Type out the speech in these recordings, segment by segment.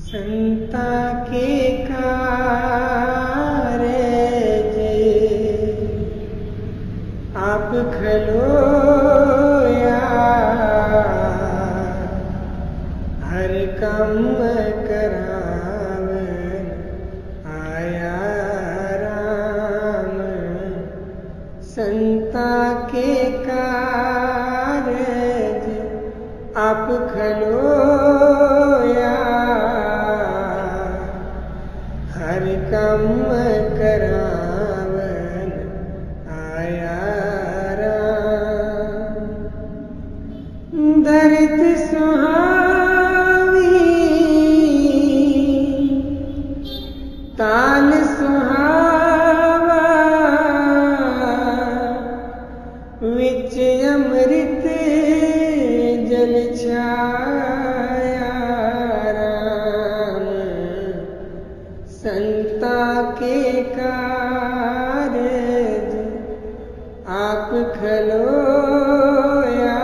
संता के कारज आप खलोया, हर कम करावन आया राम। संता के कारज आप खलोया, हर कम करावन आया राम। दर्द सुहावी ताल सुहावा, विच अमृत जल छाया राम। संता के कारज आप खलोया,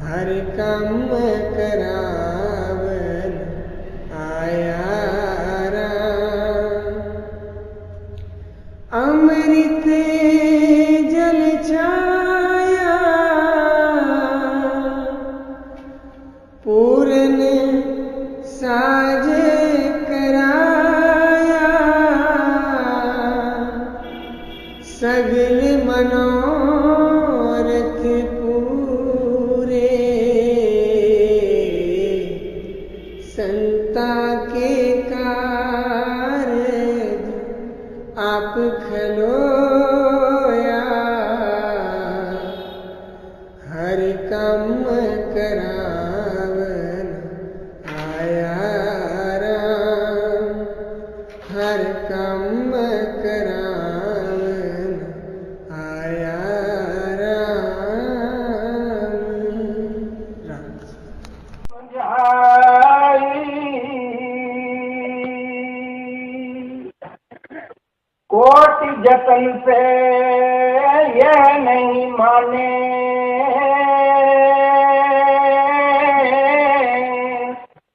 हर कम करावन आया राम। अमृत जल छाया, पूरन साज कराया, सगल मनोरथ पूरे। संता के कारज आप खलोया, हर कम करावन आया राम। हर कम करावन आया राम। कोटि जतन से यह नहीं माने,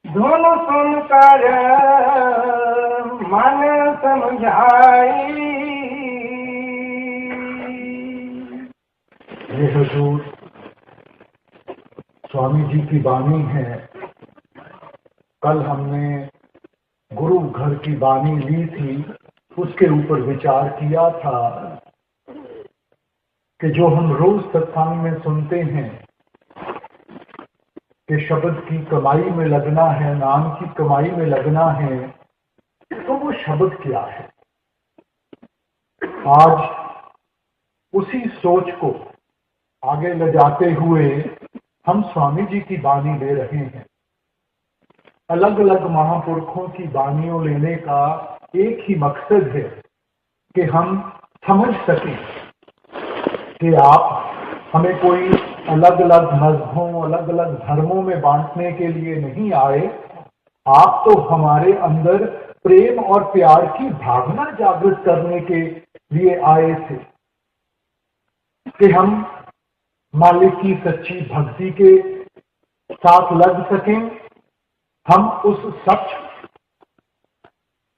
धुन सुनकर मन समझाई। ये हुजूर स्वामी जी की वाणी है। कल हमने गुरु घर की वाणी ली थी, उसके ऊपर विचार किया था कि जो हम रोज सत्संग में सुनते हैं कि शब्द की कमाई में लगना है, नाम की कमाई में लगना है, तो वो शब्द क्या है? आज उसी सोच को आगे ले जाते हुए हम स्वामी जी की वाणी ले रहे हैं। अलग अलग महापुरुषों की वाणियों लेने का एक ही मकसद है कि हम समझ सकें कि आप हमें कोई अलग अलग मजहबों, अलग अलग धर्मों में बांटने के लिए नहीं आए। आप तो हमारे अंदर प्रेम और प्यार की भावना जागृत करने के लिए आए थे कि हम मालिक की सच्ची भक्ति के साथ लग सकें, हम उस सच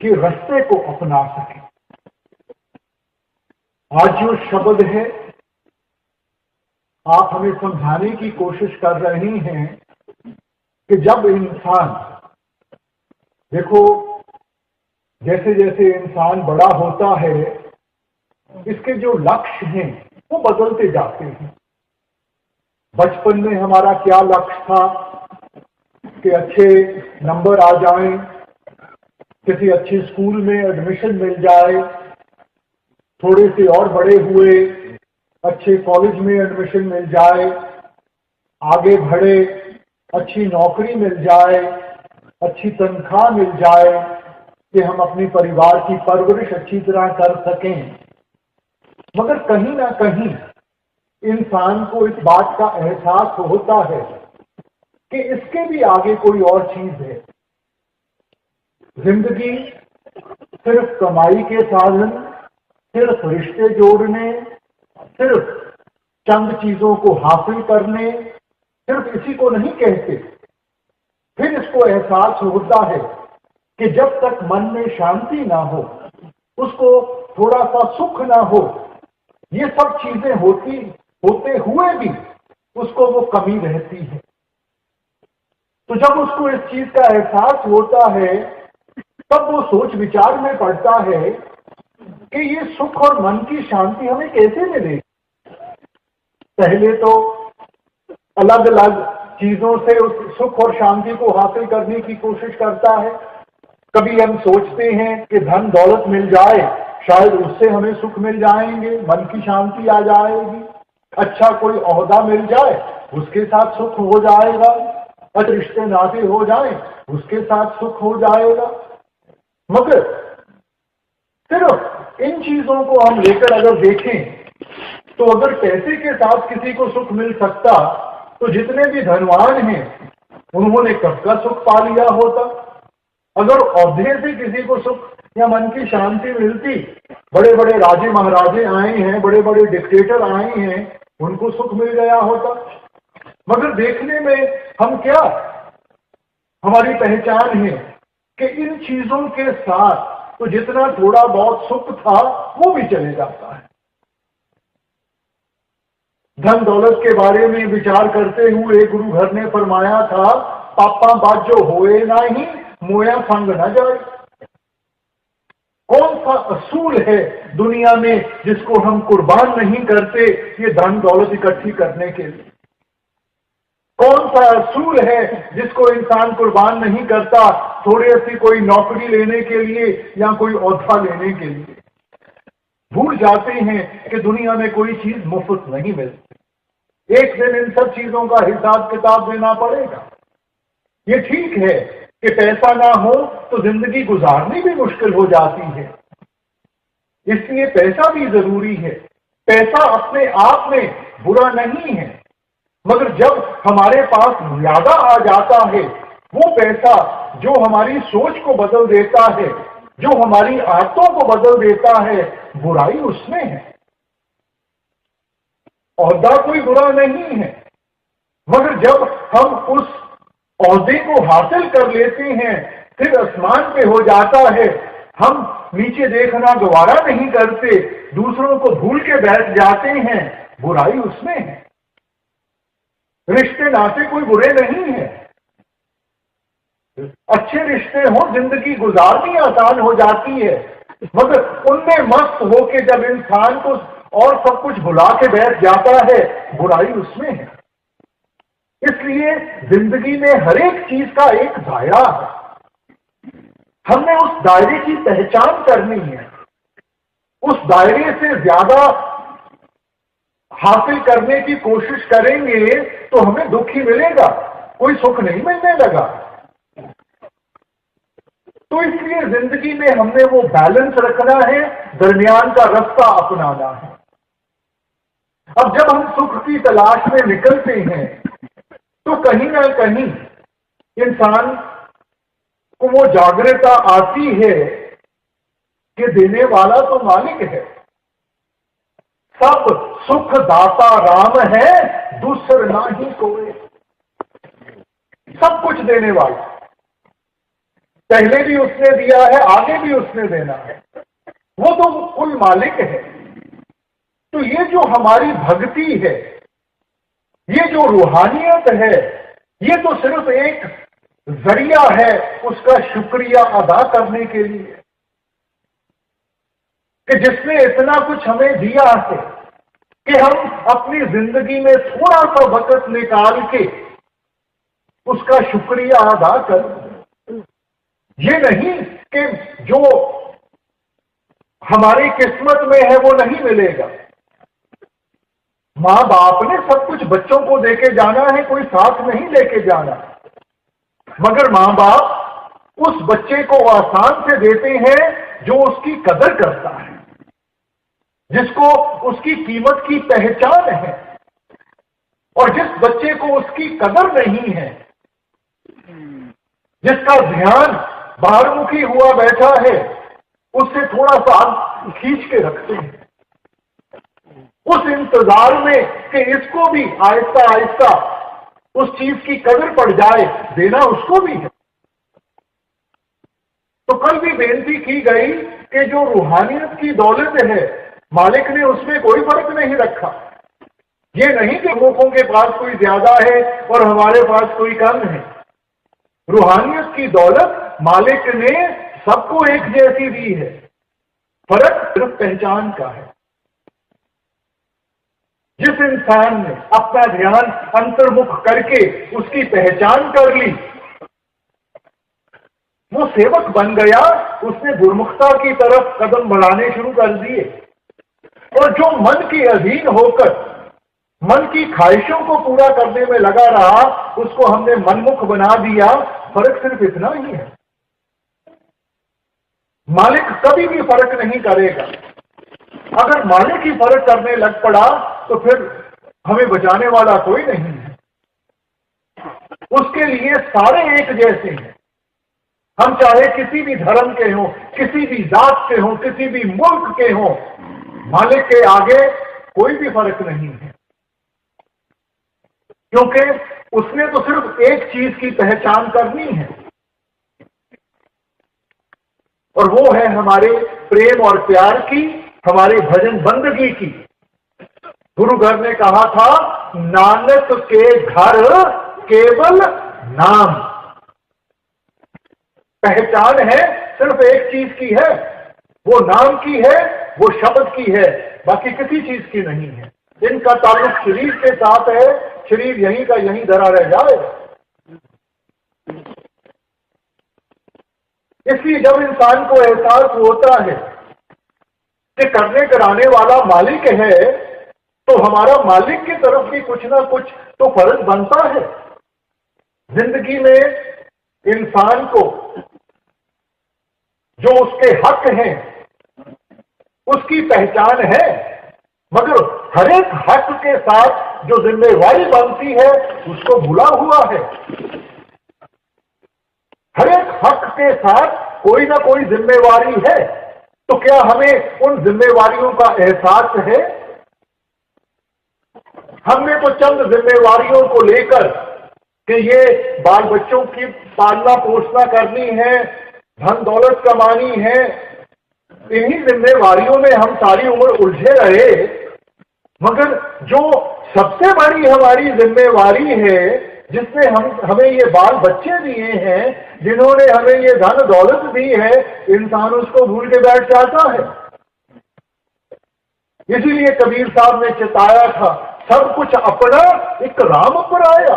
के रास्ते को अपना सकें। आज जो शब्द है, आप हमें समझाने की कोशिश कर रहे हैं कि जब इंसान, देखो जैसे जैसे इंसान बड़ा होता है, इसके जो लक्ष्य हैं वो बदलते जाते हैं। बचपन में हमारा क्या लक्ष्य था कि अच्छे नंबर आ जाएं, किसी अच्छे स्कूल में एडमिशन मिल जाए, थोड़े से और बड़े हुए अच्छे कॉलेज में एडमिशन मिल जाए, आगे बढ़े अच्छी नौकरी मिल जाए, अच्छी तनख्वाह मिल जाए कि हम अपने परिवार की परवरिश अच्छी तरह कर सकें। मगर कहीं ना कहीं इंसान को इस बात का एहसास होता है कि इसके भी आगे कोई और चीज है। जिंदगी सिर्फ कमाई के साधन, सिर्फ रिश्ते जोड़ने, सिर्फ चंद चीजों को हासिल करने सिर्फ इसी को नहीं कहते, फिर इसको एहसास होता है कि जब तक मन में शांति ना हो, उसको थोड़ा सा सुख ना हो, ये सब चीजें होते हुए भी उसको वो कमी रहती है। तो जब उसको इस चीज का एहसास होता है, तब वो सोच विचार में पड़ता है कि ये सुख और मन की शांति हमें कैसे मिलेगी। पहले तो अलग अलग चीजों से उस सुख और शांति को हासिल करने की कोशिश करता है। कभी हम सोचते हैं कि धन दौलत मिल जाए, शायद उससे हमें सुख मिल जाएंगे, मन की शांति आ जाएगी। अच्छा कोई ओहदा मिल जाए, उसके साथ सुख हो जाएगा। अच्छे रिश्ते नाते हो जाएं, उसके साथ सुख हो जाएगा। मगर सिर्फ इन चीजों को हम लेकर अगर देखें, तो अगर पैसे के साथ किसी को सुख मिल सकता, तो जितने भी धनवान हैं उन्होंने कब का सुख पा लिया होता। अगर औहदे से किसी को सुख या मन की शांति मिलती, बड़े बड़े राजे महाराजे आए हैं, बड़े बड़े डिक्टेटर आए हैं, उनको सुख मिल गया होता। मगर देखने में हम क्या, हमारी पहचान है कि इन चीजों के साथ तो जितना थोड़ा बहुत सुख था वो भी चले जाता है। धन दौलत के बारे में विचार करते हुए गुरु घर ने फरमाया था, पापा बाजो होए नहीं, मोया संग न जाए। कौन सा असूल है दुनिया में जिसको हम कुर्बान नहीं करते ये धन दौलत इकट्ठी करने के लिए? कौन सा असूल है जिसको इंसान कुर्बान नहीं करता थोड़ी सी कोई नौकरी लेने के लिए या कोई ओहदा लेने के लिए? भूल जाते हैं कि दुनिया में कोई चीज मुफ्त नहीं मिलती। एक दिन इन सब चीजों का हिसाब किताब देना पड़ेगा। ये ठीक है कि पैसा ना हो तो जिंदगी गुजारनी भी मुश्किल हो जाती है, इसलिए पैसा भी जरूरी है। पैसा अपने आप में बुरा नहीं है, मगर जब हमारे पास ज्यादा आ जाता है, वो पैसा जो हमारी सोच को बदल देता है, जो हमारी आदतों को बदल देता है, बुराई उसमें है। ओहदा कोई बुरा नहीं है, मगर जब हम उस ओहदे को हासिल कर लेते हैं, फिर आसमान पे हो जाता है, हम नीचे देखना गवारा नहीं करते, दूसरों को भूल के बैठ जाते हैं, बुराई उसमें है। रिश्ते नाते कोई बुरे नहीं है, अच्छे रिश्ते हो जिंदगी गुजारनी आसान हो जाती है, मगर उनमें मस्त होके जब इंसान को और सब कुछ भुला के बैठ जाता है, बुराई उसमें है। इसलिए जिंदगी में हर एक चीज का एक दायरा है, हमने उस दायरे की पहचान करनी है। उस दायरे से ज्यादा हासिल करने की कोशिश करेंगे तो हमें दुख ही मिलेगा, कोई सुख नहीं मिलने लगा। तो इसलिए जिंदगी में हमने वो बैलेंस रखना है, दरमियान का रास्ता अपनाना है। अब जब हम सुख की तलाश में निकलते हैं तो कहीं ना कहीं इंसान को वो जागरूकता आती है कि देने वाला तो मालिक है, सब सुख दाता राम है, दूसर ना ही कोई। सब कुछ देने वाला, पहले भी उसने दिया है, आगे भी उसने देना है, वो तो कुल मालिक है। तो ये जो हमारी भक्ति है, ये जो रूहानियत है, ये तो सिर्फ एक जरिया है उसका शुक्रिया अदा करने के लिए कि जिसने इतना कुछ हमें दिया है कि हम अपनी जिंदगी में थोड़ा सा वक्त निकाल के उसका शुक्रिया अदा कर। ये नहीं कि जो हमारी किस्मत में है वो नहीं मिलेगा। माँ बाप ने सब कुछ बच्चों को देके जाना है, कोई साथ नहीं लेके जाना, मगर माँ बाप उस बच्चे को आसान से देते हैं जो उसकी कदर करता है, जिसको उसकी कीमत की पहचान है। और जिस बच्चे को उसकी कदर नहीं है, जिसका ध्यान बाहरमुखी हुआ बैठा है, उससे थोड़ा सा खींच के रखते हैं, उस इंतजार में कि इसको भी आहिस्ता आहिस्ता उस चीज की कदर पड़ जाए, देना उसको भी है। तो कल भी बेनती की गई कि जो रूहानियत की दौलत है, मालिक ने उसमें कोई फर्क नहीं रखा। ये नहीं कि लोगों के पास कोई ज्यादा है और हमारे पास कोई कम है। रूहानियत की दौलत मालिक ने सबको एक जैसी दी है, फर्क सिर्फ पहचान का है। जिस इंसान ने अपना ध्यान अंतर्मुख करके उसकी पहचान कर ली, वो सेवक बन गया, उसने गुरमुखता की तरफ कदम बढ़ाने शुरू कर दिए। और जो मन के अधीन होकर मन की ख्वाहिशों को पूरा करने में लगा रहा, उसको हमने मनमुख बना दिया। फर्क सिर्फ इतना ही है। मालिक कभी भी फर्क नहीं करेगा। अगर मालिक ही फर्क करने लग पड़ा तो फिर हमें बचाने वाला कोई नहीं है। उसके लिए सारे एक जैसे हैं। हम चाहे किसी भी धर्म के हों, किसी भी जात के हों, किसी भी मुल्क के हों, मालिक के आगे कोई भी फर्क नहीं है। क्योंकि उसने तो सिर्फ एक चीज की पहचान करनी है, और वो है हमारे प्रेम और प्यार की, हमारे भजन बंदगी की। गुरु घर ने कहा था, नानक के घर केवल नाम। पहचान है सिर्फ एक चीज की है, वो नाम की है, वो शब्द की है, बाकी किसी चीज की नहीं है। इनका ताल्लुक शरीर के साथ है, शरीर यहीं का यहीं धरा रह जाएगा। इसलिए जब इंसान को एहसास होता है कि करने कराने वाला मालिक है, तो हमारा मालिक की तरफ भी कुछ ना कुछ तो फर्ज बनता है। जिंदगी में इंसान को जो उसके हक हैं उसकी पहचान है, मगर हर एक हक के साथ जो जिम्मेवारी बनती है उसको भूला हुआ है। हर एक हक के साथ कोई ना कोई जिम्मेवारी है, तो क्या हमें उन जिम्मेवारियों का एहसास है? हमने तो चंद जिम्मेवारियों को लेकर कि ये बाल बच्चों की पालना पोषणा करनी है, धन दौलत कमानी है, इन्हीं जिम्मेवारियों में हम सारी उम्र उलझे रहे। मगर जो सबसे बड़ी हमारी जिम्मेवारी है, जिसने हमें ये बाल बच्चे दिए हैं, जिन्होंने हमें ये धन दौलत दी है, इंसान उसको भूल के बैठ जाता है। इसीलिए कबीर साहब ने चिताया था, सब कुछ अपना एक राम पर आया।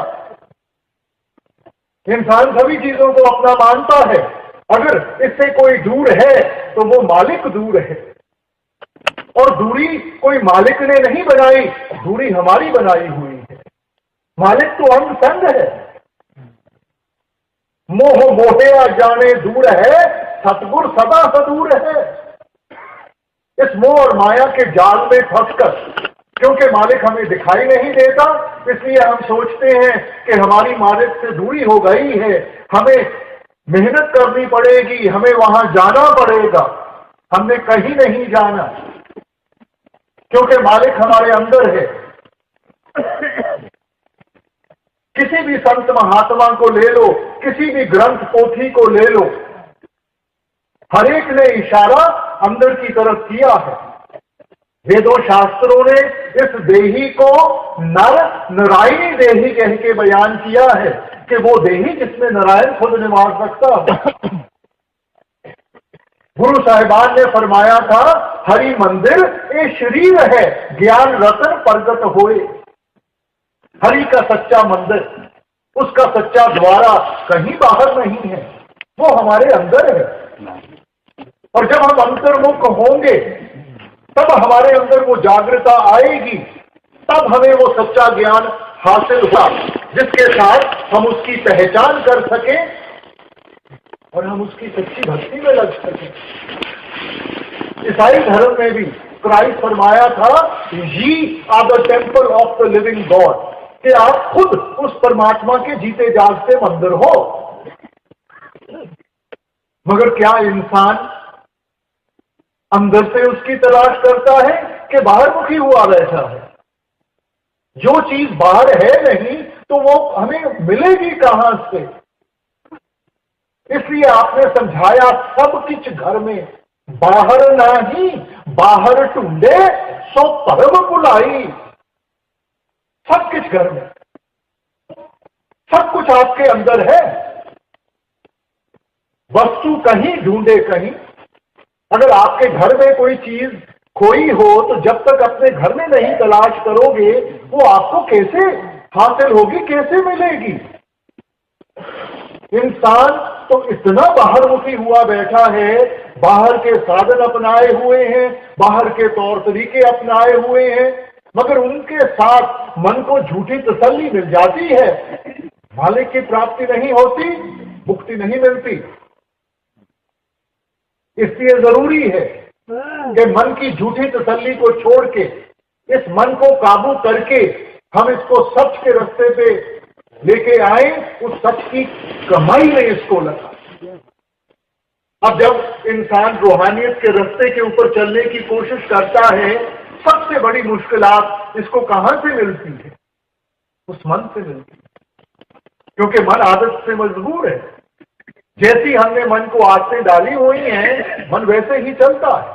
इंसान सभी चीजों को अपना मानता है। अगर इससे कोई दूर है तो वो मालिक दूर है, और दूरी कोई मालिक ने नहीं बनाई, दूरी हमारी बनाई हुई है। मालिक तो अंग संग है। मोह मोहे जाने दूर है, सतगुर सदा सदूर है। इस मोह और माया के जाल में फंसकर, क्योंकि मालिक हमें दिखाई नहीं देता, इसलिए हम सोचते हैं कि हमारी मालिक से दूरी हो गई है, हमें मेहनत करनी पड़ेगी, हमें वहां जाना पड़ेगा। हमने कहीं नहीं जाना, क्योंकि मालिक हमारे अंदर है। किसी भी संत महात्मा को ले लो, किसी भी ग्रंथ पोथी को ले लो, हर एक ने इशारा अंदर की तरफ किया है। वेदों शास्त्रों ने इस देही को नर नारायणी देही कह के बयान किया है कि वो देही जिसमें नारायण खुद निवास सकता है। गुरु साहिबान ने फरमाया था, हरि मंदिर ये शरीर है, ज्ञान रतन प्रगट होए। हरि का सच्चा मंदिर, उसका सच्चा द्वारा कहीं बाहर नहीं है, वो हमारे अंदर है। और जब हम अंतर्मुख होंगे तब हमारे अंदर वो जागृता आएगी, तब हमें वो सच्चा ज्ञान हासिल हुआ जिसके साथ हम उसकी पहचान कर सकें और हम उसकी सच्ची भक्ति में लग सकें। ईसाई धर्म में भी क्राइस्ट फरमाया था, ye are the temple of the living God, कि आप खुद उस परमात्मा के जीते जागते मंदिर हो। मगर क्या इंसान अंदर से उसकी तलाश करता है कि बाहर मुखी हुआ रहता है? जो चीज बाहर है नहीं, तो वो हमें मिलेगी कहां से? इसलिए आपने समझाया सब कुछ घर में, बाहर नहीं, बाहर टूंडे सो परम बुलाई। सब कुछ घर में, सब कुछ आपके अंदर है। वस्तु कहीं ढूंढे कहीं। अगर आपके घर में कोई चीज खोई हो तो जब तक अपने घर में नहीं तलाश करोगे वो आपको कैसे हासिल होगी, कैसे मिलेगी? इंसान तो इतना बाहरमुखी हुआ बैठा है, बाहर के साधन अपनाए हुए हैं, बाहर के तौर तरीके अपनाए हुए हैं, मगर उनके साथ मन को झूठी तसल्ली मिल जाती है, मालिक की प्राप्ति नहीं होती, मुक्ति नहीं मिलती। इसलिए जरूरी है कि मन की झूठी तसल्ली को छोड़ के, इस मन को काबू करके हम इसको सच के रास्ते पे लेके आए, उस सच की कमाई में इसको लगा। अब जब इंसान रूहानियत के रास्ते के ऊपर चलने की कोशिश करता है, सबसे बड़ी मुश्किलात इसको कहां से मिलती है? उस मन से मिलती है, क्योंकि मन आदत से मजबूर है। जैसी हमने मन को आदतें डाली हुई हैं, मन वैसे ही चलता है।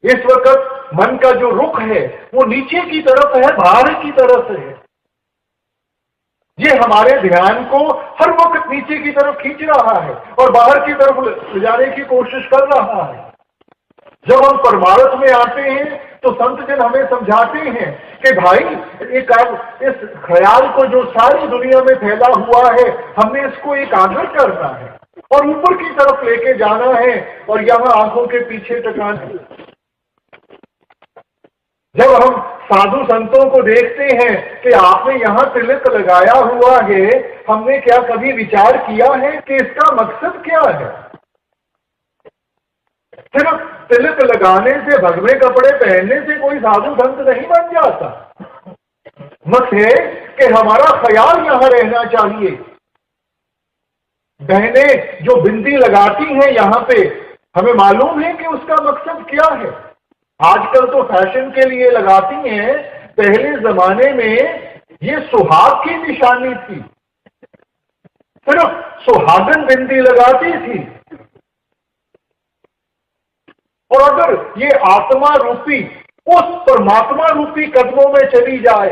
इस वक्त मन का जो रुख है वो नीचे की तरफ है, बाहर की तरफ है। ये हमारे ध्यान को हर वक्त नीचे की तरफ खींच रहा है और बाहर की तरफ ले जाने की कोशिश कर रहा है। जब हम परमार्थ में आते हैं तो संत जन हमें समझाते हैं कि भाई एक इस ख्याल को जो सारी दुनिया में फैला हुआ है, हमने इसको एकाग्र करना है और ऊपर की तरफ लेके जाना है और यहाँ आंखों के पीछे टकाना है। जब हम साधु संतों को देखते हैं कि आपने यहाँ तिलक लगाया हुआ है, हमने क्या कभी विचार किया है कि इसका मकसद क्या है? सिर्फ तिलक लगाने से, भगवे कपड़े पहनने से कोई साधु संत नहीं बन जाता। मत है कि हमारा ख्याल यहाँ रहना चाहिए। बहनें जो बिंदी लगाती हैं यहाँ पे, हमें मालूम है कि उसका मकसद क्या है। आजकल तो फैशन के लिए लगाती हैं, पहले जमाने में ये सुहाग की निशानी थी, सिर्फ सुहागन बिंदी लगाती थी। और अगर ये आत्मा रूपी उस परमात्मा रूपी कदमों में चली जाए,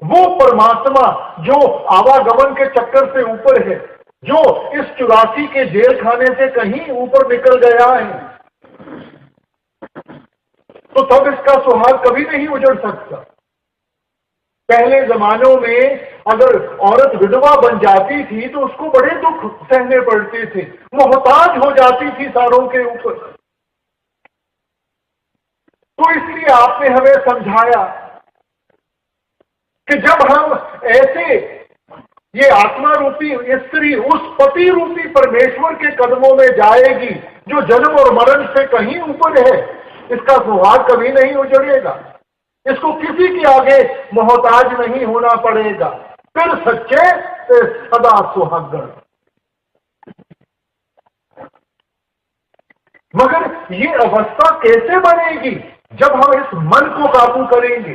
वो परमात्मा जो आवागमन के चक्कर से ऊपर है, जो इस 84 के जेल खाने से कहीं ऊपर निकल गया है, तो तब इसका सुहाग कभी नहीं उजड़ सकता। पहले जमानों में अगर औरत विधवा बन जाती थी तो उसको बड़े दुख सहने पड़ते थे, मोहताज हो जाती थी सारों के ऊपर। तो इसलिए आपने हमें समझाया कि जब हम ऐसे ये आत्मा रूपी स्त्री उस पति रूपी परमेश्वर के कदमों में जाएगी जो जन्म और मरण से कहीं ऊपर है, इसका सुहाग कभी नहीं उजड़ेगा। इसको किसी के आगे मोहताज नहीं होना पड़ेगा। फिर सच्चे सदा सुहागण। मगर ये अवस्था कैसे बनेगी? जब हम इस मन को काबू करेंगे।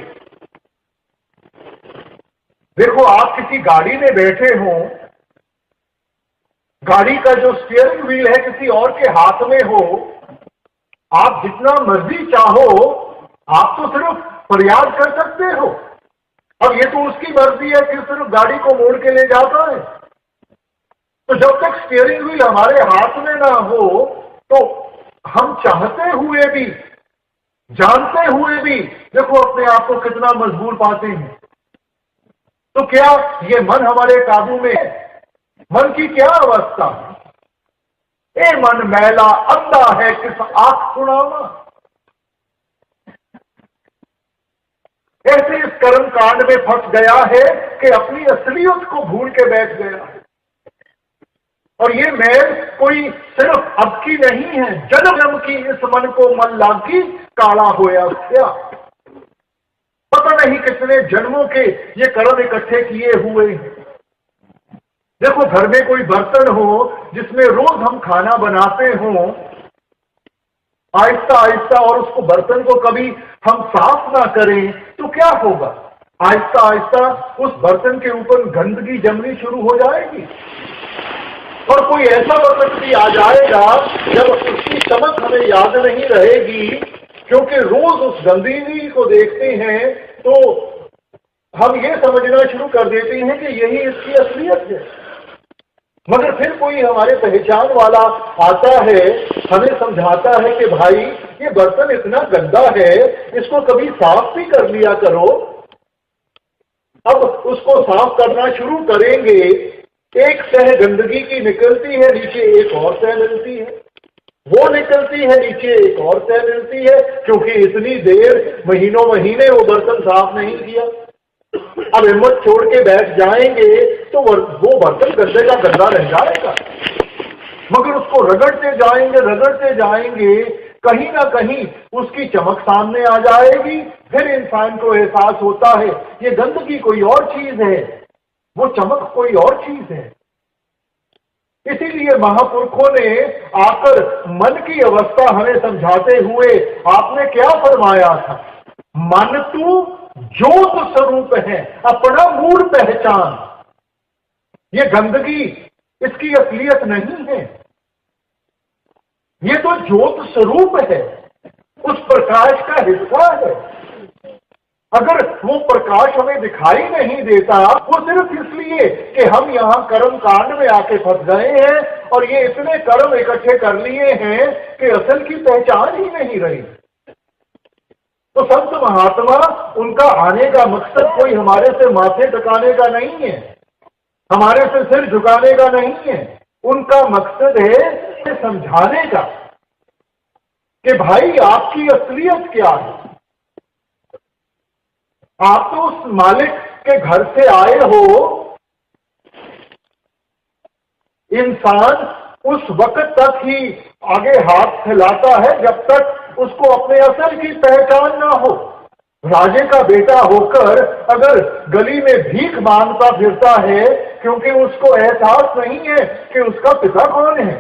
देखो, आप किसी गाड़ी में बैठे हो, गाड़ी का जो स्टीयरिंग व्हील है किसी और के हाथ में हो, आप जितना मर्जी चाहो आप तो सिर्फ फरियाद कर सकते हो। अब ये तो उसकी मर्जी है कि सिर्फ गाड़ी को मोड़ के ले जाता है। तो जब तक स्टीयरिंग व्हील हमारे हाथ में ना हो तो हम चाहते हुए भी, जानते हुए भी, देखो अपने आप को कितना मजबूर पाते हैं। तो क्या ये मन हमारे काबू में है? मन की क्या अवस्था है? ए मन मैला अंधा है किस आंख सुनावा। ऐसे इस कर्म कांड में फंस गया है कि अपनी असलियत को भूल के बैठ गया है। और ये मैल कोई सिर्फ अब की नहीं है, जन्म जन्म की इस मन को मन लागी काला होया क्या। पता नहीं कितने जन्मों के ये कर्म इकट्ठे किए हुए हैं। देखो, घर में कोई बर्तन हो जिसमें रोज हम खाना बनाते हो, आहिस्ता आहिस्ता, और उसको बर्तन को कभी हम साफ ना करें तो क्या होगा? आहिस्ता आहिस्ता उस बर्तन के ऊपर गंदगी जमनी शुरू हो जाएगी और कोई ऐसा वक्त भी आ जाएगा जब उसकी चमक हमें याद नहीं रहेगी, क्योंकि रोज उस गंदगी को देखते हैं तो हम ये समझना शुरू कर देते हैं कि यही इसकी असलियत है। मगर फिर कोई हमारे पहचान वाला आता है, हमें समझाता है कि भाई ये बर्तन इतना गंदा है, इसको कभी साफ भी कर लिया करो। अब उसको साफ करना शुरू करेंगे, एक तह गंदगी की निकलती है, नीचे एक और तह मिलती है, वो निकलती है, नीचे एक और तह मिलती है, क्योंकि इतनी देर महीनों महीने वो बर्तन साफ नहीं किया। अब हिम्मत छोड़ के बैठ जाएंगे तो वो बर्तन गंदे का गंदा रह जाएगा। मगर उसको रगड़ते जाएंगे, कहीं ना कहीं उसकी चमक सामने आ जाएगी। फिर इंसान को एहसास होता है ये गंदगी कोई और चीज है, वो चमक कोई और चीज है। इसीलिए महापुरुषों ने आकर मन की अवस्था हमें समझाते हुए आपने क्या फरमाया था, मन तू ज्योत स्वरूप है, अपना मूल पहचान। ये गंदगी इसकी असलियत नहीं है, ये तो ज्योत स्वरूप है, उस प्रकाश का हिस्सा है। अगर वो प्रकाश हमें दिखाई नहीं देता, वो सिर्फ इसलिए कि हम यहां कर्म कांड में आके फंस गए हैं और ये इतने कर्म इकट्ठे कर लिए हैं कि असल की पहचान ही नहीं रही। तो संत महात्मा, उनका आने का मकसद कोई हमारे से माथे टिकाने का नहीं है, हमारे से सिर झुकाने का नहीं है। उनका मकसद है समझाने का कि भाई आपकी असलियत क्या है। आप तो उस मालिक के घर से आए हो। इंसान उस वक्त तक ही आगे हाथ फैलाता है जब तक उसको अपने असल की पहचान ना हो। राजे का बेटा होकर अगर गली में भीख मांगता फिरता है क्योंकि उसको एहसास नहीं है कि उसका पिता कौन है,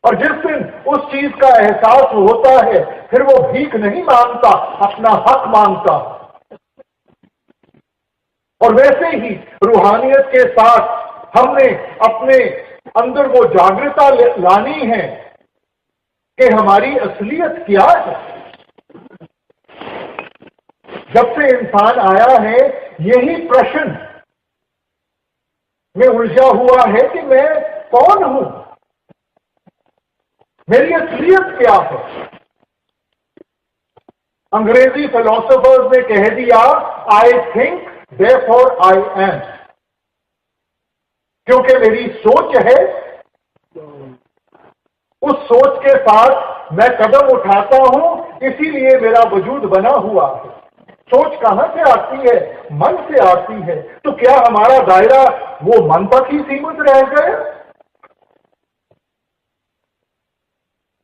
और जिस दिन उस चीज का एहसास होता है फिर वो भीख नहीं मांगता, अपना हक मांगता। और वैसे ही रूहानियत के साथ हमने अपने अंदर वो जागृता लानी है कि हमारी असलियत क्या है। जब से इंसान आया है यही प्रश्न में उलझा हुआ है कि मैं कौन हूं, मेरी असलियत क्या है। अंग्रेजी फिलोसोफर्स ने कह दिया I think therefore I am, क्योंकि मेरी सोच है, उस सोच के साथ मैं कदम उठाता हूं, इसीलिए मेरा वजूद बना हुआ है। सोच कहां से आती है? मन से आती है। तो क्या हमारा दायरा वो मन तक ही सीमित रह गया?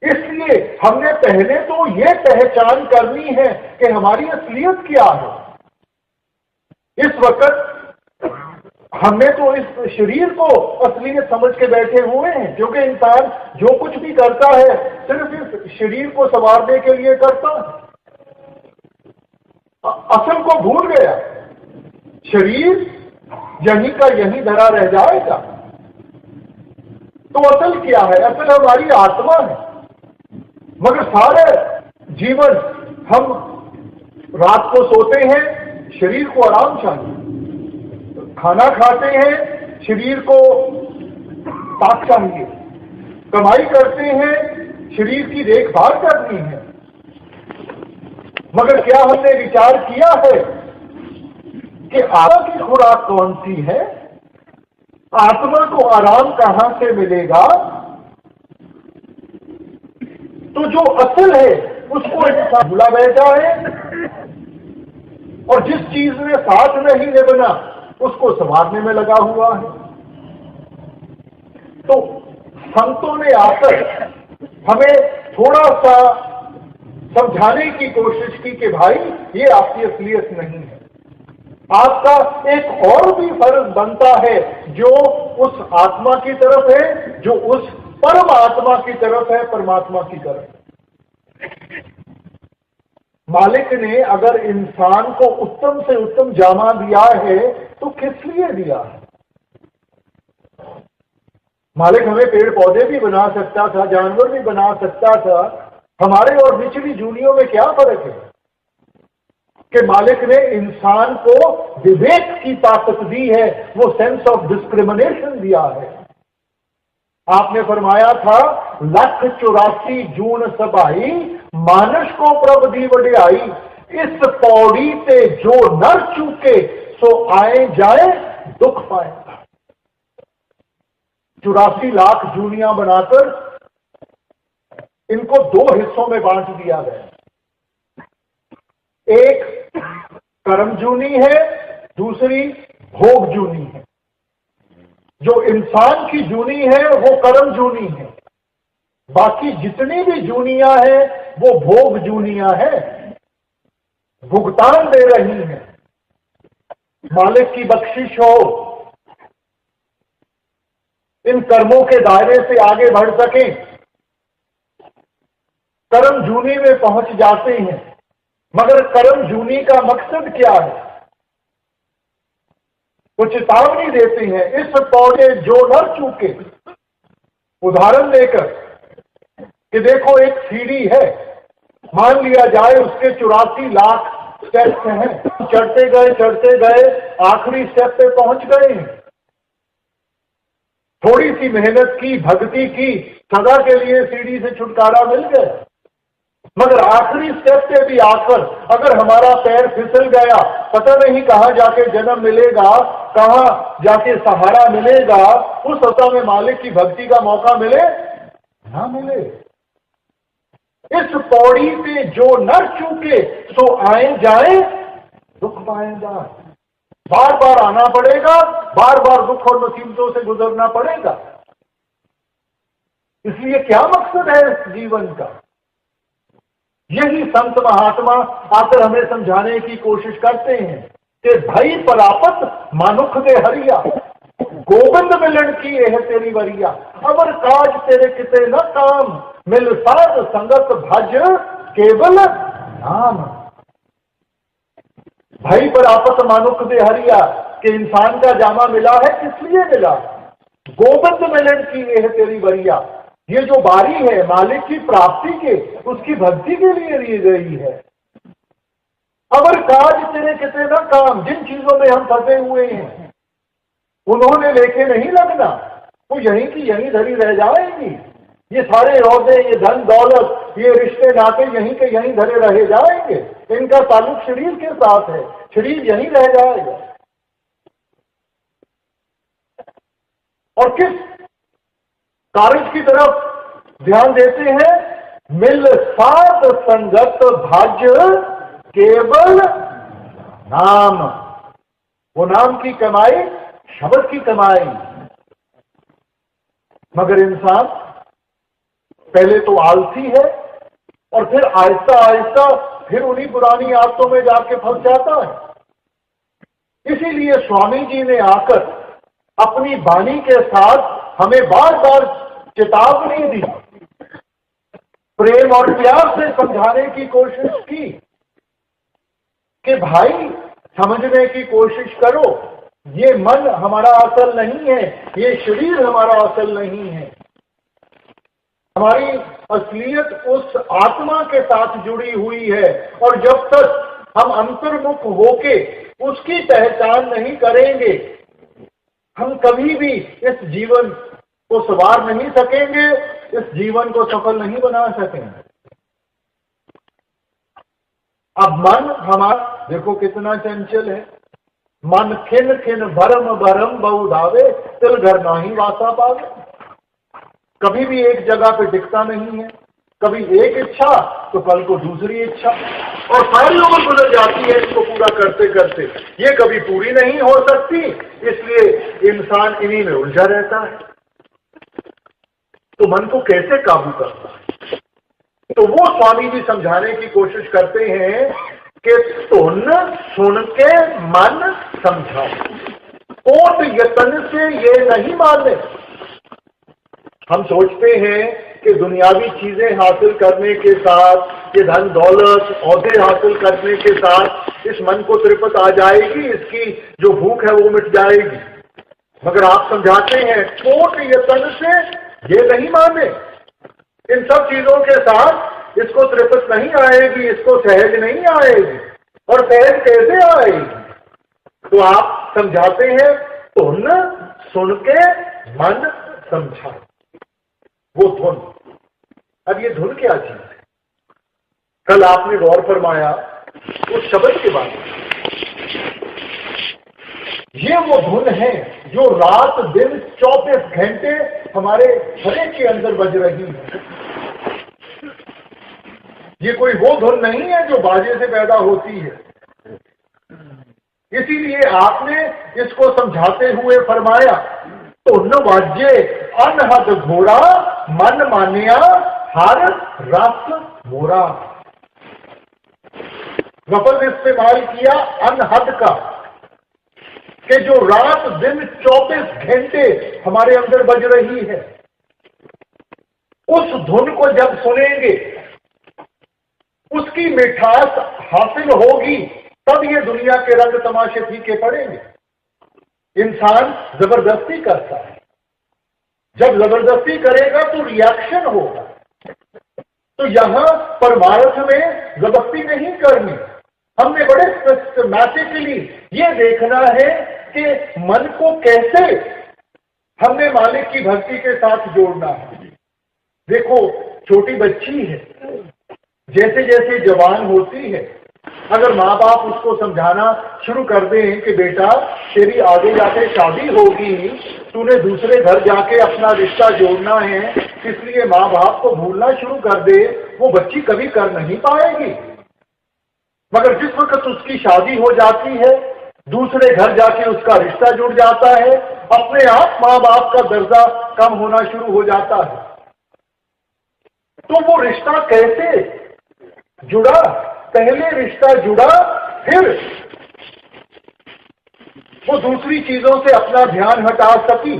इसलिए हमने पहले तो ये पहचान करनी है कि हमारी असलियत क्या है। इस वक्त हमने तो इस शरीर को असलियत समझ के बैठे हुए हैं, क्योंकि इंसान जो कुछ भी करता है सिर्फ इस शरीर को संवारने के लिए करता है, असल को भूल गया। शरीर यहीं का यहीं धरा रह जाएगा। तो असल क्या है? असल हमारी आत्मा है। मगर सारे जीवन हम रात को सोते हैं, शरीर को आराम चाहिए, खाना खाते हैं, शरीर को ताकत चाहिए, कमाई करते हैं, शरीर की देखभाल करनी है। मगर क्या हमने विचार किया है कि आत्मा की खुराक कौन सी है? आत्मा को आराम कहां से मिलेगा? तो जो असल है उसको इंसान भूला बैठा है, और जिस चीज में साथ नहीं निभना उसको संवारने में लगा हुआ है। तो संतों ने आकर हमें थोड़ा सा समझाने की कोशिश की कि भाई ये आपकी असलियत नहीं है। आपका एक और भी फर्ज बनता है जो उस आत्मा की तरफ है, जो उस परम आत्मा की तरफ है, परमात्मा की तरफ। मालिक ने अगर इंसान को उत्तम से उत्तम जामा दिया है तो किस लिए दिया है? मालिक हमें पेड़ पौधे भी बना सकता था, जानवर भी बना सकता था। हमारे और निचली जूनियों में क्या फर्क है कि मालिक ने इंसान को विवेक की ताकत दी है, वो सेंस ऑफ डिस्क्रिमिनेशन दिया है। आपने फरमाया था 184 जून सबाई मानस को प्रभ दी वडियाई, इस पौड़ी से जो नर चूके सो आए जाए दुख पाएगा। 84 लाख जूनियां बनाकर इनको 2 हिस्सों में बांट दिया गया। एक कर्म जूनी है, दूसरी भोग जूनी है। जो इंसान की जूनी है वो कर्म जूनी है, बाकी जितनी भी जूनियां हैं वो भोग जूनियां हैं, भुगतान दे रही हैं। मालिक की बख्शिश हो, इन कर्मों के दायरे से आगे बढ़ सकें, कर्म जूनी में पहुंच जाते हैं। मगर कर्म जूनी का मकसद क्या है? वो चेतावनी देते हैं, इस पौधे जो न चूके। उदाहरण देकर कि देखो एक सीढ़ी है, मान लिया जाए उसके 84 लाख स्टेप्स हैं, चढ़ते गए आखिरी स्टेप पे पहुंच गए हैं। थोड़ी सी मेहनत की, भक्ति की, सदा के लिए सीढ़ी से छुटकारा मिल गया। मगर आखिरी स्टेप पे भी आकर अगर हमारा पैर फिसल गया, पता नहीं कहां जाके जन्म मिलेगा, कहां जाके सहारा मिलेगा, उस अवस्था में मालिक की भक्ति का मौका मिले ना मिले। इस पौड़ी पे जो न चूके सो आए जाए दुख पाएगा। बार बार आना पड़ेगा, बार बार दुख और मुसीबतों से गुजरना पड़ेगा। इसलिए क्या मकसद है इस जीवन का? यही संत महात्मा आकर हमें समझाने की कोशिश करते हैं कि भाई परापत मानुख दे हरिया, गोविंद मिलन की यह तेरी वरिया, अवर काज तेरे किते न काम, मिल साध संगत भज केवल नाम। भाई परापत मानुख दे हरिया कि इंसान का जामा मिला है, किस लिए मिला? गोविंद मिलन की यह तेरी वरिया, ये जो बारी है मालिक की प्राप्ति के, उसकी भक्ति के लिए ली गई है। अगर काज तेरे कितने ना काम, जिन चीजों में हम फंसे हुए हैं उन्होंने लेके नहीं लगना, वो यहीं की यहीं धरी रह जाएंगी। ये सारे औहदे, ये धन दौलत, ये रिश्ते नाते यहीं के यहीं धरे रह जाएंगे। इनका ताल्लुक शरीर के साथ है, शरीर यहीं रह जाएगा। और किस कार्य की तरफ ध्यान देते हैं? मिल साध संगत भज केवल नाम। वो नाम की कमाई, शब्द की कमाई। मगर इंसान पहले तो आलसी है और फिर आहिस्ता आहिस्ता फिर उन्हीं पुरानी आदतों में जाके फंस जाता है। इसीलिए स्वामी जी ने आकर अपनी वाणी के साथ हमें बार बार चेतावनी दी, प्रेम और प्यार से समझाने की कोशिश की कि भाई समझने की कोशिश करो, ये मन हमारा असल नहीं है, ये शरीर हमारा असल नहीं है। हमारी असलियत उस आत्मा के साथ जुड़ी हुई है, और जब तक हम अंतर्मुख होके उसकी पहचान नहीं करेंगे, हम कभी भी इस जीवन को संवार नहीं सकेंगे, इस जीवन को सफल नहीं बना सकेंगे। अब मन हमारा देखो कितना चंचल है। मन खिन खिन भरम भरम बहुधावे, तिल घर नाही वासा पावे। कभी भी एक जगह पे टिकता नहीं है, कभी एक इच्छा तो कल को दूसरी इच्छा, और सारी उम्र गुजर जाती है इसको पूरा करते करते, ये कभी पूरी नहीं हो सकती। इसलिए इंसान इन्हीं में उलझा रहता है। तो मन को कैसे काबू करना है? तो वो स्वामी जी समझाने की कोशिश करते हैं कि सुन सुन के मन समझाओ, कोट यतन से ये नहीं माने। हम सोचते हैं कि दुनियावी चीजें हासिल करने के साथ, ये धन दौलत ओहदे हासिल करने के साथ इस मन को तृप्त आ जाएगी, इसकी जो भूख है वो मिट जाएगी। मगर आप समझाते हैं कोट यतन से ये नहीं माने, इन सब चीजों के साथ इसको तृप्त नहीं आएगी, इसको सहज नहीं आएगी। और सहज कैसे आएगी? तो आप समझाते हैं धुन सुन के मन समझा, वो धुन। अब ये धुन क्या चीज है? कल आपने गौर फरमाया उस शब्द के बारे में। ये वो धुन है जो रात दिन 24 घंटे हमारे हृदय के अंदर बज रही है। ये कोई वो धुन नहीं है जो बाजे से पैदा होती है। इसीलिए आपने इसको समझाते हुए फरमाया धुन वाजे अनहद घोड़ा मन मानिया हर रस मोरा। लफ्ज इस्तेमाल किया अनहद का, कि जो रात दिन 24 घंटे हमारे अंदर बज रही है, उस धुन को जब सुनेंगे उसकी मिठास हासिल होगी, तब ये दुनिया के रंग तमाशे फीके पड़ेंगे। इंसान जबरदस्ती करता है, जब जबरदस्ती करेगा तो रिएक्शन होगा। तो यहां परमार्थ में जबरदस्ती नहीं करनी, हमने बड़े सिस्टमैटिकली ये देखना है कि मन को कैसे हमने मालिक की भक्ति के साथ जोड़ना है। देखो छोटी बच्ची है, जैसे जैसे जवान होती है, अगर माँ बाप उसको समझाना शुरू कर दें कि बेटा तेरी आगे जाके शादी होगी, तूने दूसरे घर जाके अपना रिश्ता जोड़ना है, इसलिए माँ बाप को भूलना शुरू कर दे, वो बच्ची कभी कर नहीं पाएगी। मगर जिस वक्त उसकी शादी हो जाती है, दूसरे घर जाके उसका रिश्ता जुड़ जाता है, अपने आप माँ बाप का दर्जा कम होना शुरू हो जाता है। तो वो रिश्ता कैसे जुड़ा? पहले रिश्ता जुड़ा, फिर वो दूसरी चीजों से अपना ध्यान हटा सकी।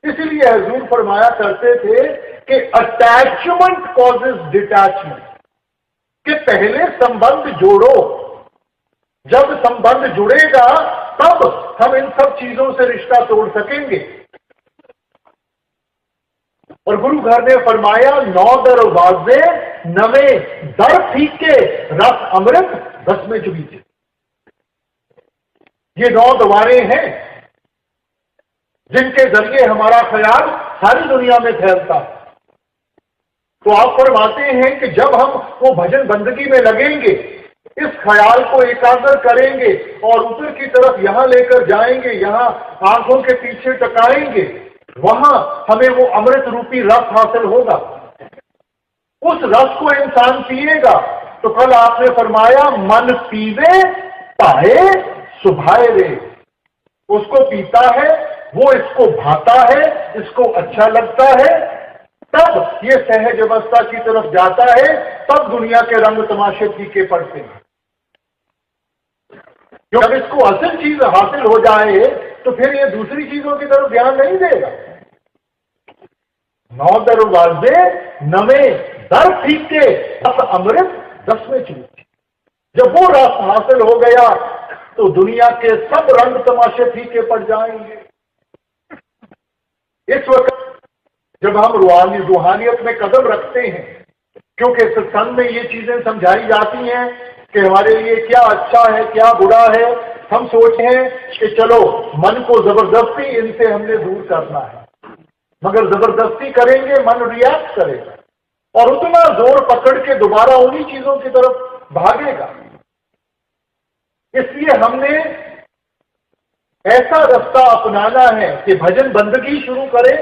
इसीलिए हुजूर फरमाया करते थे कि अटैचमेंट कॉजेज डिटैचमेंट, कि पहले संबंध जोड़ो, जब संबंध जुड़ेगा तब हम इन सब चीजों से रिश्ता तोड़ सकेंगे। और गुरु घर ने फरमाया 9 दरवाजे नवे दर फीके रस अमृत 10 में चुबीचे। ये 9 द्वारें हैं जिनके जरिए हमारा ख्याल सारी दुनिया में फैलता है। तो आप फरमाते हैं कि जब हम वो भजन बंदगी में लगेंगे, इस ख्याल को एकाग्र करेंगे और ऊपर की तरफ यहां लेकर जाएंगे, यहां आंखों के पीछे टकाएंगे, वहां हमें वो अमृत रूपी रस हासिल होगा। उस रस को इंसान पिएगा। तो कल आपने फरमाया मन पीवे पाए सुभाए रे, उसको पीता है, वो इसको भाता है, इसको अच्छा लगता है, तब ये सहज अवस्था की तरफ जाता है, तब दुनिया के रंग तमाशे फीके पड़ते हैं। जब इसको असल चीज हासिल हो जाए तो फिर ये दूसरी चीजों की तरफ ध्यान नहीं देगा। 9 दरवाजे नवे दर फीके रस अमृत 10 में चुबीचे। जब वो रस हासिल हो गया तो दुनिया के सब रंग तमाशे फीके पड़ जाएंगे। इस वक्त जब हम रूहानियत में कदम रखते हैं, क्योंकि सत्संग में ये चीजें समझाई जाती हैं कि हमारे लिए क्या अच्छा है क्या बुरा है, हम सोचते हैं कि चलो मन को जबरदस्ती इनसे हमने दूर करना है, मगर जबरदस्ती करेंगे मन रिएक्ट करेगा और उतना जोर पकड़ के दोबारा उन्हीं चीजों की तरफ भागेगा। इसलिए हमने ऐसा रास्ता अपनाना है कि भजन बंदगी शुरू करें।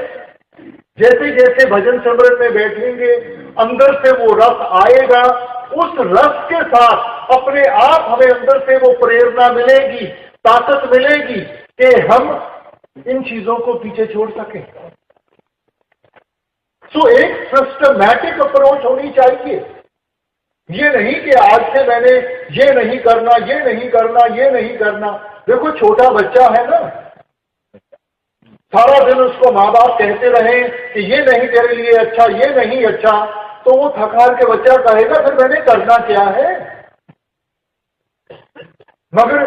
जैसे जैसे भजन सिमरन में बैठेंगे, अंदर से वो रस आएगा, उस रस के साथ अपने आप हमें अंदर से वो प्रेरणा मिलेगी, ताकत मिलेगी कि हम इन चीजों को पीछे छोड़ सकें। तो एक सिस्टमैटिक अप्रोच होनी चाहिए। ये नहीं कि आज से मैंने ये नहीं करना, ये नहीं करना, ये नहीं करना। देखो छोटा बच्चा है ना, सारा दिन उसको माँ बाप कहते रहे कि ये नहीं तेरे लिए अच्छा, ये नहीं अच्छा, तो वो थक हार के बच्चा कहेगा फिर मैंने करना क्या है। मगर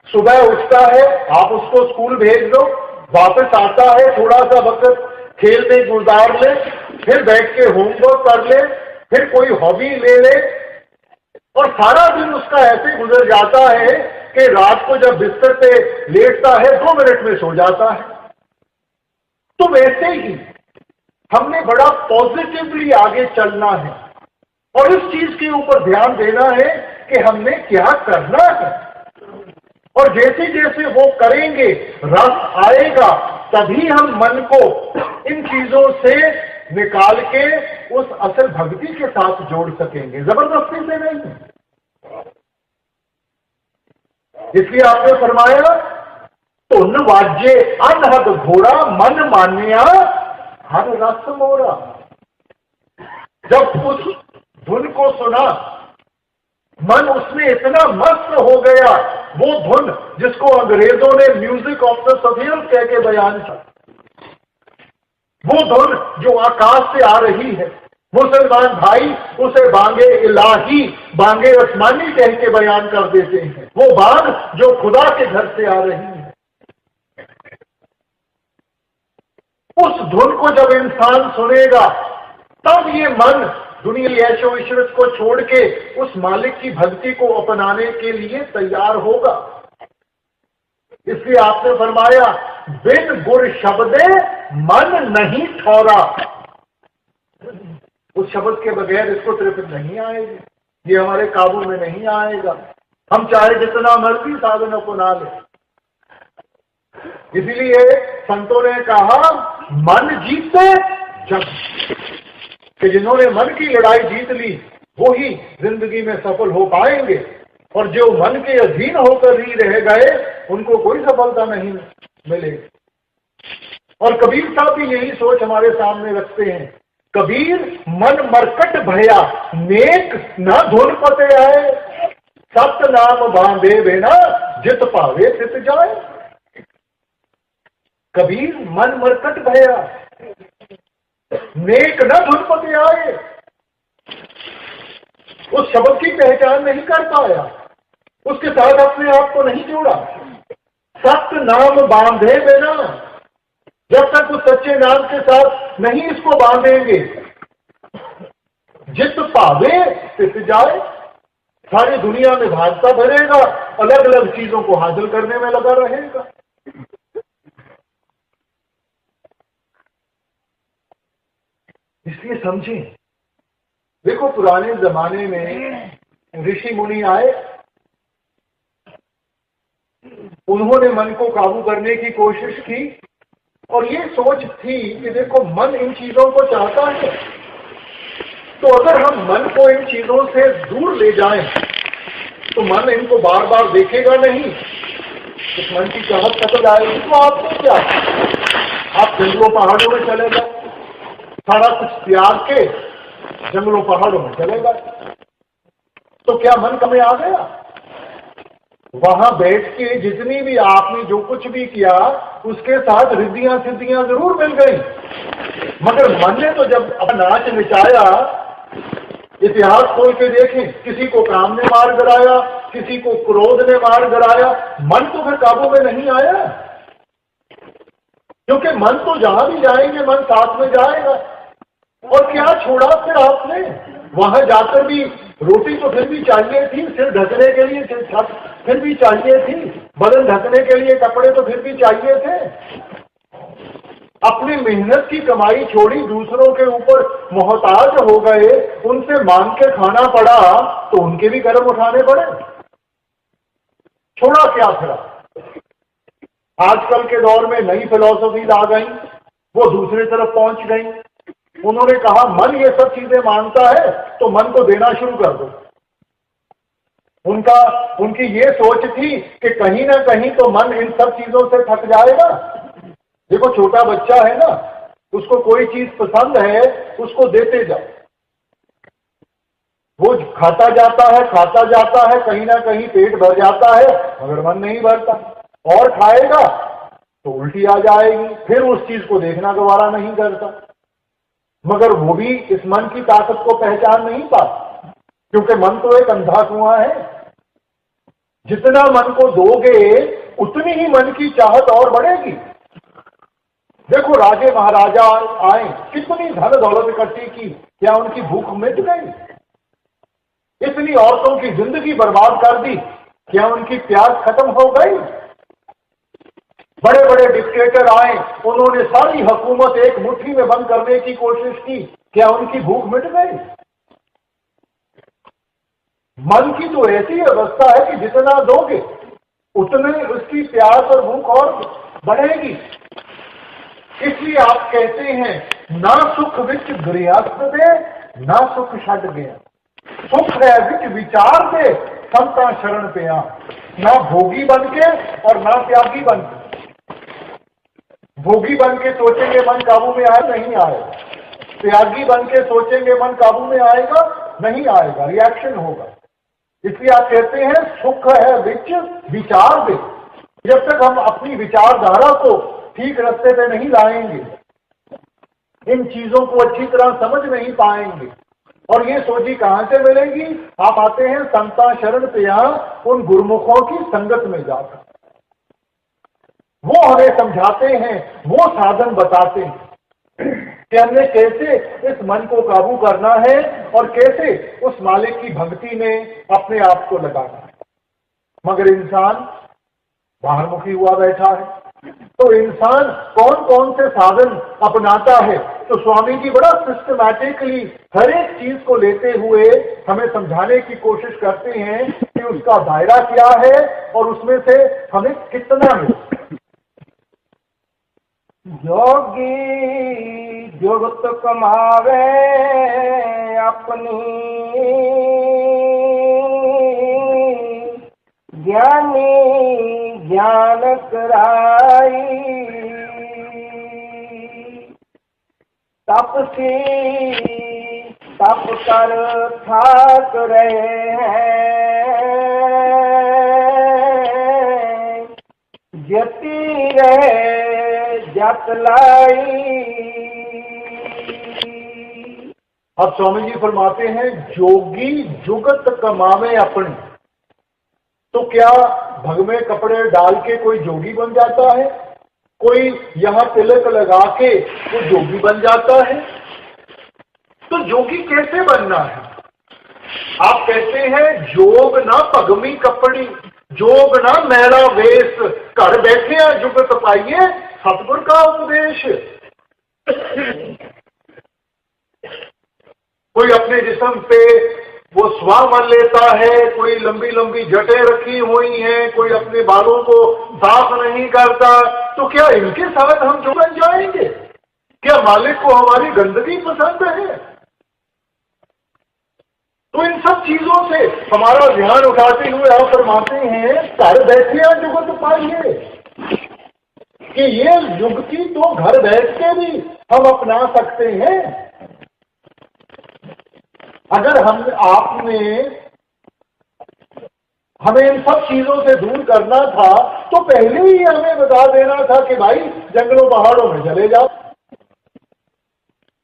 सुबह उठता है, आप उसको स्कूल भेज दो, वापस आता है, थोड़ा सा वक्त खेल में गुजार ले, फिर बैठ के होमवर्क कर ले, फिर कोई हॉबी ले ले, और सारा दिन उसका ऐसे गुजर जाता है कि रात को जब बिस्तर पे लेटता है 2 मिनट में सो जाता है। तो वैसे ही हमने बड़ा पॉजिटिवली आगे चलना है और इस चीज के ऊपर ध्यान देना है कि हमने क्या करना है, और जैसे जैसे वो करेंगे रस आएगा, तभी हम मन को इन चीजों से निकाल के उस असल भक्ति के साथ जोड़ सकेंगे, जबरदस्ती से नहीं। इसलिए आपने फरमाया धुन वाजे अनहद घोड़ा मन मान्या हर रस मोरा। जब उस धुन को सुना, मन उसमें इतना मस्त हो गया, वो धुन जिसको अंग्रेजों ने म्यूजिक ऑफ द सफीर कह के बयान किया, वो धुन जो आकाश से आ रही है, मुसलमान भाई उसे बांगे इलाही, बांगे आसमानी कह के बयान कर देते हैं। वो बांग जो खुदा के घर से आ रही है, उस धुन को जब इंसान सुनेगा, तब ये मन दुनिया ऐशो इशरत को छोड़ के उस मालिक की भक्ति को अपनाने के लिए तैयार होगा। इसलिए आपने फरमाया बिन गुर शब्दे मन नहीं ठौरा। उस शब्द के बगैर इसको तृप्ति नहीं आएगी, ये हमारे काबू में नहीं आएगा, हम चाहे जितना मर्जी साधन अपना ले। इसीलिए संतों ने कहा मन जीते जग, कि जिन्होंने मन की लड़ाई जीत ली वो ही जिंदगी में सफल हो पाएंगे, और जो मन के अधीन होकर ही रह गए उनको कोई सफलता नहीं मिलेगी। और कबीर साहब भी यही सोच हमारे सामने रखते हैं, कबीर मन मरकट भया नेक न धुन पते आए, सत नाम बांधे बिना जित पावे तित जाए। कबीर मन मरकट भया नेक न धुन पते आए, उस शब्द की पहचान नहीं कर पाया, उसके साथ अपने आप को नहीं जोड़ा। सत्य नाम बांधे बिना, जब तक उस सच्चे नाम के साथ नहीं इसको बांधेंगे, जित पावे तित जाए, सारी दुनिया में भागता भरेगा, अलग अलग चीजों को हासिल करने में लगा रहेगा। इसलिए समझें, देखो पुराने जमाने में ऋषि मुनि आए, उन्होंने मन को काबू करने की कोशिश की, और ये सोच थी कि देखो मन इन चीजों को चाहता है, तो अगर हम मन को इन चीजों से दूर ले जाएं तो मन इनको बार बार देखेगा नहीं, इस मन की चाहत कतल आएगी। तो आपको क्या, आप जंगलों पहाड़ों में चले गए, सारा कुछ त्याग के जंगलों पहाड़ों में चले गए, तो क्या मन कम आ गया? वहां बैठ के जितनी भी आपने जो कुछ भी किया उसके साथ रिद्धियां सिद्धियां जरूर मिल गई, मगर मन ने तो जब अपना नाच नचाया, इतिहास खोल के देखें, किसी को काम ने मार गिराया, किसी को क्रोध ने मार गिराया, मन तो फिर काबू में नहीं आया, क्योंकि मन तो जहां भी जाएंगे मन साथ में जाएगा। और क्या छोड़ा फिर आपने? वहां जाकर भी रोटी तो फिर भी चाहिए थी, सिर ढकने के लिए छत फिर भी चाहिए थी, बदन ढकने के लिए कपड़े तो फिर भी चाहिए थे। अपनी मेहनत की कमाई छोड़ी, दूसरों के ऊपर मोहताज हो गए, उनसे मांग के खाना पड़ा तो उनके भी कर्म उठाने पड़े। छोड़ा क्या फिर? आजकल के दौर में नई फिलॉसफीज आ गई, वो दूसरी तरफ पहुंच गई। उन्होंने कहा मन ये सब चीजें मांगता है तो मन को देना शुरू कर दो। उनकी ये सोच थी कि कहीं ना कहीं तो मन इन सब चीजों से थक जाएगा। देखो छोटा बच्चा है ना, उसको कोई चीज पसंद है उसको देते जाओ, वो खाता जाता है, कहीं ना कहीं पेट भर जाता है, मगर मन नहीं भरता, और खाएगा तो उल्टी आ जाएगी, फिर उस चीज को देखना दोबारा नहीं करता। मगर वो भी इस मन की ताकत को पहचान नहीं पाता, क्योंकि मन तो एक अंधा कुआं है। जितना मन को दोगे उतनी ही मन की चाहत और बढ़ेगी। देखो राजे महाराजा आए, कितनी धन दौलत इकट्ठी की, क्या उनकी भूख मिट गई? इतनी औरतों की जिंदगी बर्बाद कर दी, क्या उनकी प्यास खत्म हो गई? बड़े बड़े डिक्टेटर आए, उन्होंने सारी हुकूमत एक मुट्ठी में बंद करने की कोशिश की, क्या उनकी भूख मिट गई? मन की तो ऐसी अवस्था है कि जितना दोगे उतने उसकी प्यास और भूख और बढ़ेगी। इसलिए आप कहते हैं ना सुख विच गृहस्थ दे, ना सुख छड़ गया। सुख है विच विचार दे, संता शरण पे आ। ना भोगी बन के और ना त्यागी बन के। भोगी बन के सोचेंगे मन काबू में आए, नहीं आएगा। त्यागी बन के सोचेंगे मन काबू में आएगा, नहीं आएगा, रिएक्शन होगा। इसलिए आप कहते हैं सुख है विच विचार दे। जब तक हम अपनी विचारधारा को ठीक रास्ते पे नहीं लाएंगे, इन चीजों को अच्छी तरह समझ नहीं पाएंगे, और ये सोची कहां से मिलेगी? आप आते हैं संता शरण पे, उन गुरुमुखों की संगत में जाकर वो हमें समझाते हैं, वो साधन बताते हैं कि हमने कैसे इस मन को काबू करना है और कैसे उस मालिक की भक्ति में अपने आप को लगाना है। मगर इंसान बाहरमुखी हुआ बैठा है, तो इंसान कौन कौन से साधन अपनाता है? तो स्वामी जी बड़ा सिस्टमैटिकली हर एक चीज को लेते हुए हमें समझाने की कोशिश करते हैं कि उसका दायरा क्या है और उसमें से हमें कितना है। जोगी जुगत कमावे अपनी, ज्ञानी ज्ञान कराई। तपसी तप कर थाक रहे हैं, जती रहे जत लाई। अब स्वामी जी फरमाते हैं जोगी जुगत कमावे अपनी। तो क्या भग में कपड़े डाल के कोई जोगी बन जाता है? कोई यहां तिलक लगा के वो जोगी बन जाता है? तो जोगी कैसे बनना है? आप कहते हैं जोग ना पगमी कपड़ी, जोग ना मैला वेश, घर बैठे हैं जुगत पाइए सतगुर का उपदेश। कोई अपने जिस्म पे वो स्वा मन लेता है, कोई लंबी लंबी जटें रखी हुई हैं, कोई अपने बालों को साफ नहीं करता, तो क्या इनके साथ हम जो बन जाएंगे? क्या मालिक को हमारी गंदगी पसंद है? तो इन सब चीजों से हमारा ध्यान उठाते हुए आप फरमाते हैं घर बैठे जुगत पाइए, कि ये युक्ति तो घर बैठ के भी हम अपना सकते हैं। अगर हम आपने हमें इन सब चीजों से दूर करना था तो पहले ही हमें बता देना था कि भाई जंगलों पहाड़ों में चले जाओ।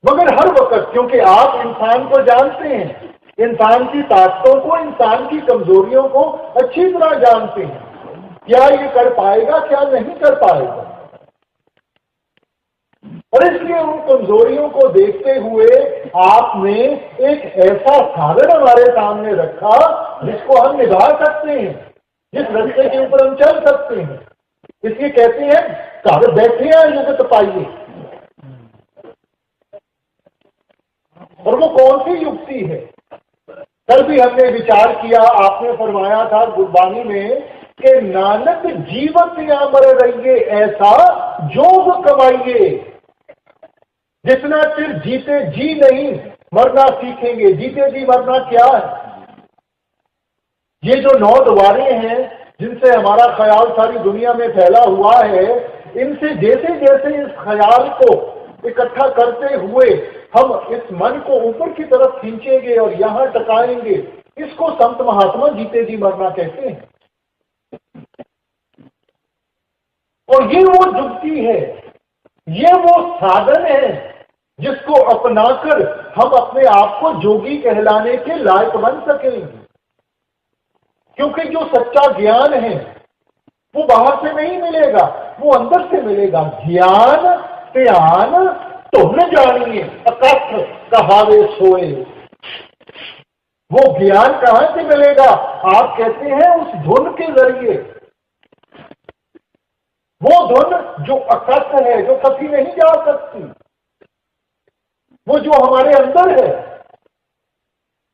मगर हर वक्त, क्योंकि आप इंसान को जानते हैं, इंसान की ताकतों को, इंसान की कमजोरियों को अच्छी तरह जानते हैं, क्या ये कर पाएगा क्या नहीं कर पाएगा, और इसलिए उन कमजोरियों को देखते हुए आपने एक ऐसा साधन हमारे सामने रखा जिसको हम निभा सकते हैं, जिस रास्ते के ऊपर हम चल सकते हैं। इसलिए कहते हैं घर बैठे हैं जुगत पाइए। और वो कौन सी युक्ति है? कल भी हमने विचार किया, आपने फरमाया था गुरबानी में कि नानक जीवत या मर रहिए ऐसा जोग कमाइए। जितना चिर जीते जी नहीं मरना सीखेंगे। जीते जी मरना क्या है? ये जो 9 द्वारें हैं जिनसे हमारा ख्याल सारी दुनिया में फैला हुआ है, इनसे जैसे जैसे इस ख्याल को इकट्ठा करते हुए हम इस मन को ऊपर की तरफ खींचेंगे और यहां टकाएंगे, इसको संत महात्मा जीते जी मरना कहते हैं। और ये वो जुक्ति है, ये वो साधन है जिसको अपनाकर हम अपने आप को जोगी कहलाने के लायक बन सकेंगे। क्योंकि जो सच्चा ज्ञान है वो बाहर से नहीं मिलेगा, वो अंदर से मिलेगा। ज्ञान त्यान तुम न जानिए अकथ कहावे सोए। वो ज्ञान कहां से मिलेगा? आप कहते हैं उस धुन के जरिए। वो धुन जो अकथ है, जो कभी नहीं जा सकती, वो जो हमारे अंदर है।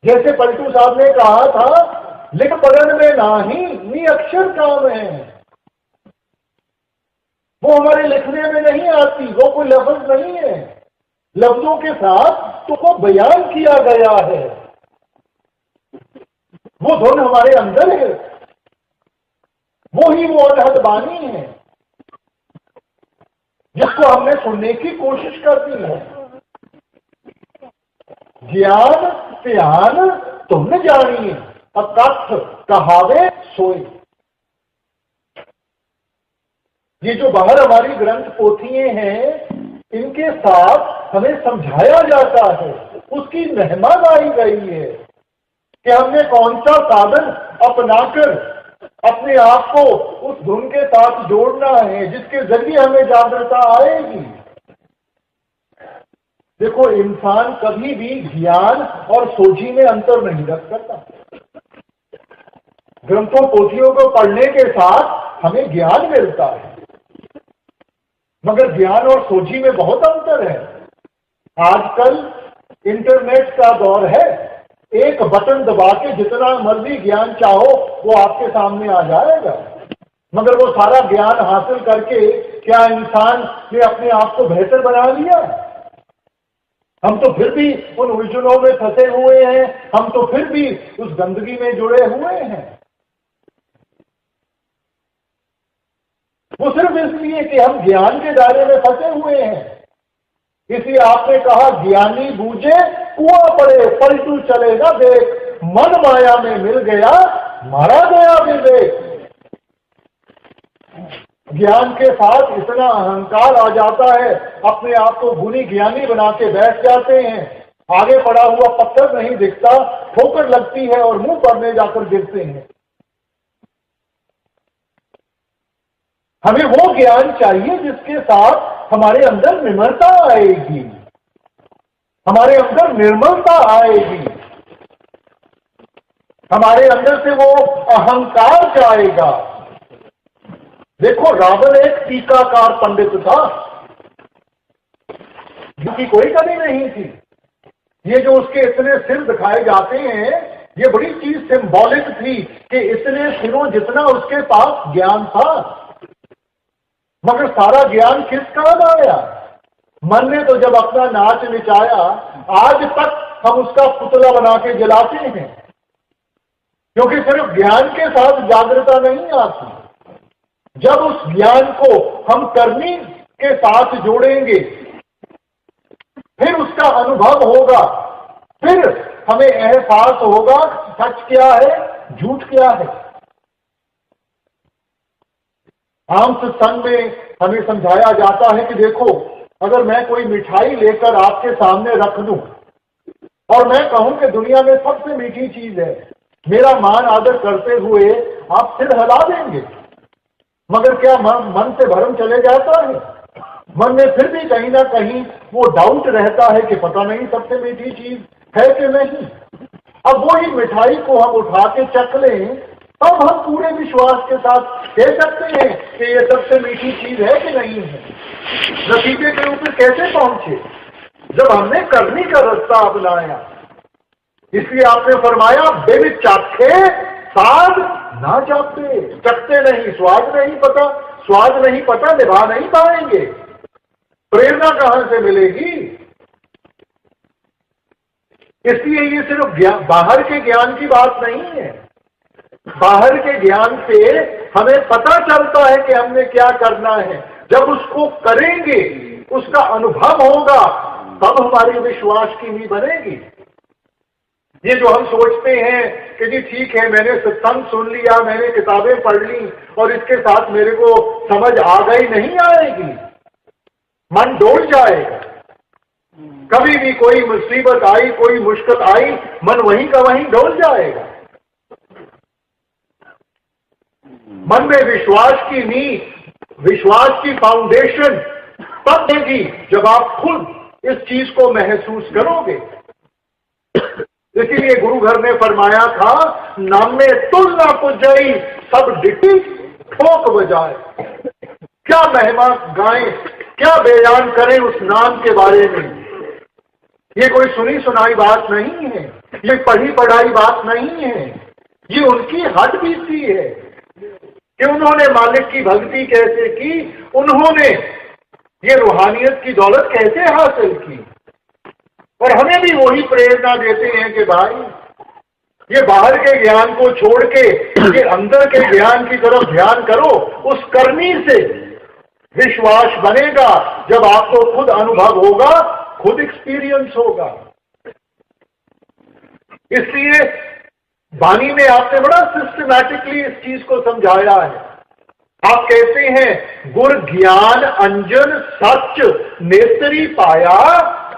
जैसे पलटू साहब ने कहा था, लिख पढ़न में नाही नी अक्षर काम है। वो हमारे लिखने में नहीं आती, वो कोई लफ्ज नहीं है, लफ्जों के साथ तो वो बयान किया गया है। वो धुन हमारे अंदर है, वो ही वो अनहद बानी है जिसको हमने सुनने की कोशिश करती है। ज्ञान त्यान तुम न जानिए अकथ कहावे सोए। ये जो बाहर हमारी ग्रंथ पोथियां हैं, इनके साथ हमें समझाया जाता है, उसकी मेहमान आई गई है कि हमने कौन सा साधन अपनाकर अपने आप को उस धुन के साथ जोड़ना है जिसके जरिए हमें जागृता आएगी। देखो, इंसान कभी भी ज्ञान और सोझी में अंतर नहीं रख सकता। ग्रंथों पोथियों को पढ़ने के साथ हमें ज्ञान मिलता है, मगर ज्ञान और सोझी में बहुत अंतर है। आजकल इंटरनेट का दौर है, एक बटन दबा के जितना मर्जी ज्ञान चाहो वो आपके सामने आ जाएगा, मगर वो सारा ज्ञान हासिल करके क्या इंसान ने अपने आप को बेहतर बना लिया? हम तो फिर भी उन उलझनों में फंसे हुए हैं, हम तो फिर भी उस गंदगी में जुड़े हुए हैं। वो सिर्फ इसलिए कि हम ज्ञान के दायरे में फंसे हुए हैं। इसलिए आपने कहा, ज्ञानी बूझे कुआं पड़े पलटू चलेगा देख, मन माया में मिल गया मारा गया विवेक। ज्ञान के साथ इतना अहंकार आ जाता है, अपने आप को गुणी ज्ञानी बना के बैठ जाते हैं, आगे पड़ा हुआ पत्थर नहीं दिखता, ठोकर लगती है और मुंह पर जाकर गिरते हैं। हमें वो ज्ञान चाहिए जिसके साथ हमारे अंदर निर्मलता आएगी, हमारे अंदर निर्मलता आएगी, हमारे अंदर से वो अहंकार जाएगा। देखो, रावण एक टीकाकार पंडित था, जिसकी कोई कमी नहीं थी। ये जो उसके इतने सिर दिखाए जाते हैं, ये बड़ी चीज सिंबॉलिक थी कि इतने सिरों जितना उसके पास ज्ञान था, मगर सारा ज्ञान किस काम आया? मन ने तो जब अपना नाच नचाया, आज तक हम उसका पुतला बना के जलाते हैं, क्योंकि सिर्फ ज्ञान के साथ जागृता नहीं आती। जब उस ज्ञान को हम करनी के साथ जोड़ेंगे, फिर उसका अनुभव होगा, फिर हमें एहसास होगा सच क्या है, झूठ क्या है। आम सत्संग में हमें समझाया जाता है कि देखो, अगर मैं कोई मिठाई लेकर आपके सामने रख दूं और मैं कहूं कि दुनिया में सबसे मीठी चीज है, मेरा मान आदर करते हुए आप सिर हिला देंगे, मगर क्या मन से भरम चले जाता है? मन में फिर भी कहीं ना कहीं वो डाउट रहता है कि पता नहीं सबसे मीठी चीज है कि नहीं। अब वही मिठाई को हम उठा के चख लें, तब हम पूरे विश्वास के साथ कह सकते हैं कि ये सबसे मीठी चीज है कि नहीं है। नतीजे के ऊपर कैसे पहुंचे? जब हमने करनी का रास्ता अपनाया। इसलिए आपने फरमाया, बेबिच चाखे स्वाद ना चाहते, चखते नहीं, स्वाद नहीं पता, स्वाद नहीं पता, निभा नहीं पाएंगे, प्रेरणा कहां से मिलेगी? इसलिए ये सिर्फ बाहर के ज्ञान की बात नहीं है। बाहर के ज्ञान से हमें पता चलता है कि हमने क्या करना है। जब उसको करेंगे, उसका अनुभव होगा, तब हमारी विश्वास की नींव बनेगी। ये जो हम सोचते हैं कि जी ठीक है, मैंने सत्संग सुन लिया, मैंने किताबें पढ़ ली और इसके साथ मेरे को समझ आ गई, नहीं आएगी, मन डोल जाएगा। कभी भी कोई मुसीबत आई, कोई मुश्किल आई, मन वहीं का वहीं डोल जाएगा। मन में विश्वास की नींव, विश्वास की फाउंडेशन तब देगी जब आप खुद इस चीज को महसूस करोगे। इसीलिए गुरु घर ने फरमाया था, नाम में तुलना पुजाई सब डिटी ठोक बजाए। क्या महिमा गाएं, क्या बयान करें उस नाम के बारे में। ये कोई सुनी सुनाई बात नहीं है, ये पढ़ी पढ़ाई बात नहीं है, ये उनकी हद बीती है कि उन्होंने मालिक की भक्ति कैसे की, उन्होंने ये रूहानियत की दौलत कैसे हासिल की। और हमें भी वही प्रेरणा देते हैं कि भाई ये बाहर के ज्ञान को छोड़ के ये अंदर के ज्ञान की तरफ ध्यान करो। उस करनी से विश्वास बनेगा जब आपको खुद अनुभव होगा, खुद एक्सपीरियंस होगा। इसलिए वाणी ने आपने बड़ा सिस्टमैटिकली इस चीज को समझाया है। आप कहते हैं गुर ज्ञान अंजन सच नेत्री पाया,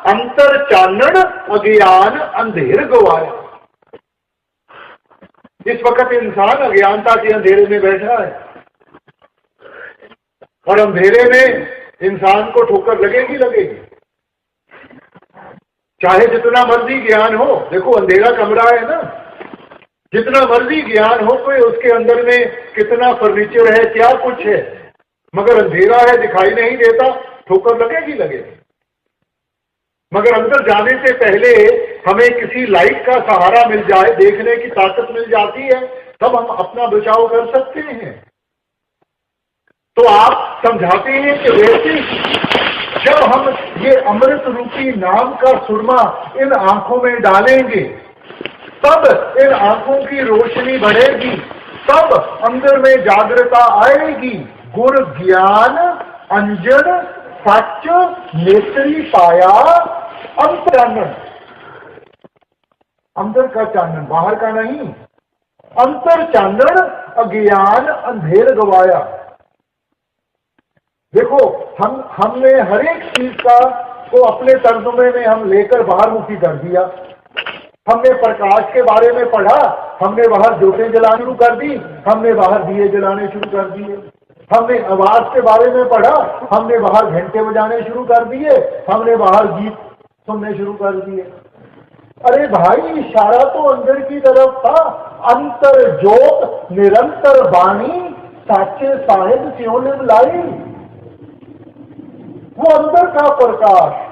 अंतर चानन अज्ञान अंधेर गवाया। इस वक्त इंसान अज्ञानता के अंधेरे में बैठा है और अंधेरे में इंसान को ठोकर लगेगी लगेगी, चाहे जितना मर्जी ज्ञान हो। देखो अंधेरा कमरा है ना, जितना मर्जी ज्ञान हो, कोई उसके अंदर में कितना फर्नीचर है, क्या कुछ है, मगर अंधेरा है, दिखाई नहीं देता, ठोकर लगेगी लगेगी। मगर अंदर जाने से पहले हमें किसी लाइट का सहारा मिल जाए, देखने की ताकत मिल जाती है, तब हम अपना बचाव कर सकते हैं। तो आप समझाते हैं कि वैसे जब हम ये अमृत रूपी नाम का सुरमा इन आंखों में डालेंगे, तब इन आंखों की रोशनी बढ़ेगी, तब अंदर में जागृता आएगी। गुर ज्ञान अंजन सच नेत्री पाया, अंतर चानन, अंदर का चानन, बाहर का नहीं, अंतर चानन अज्ञान अंधेर गवाया। देखो हमने हर एक चीज को अपने तर्जुमे में हम लेकर बाहर मुखी कर दिया। हमने प्रकाश के बारे में पढ़ा, हमने बाहर ज्योतें जलाना शुरू कर दी, हमने बाहर दिए जलाने शुरू कर दिए। हमने आवाज के बारे में पढ़ा, हमने बाहर घंटे बजाने शुरू कर दिए, हमने बाहर गीत सुनने शुरू कर दिए। अरे भाई, इशारा तो अंदर की तरफ था। अंतर ज्योत निरंतर वाणी साचे साहिब क्यों लिव लाई। वो अंदर का प्रकाश,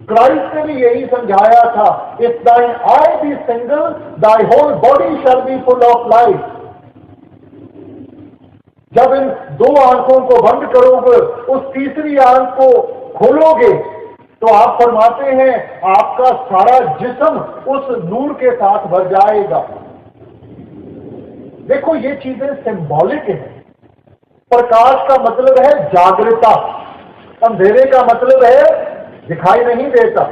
क्राइस्ट ने भी यही समझाया था, if thine eye be single thy whole body shall be full of light. जब इन दो आंखों को बंद करोगे, उस तीसरी आंख को खोलोगे, तो आप फरमाते हैं आपका सारा जिस्म उस नूर के साथ भर जाएगा। देखो ये चीजें सिंबॉलिक है। प्रकाश का मतलब है जागृता, अंधेरे का मतलब है दिखाई नहीं देता।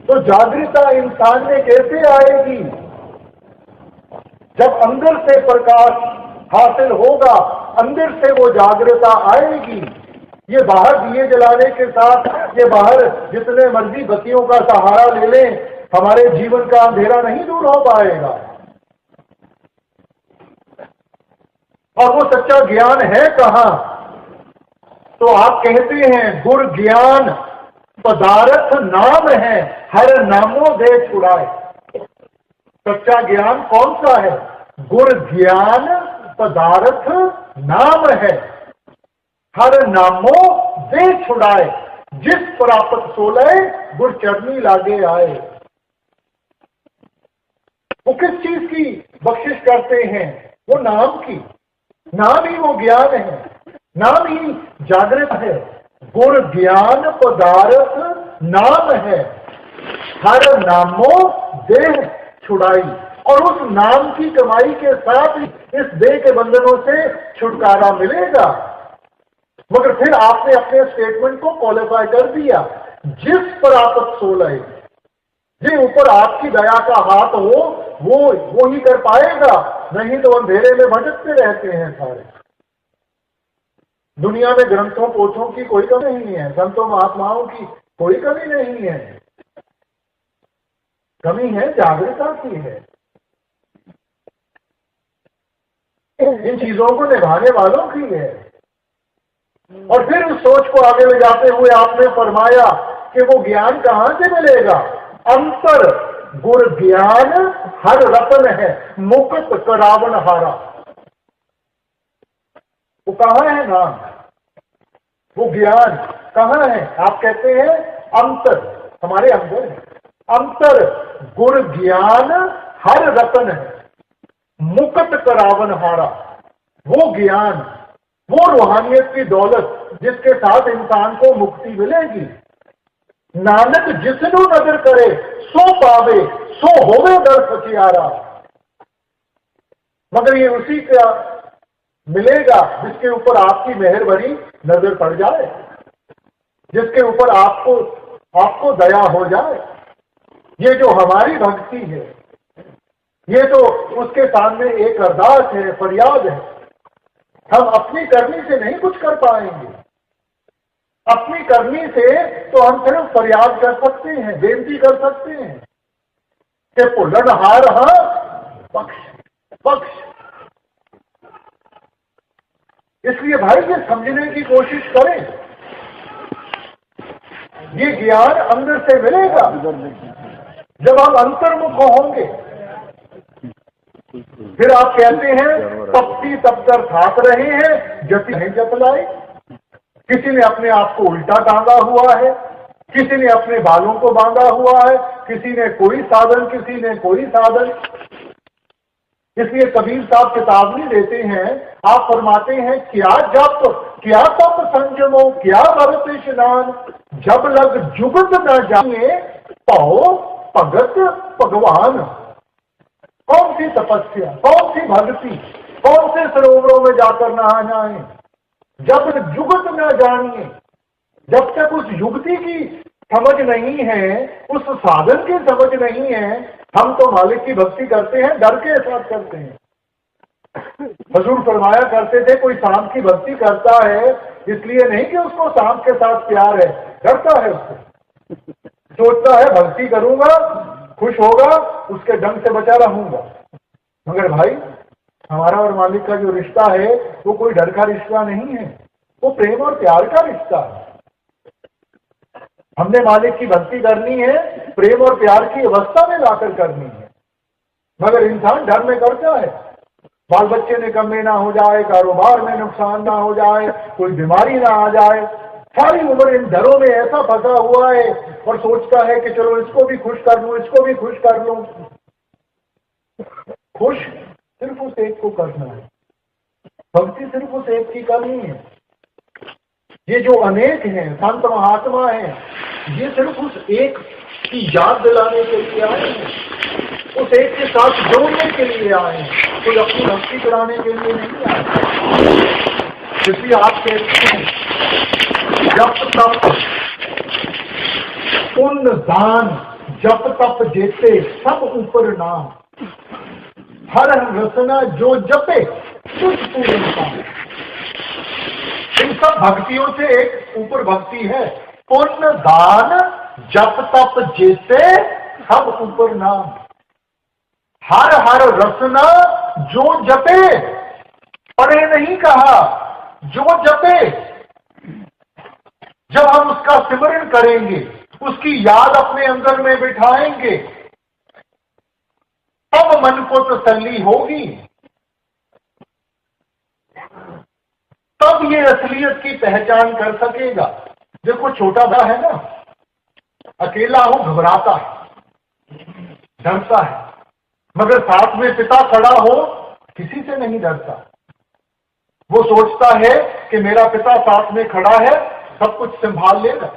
तो जागृता इंसान में कैसे आएगी? जब अंदर से प्रकाश हासिल होगा, अंदर से वो जागृता आएगी। ये बाहर दिए जलाने के साथ, ये बाहर जितने मर्जी बत्तियों का सहारा ले लें, हमारे जीवन का अंधेरा नहीं दूर हो पाएगा। और वो सच्चा ज्ञान है कहां? तो आप कहते हैं गुर ज्ञान पदार्थ नाम है, हर नामों दे छुड़ाए। सच्चा ज्ञान कौन सा है? गुर ज्ञान पदार्थ नाम है, हर नामों दे छुड़ाए। जिस प्राप्त सोले गुर चरनी लागे आए। वो किस चीज की बख्शिश करते हैं? वो नाम की। नाम ही वो ज्ञान है, नाम ही जागृत है। गुर ज्ञान पदार्थ नाम है, हर नामों देह छुड़ाई। और उस नाम की कमाई के साथ ही इस देह के बंधनों से छुटकारा मिलेगा। मगर फिर आपने अपने स्टेटमेंट को क्वालिफाई कर दिया जिस पर आपत सोलह, जिन ऊपर आपकी दया का हाथ हो वो ही कर पाएगा, नहीं तो अंधेरे में भटकते रहते हैं सारे। दुनिया में ग्रंथों पोथों की कोई कमी नहीं है, संतों महात्माओं की कोई कमी नहीं है, कमी है जागरूकता की है। इन चीजों को निभाने वालों की है। और फिर उस सोच को आगे ले जाते हुए आपने फरमाया कि वो ज्ञान कहां से मिलेगा? अंतर गुर ज्ञान हर रतन है, मुकुट करावन हारा। वो कहां है नाम? वो ज्ञान कहां है? आप कहते हैं अंतर, हमारे अंदर है। अंतर गुर ज्ञान हर रतन है, मुकुट करावन हारा। वो ज्ञान, वो रूहानियत की दौलत जिसके साथ इंसान को मुक्ति मिलेगी। नानक जिसनु नजर करे सो पावे, सो होवे दर सचियारा। मगर ये उसी का मिलेगा जिसके ऊपर आपकी मेहर भरी नजर पड़ जाए, जिसके ऊपर आपको दया हो जाए। ये जो हमारी भक्ति है, ये तो उसके सामने एक अरदास है, फरियाद है। हम अपनी करनी से नहीं कुछ कर पाएंगे। अपनी करनी से तो हम सिर्फ फरियाद कर सकते हैं, बेनती कर सकते हैं कि पुलनहार बख्श बख्श। इसलिए भाई ये समझने की कोशिश करें, ये ज्ञान अंदर से मिलेगा जब हम अंतर्मुख होंगे। फिर आप कहते हैं तपती तप कर थाक रहे हैं, जति नहीं जप लाए। किसी ने अपने आप को उल्टा टांगा हुआ है, किसी ने अपने बालों को बांधा हुआ है, किसी ने कोई साधन, किसी ने कोई साधन। इसलिए कबीर साहब चेतावनी देते हैं, आप फरमाते हैं क्या जप क्या तप संजमो क्या भरत स्नान, जब लग जुगत न जाए पाओ भगत भगवान। कौन सी तपस्या, कौन सी भक्ति, कौन से सरोवरों में जाकर नहा जाए? जब जुगत न जानिए, जब तक उस युक्ति की समझ नहीं है, उस साधन की समझ नहीं है, हम तो मालिक की भक्ति करते हैं, डर के साथ करते हैं। हुजूर फरमाया करते थे, कोई सांप की भक्ति करता है इसलिए नहीं कि उसको सांप के साथ प्यार है, डरता है उससे। सोचता है भक्ति करूंगा, खुश होगा, उसके डंग से बचा रहूंगा। मगर भाई हमारा और मालिक का जो रिश्ता है वो कोई डर का रिश्ता नहीं है, वो प्रेम और प्यार का रिश्ता है। हमने मालिक की भक्ति करनी है, प्रेम और प्यार की अवस्था में लाकर करनी है। मगर इंसान डर में करता है, बाल बच्चे निकम्मे ना हो जाए, कारोबार में नुकसान ना हो जाए, कोई बीमारी ना आ जाए। सारी उम्र इन डरों में ऐसा फंसा हुआ है और सोचता है कि चलो इसको भी खुश कर लूं, इसको भी खुश कर लूं। खुश सिर्फ उस एक को करना है, भक्ति सिर्फ उस एक की करनी है। ये जो अनेक हैं, संत महात्मा हैं, ये सिर्फ उस एक की याद दिलाने के लिए आए हैं, उस एक के साथ जोड़ने के लिए आए हैं, कोई अपनी भक्ति कराने के लिए नहीं आए। इसलिए आप कहते हैं जप तप पुण्य दान, जप तप जेते सब ऊपर नाम, हर रसना जो जपे तुझ पूर्ण काम। इन सब भक्तियों से एक ऊपर भक्ति है, पुण्य दान जप तप जेते सब ऊपर नाम, हर हर रसना जो जपे। पढ़े नहीं कहा, जो जपे। जब हम उसका सिमरन करेंगे, उसकी याद अपने अंदर में बिठाएंगे, तब मन को तसल्ली होगी, तब ये असलियत की पहचान कर सकेगा। देखो छोटा सा है ना, अकेला हो घबराता है, डरता है, मगर साथ में पिता खड़ा हो किसी से नहीं डरता। वो सोचता है कि मेरा पिता साथ में खड़ा है, सब कुछ संभाल लेगा।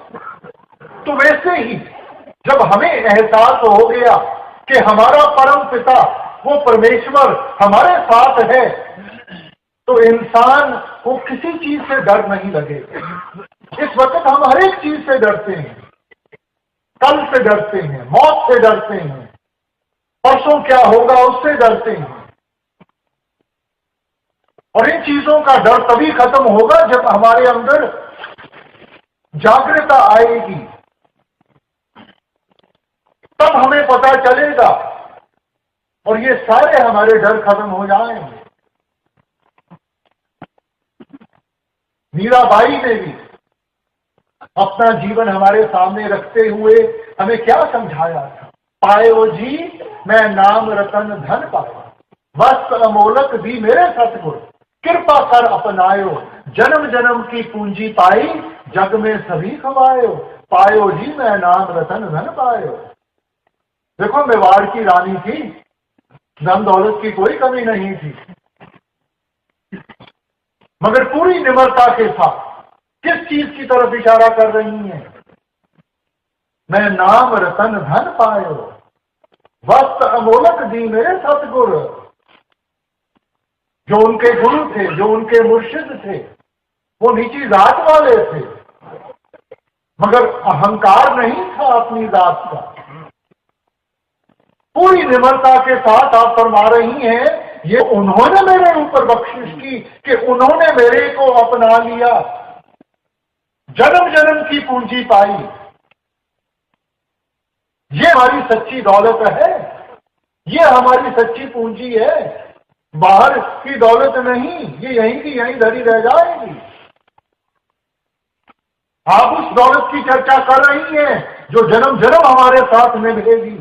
तो वैसे ही जब हमें एहसास हो गया कि हमारा परम पिता वो परमेश्वर हमारे साथ है, तो इंसान को किसी चीज से डर नहीं लगेगा। इस वक्त हम हर एक चीज से डरते हैं, कल से डरते हैं, मौत से डरते हैं, परसों क्या होगा उससे डरते हैं। और इन चीजों का डर तभी खत्म होगा जब हमारे अंदर जागृता आएगी, तब हमें पता चलेगा और ये सारे हमारे डर खत्म हो जाएंगे। मीराबाई ने भी अपना जीवन हमारे सामने रखते हुए हमें क्या समझाया था? पायो जी मैं नाम रतन धन पाया, वस्त्र अमोलक दी मेरे सतगुर, कृपा कर अपनायो, जन्म जन्म की पूंजी पाई, जग में सभी खवायो, पायो जी मैं नाम रतन धन पायो। देखो मेवाड़ की रानी थी, धन दौलत की कोई कमी नहीं थी, मगर पूरी निम्रता के साथ किस चीज की तरफ इशारा कर रही हैं? मैं नाम रतन धन पायो, वस्त्र अमोलक दी मेरे सतगुर। जो उनके गुरु थे, जो उनके मुर्शिद थे, वो नीची जात वाले थे, मगर अहंकार नहीं था अपनी जात का। पूरी निम्रता के साथ आप फरमा रही हैं, ये उन्होंने मेरे ऊपर बख्शिश की कि उन्होंने मेरे को अपना लिया, जन्म जन्म की पूंजी पाई। ये हमारी सच्ची दौलत है, ये हमारी सच्ची पूंजी है, बाहर की दौलत नहीं, ये यहीं की यहीं धरी रह जाएगी। आप उस दौलत की चर्चा कर रही हैं जो जन्म जन्म हमारे साथ में मिलेगी।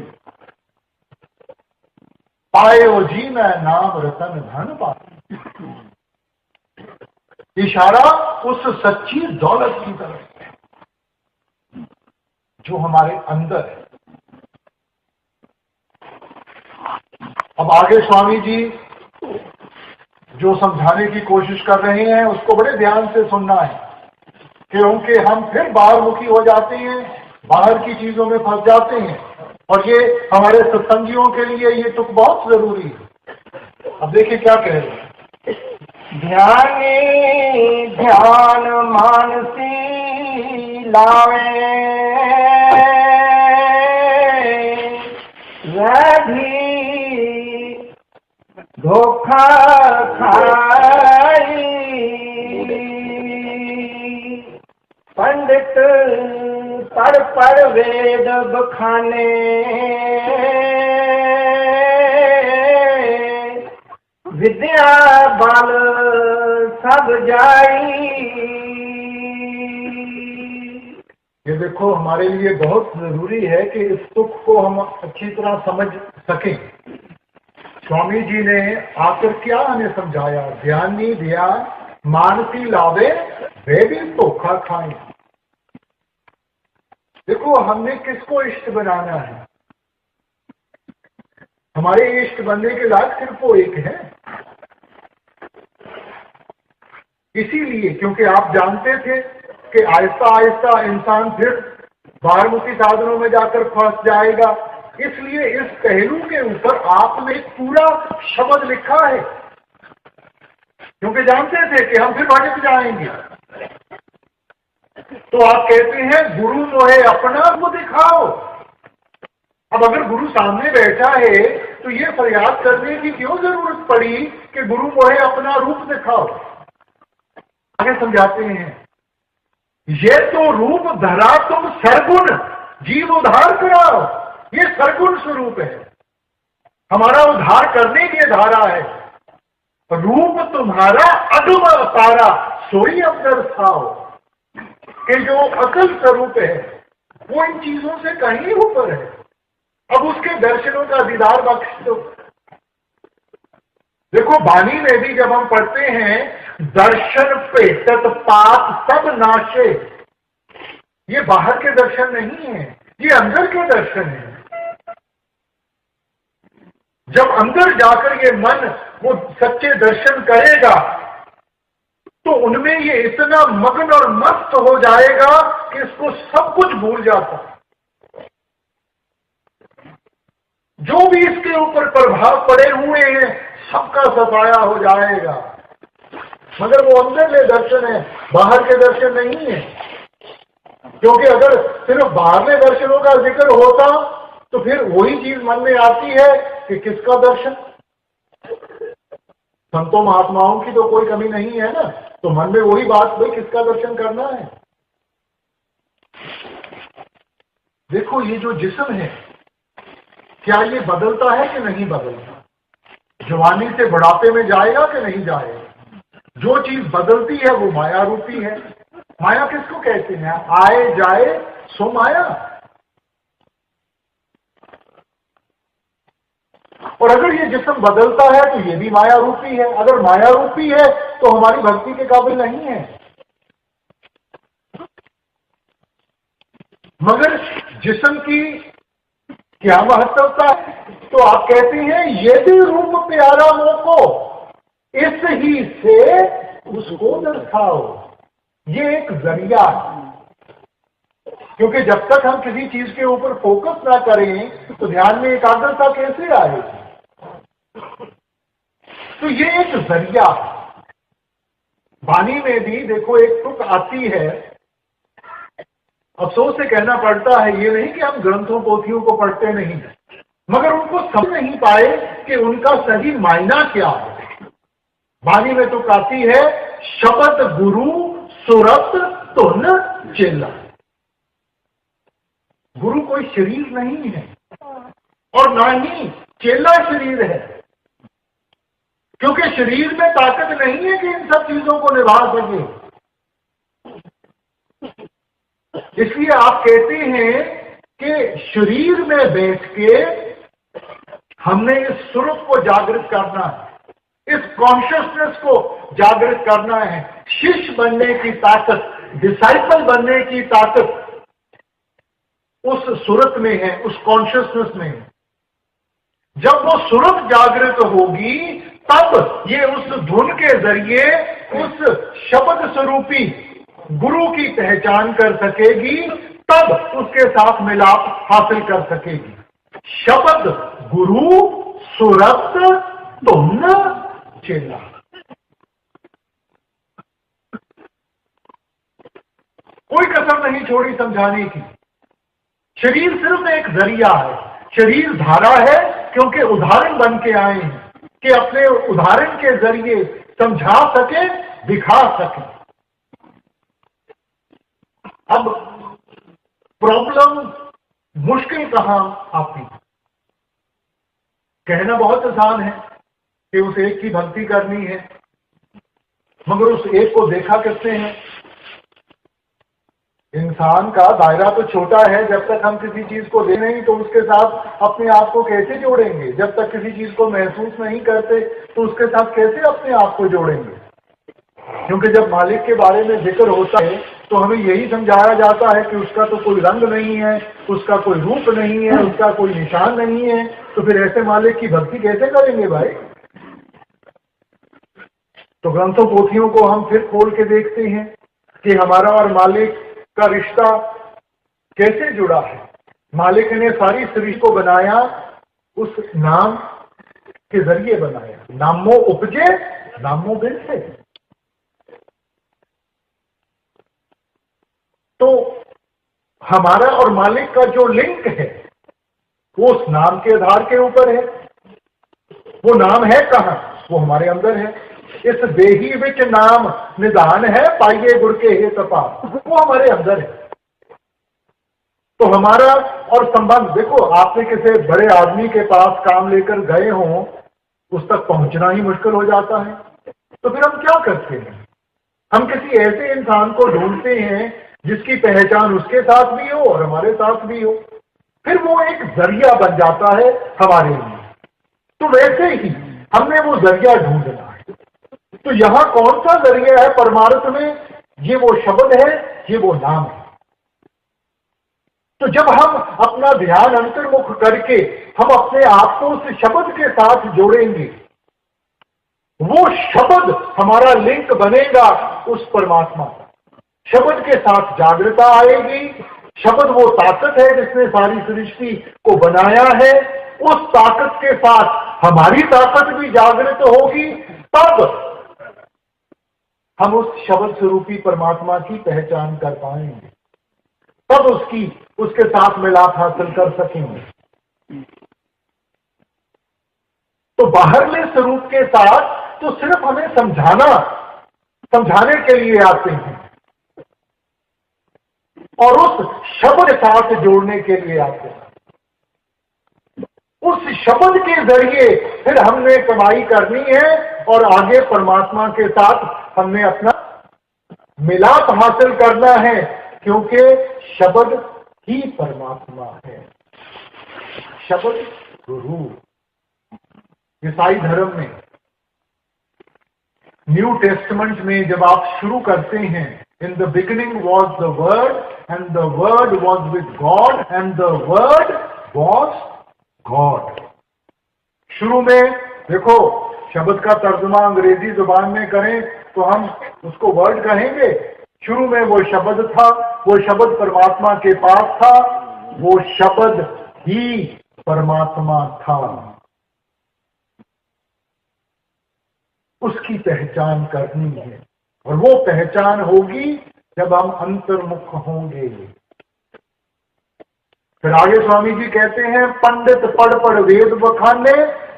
पायो जी मैं नाम रतन धन पाया, इशारा उस सच्ची दौलत की तरफ है जो हमारे अंदर है। अब आगे स्वामी जी जो समझाने की कोशिश कर रहे हैं उसको बड़े ध्यान से सुनना है, क्योंकि हम फिर बाहरमुखी हो जाते हैं, बाहर की चीजों में फंस जाते हैं, और ये हमारे सत्संगियों के लिए ये तुक बहुत जरूरी है। अब देखिए क्या कह रहे हैं। ध्यानी ध्यान मानसी लावे, राधी धोखा खाई, पंडित पर वेद बखाने, विद्या बाल सब जाई। ये देखो हमारे लिए बहुत जरूरी है कि इस सुख को हम अच्छी तरह समझ सकें। स्वामी जी ने आकर क्या हमें समझाया? ध्यानी ध्यान मानसी लावे, वे भी धोखा खाएं। देखो हमने किसको इष्ट बनाना है? हमारे इष्ट बनने के लायक सिर्फ वो एक है। इसीलिए क्योंकि आप जानते थे कि आहिस्ता आहिस्ता इंसान फिर बाहरमुखी साधनों में जाकर फंस जाएगा, इसलिए इस पहलू के ऊपर आपने एक पूरा शब्द लिखा है, क्योंकि जानते थे कि हम फिर भटक जाएंगे। तो आप कहते हैं गुरु मोहे अपना को दिखाओ। अब अगर गुरु सामने बैठा है तो ये फरियाद करने की क्यों जरूरत पड़ी कि गुरु मोहे अपना रूप दिखाओ? आगे समझाते हैं, ये तो रूप धरा तुम सरगुण जीव उद्धार कराओ। ये सरगुण स्वरूप है, हमारा उद्धार करने की धारा है। रूप तुम्हारा अदम अपारा सोई अवसर खाओ, कि जो असल स्वरूप है वो इन चीजों से कहीं ऊपर है। अब उसके दर्शनों का दीदार बख्श दो। देखो वाणी में भी जब हम पढ़ते हैं दर्शन पेटत पाप सब नाशे, ये बाहर के दर्शन नहीं है, ये अंदर के दर्शन है। जब अंदर जाकर ये मन वो सच्चे दर्शन करेगा तो उनमें ये इतना मग्न और मस्त हो जाएगा कि इसको सब कुछ भूल जाता है। जो भी इसके ऊपर प्रभाव पड़े हुए हैं सबका सफाया हो जाएगा। मगर वो अंदर ले दर्शन है, बाहर के दर्शन नहीं है। क्योंकि अगर सिर्फ बाहरले दर्शनों का जिक्र होता तो फिर वही चीज मन में आती है कि किसका दर्शन। संतों महात्माओं की तो कोई कमी नहीं है ना, तो मन में वही बात, भाई किसका दर्शन करना है। देखो ये जो जिस्म है, क्या ये बदलता है कि नहीं बदलता? जवानी से बुढ़ापे में जाएगा कि नहीं जाएगा? जो चीज बदलती है वो माया रूपी है। माया किसको कहते हैं? आए जाए सो माया। और अगर ये जिस्म बदलता है तो ये भी माया रूपी है। अगर माया रूपी है तो हमारी भक्ति के काबिल नहीं है। मगर जिस्म की क्या महत्वता है? तो आप कहते हैं ये भी रूप प्यारा मोको, इस ही से उसको दर्शाओ। ये एक जरिया है, क्योंकि जब तक हम किसी चीज के ऊपर फोकस ना करें तो ध्यान में एकाग्रता कैसे आएगी? तो ये एक जरिया है। वाणी में भी देखो एक तुक आती है, अफसोस से कहना पड़ता है, ये नहीं कि हम ग्रंथों पोथियों को पढ़ते नहीं, मगर उनको समझ नहीं पाए कि उनका सही मायना क्या है। वाणी में तुक आती है, शब्द गुरु सुरत तुन चेला। गुरु कोई शरीर नहीं है और ना ही चेला शरीर है, क्योंकि शरीर में ताकत नहीं है कि इन सब चीजों को निभा सके। इसलिए आप कहते हैं कि शरीर में बैठ के हमने इस सुरत को जागृत करना है, इस कॉन्शियसनेस को जागृत करना है। शिष्य बनने की ताकत, डिसाइपल बनने की ताकत उस सुरत में है, उस कॉन्शियसनेस में है। जब वो सुरत जागृत होगी तब ये उस धुन के जरिए उस शब्द स्वरूपी गुरु की पहचान कर सकेगी, तब उसके साथ मिलाप हासिल कर सकेगी। शब्द गुरु सुरत तुम चेला। कोई कसर नहीं छोड़ी समझाने की। शरीर सिर्फ एक जरिया है, शरीर धारा है, क्योंकि उदाहरण बन के आए हैं कि अपने उदाहरण के जरिए समझा सके, दिखा सके। अब प्रॉब्लम मुश्किल कहां आती है? कहना बहुत आसान है कि उस एक की भक्ति करनी है, मगर उस एक को देखा किसने है? इंसान का दायरा तो छोटा है। जब तक हम किसी चीज को देख नहीं तो उसके साथ अपने आप को कैसे जोड़ेंगे? जब तक किसी चीज को महसूस नहीं करते तो उसके साथ कैसे अपने आप को जोड़ेंगे? क्योंकि जब मालिक के बारे में जिक्र होता है तो हमें यही समझाया जाता है कि उसका तो कोई रंग नहीं है, उसका कोई रूप नहीं है, उसका कोई निशान नहीं है। तो फिर ऐसे मालिक की भक्ति कैसे करेंगे भाई? तो ग्रंथों पोथियों को हम फिर खोल के देखते हैं कि हमारा और मालिक का रिश्ता कैसे जुड़ा है। मालिक ने सारी सृष्टि को बनाया, उस नाम के जरिए बनाया। नामो उपजे नामो बिनसे। तो हमारा और मालिक का जो लिंक है वो उस नाम के आधार के ऊपर है। वो नाम है कहां? वो हमारे अंदर है। इस देही विच नाम निदान है, पाइये गुर के हे तपा। वो हमारे अंदर है। तो हमारा और संबंध, देखो आपने किसी बड़े आदमी के पास काम लेकर गए हों, उस तक पहुंचना ही मुश्किल हो जाता है। तो फिर हम क्या करते हैं? हम किसी ऐसे इंसान को ढूंढते हैं जिसकी पहचान उसके साथ भी हो और हमारे साथ भी हो। फिर वो एक जरिया बन जाता है हमारे लिए। तो वैसे ही हमने वो जरिया ढूंढना है। तो यहां कौन सा जरिया है परमार्थ में? ये वो शब्द है, ये वो नाम है। तो जब हम अपना ध्यान अंतर्मुख करके हम अपने आप को उस शब्द के साथ जोड़ेंगे, वो शब्द हमारा लिंक बनेगा उस परमात्मा का। शब्द के साथ जागृता आएगी। शब्द वो ताकत है जिसने सारी सृष्टि को बनाया है। उस ताकत के साथ हमारी ताकत भी जागृत होगी। तब हम उस शब्द स्वरूपी परमात्मा की पहचान कर पाएंगे। तब उसके साथ मिलाप हासिल कर सकेंगे। तो बाहरले स्वरूप के साथ तो सिर्फ हमें समझाने के लिए आते हैं और उस शब्द के साथ जोड़ने के लिए आते हैं। उस शब्द के जरिए फिर हमने कमाई करनी है और आगे परमात्मा के साथ हमने अपना मिलाप हासिल करना है, क्योंकि शब्द ही परमात्मा है, शब्द गुरु। ईसाई धर्म में न्यू टेस्टमेंट में जब आप शुरू करते हैं, in the beginning was the word and the word was with God and the word was God. शुरू में देखो, शब्द का तर्जुमा अंग्रेजी जुबान में करें तो हम उसको वर्ड कहेंगे। शुरू में वो शब्द था, वो शब्द परमात्मा के पास था, वो शब्द ही परमात्मा था। उसकी पहचान करनी है और वो पहचान होगी जब हम अंतर्मुख होंगे। फिर आगे स्वामी जी कहते हैं, पंडित पढ़ पढ़ वेद बखाने,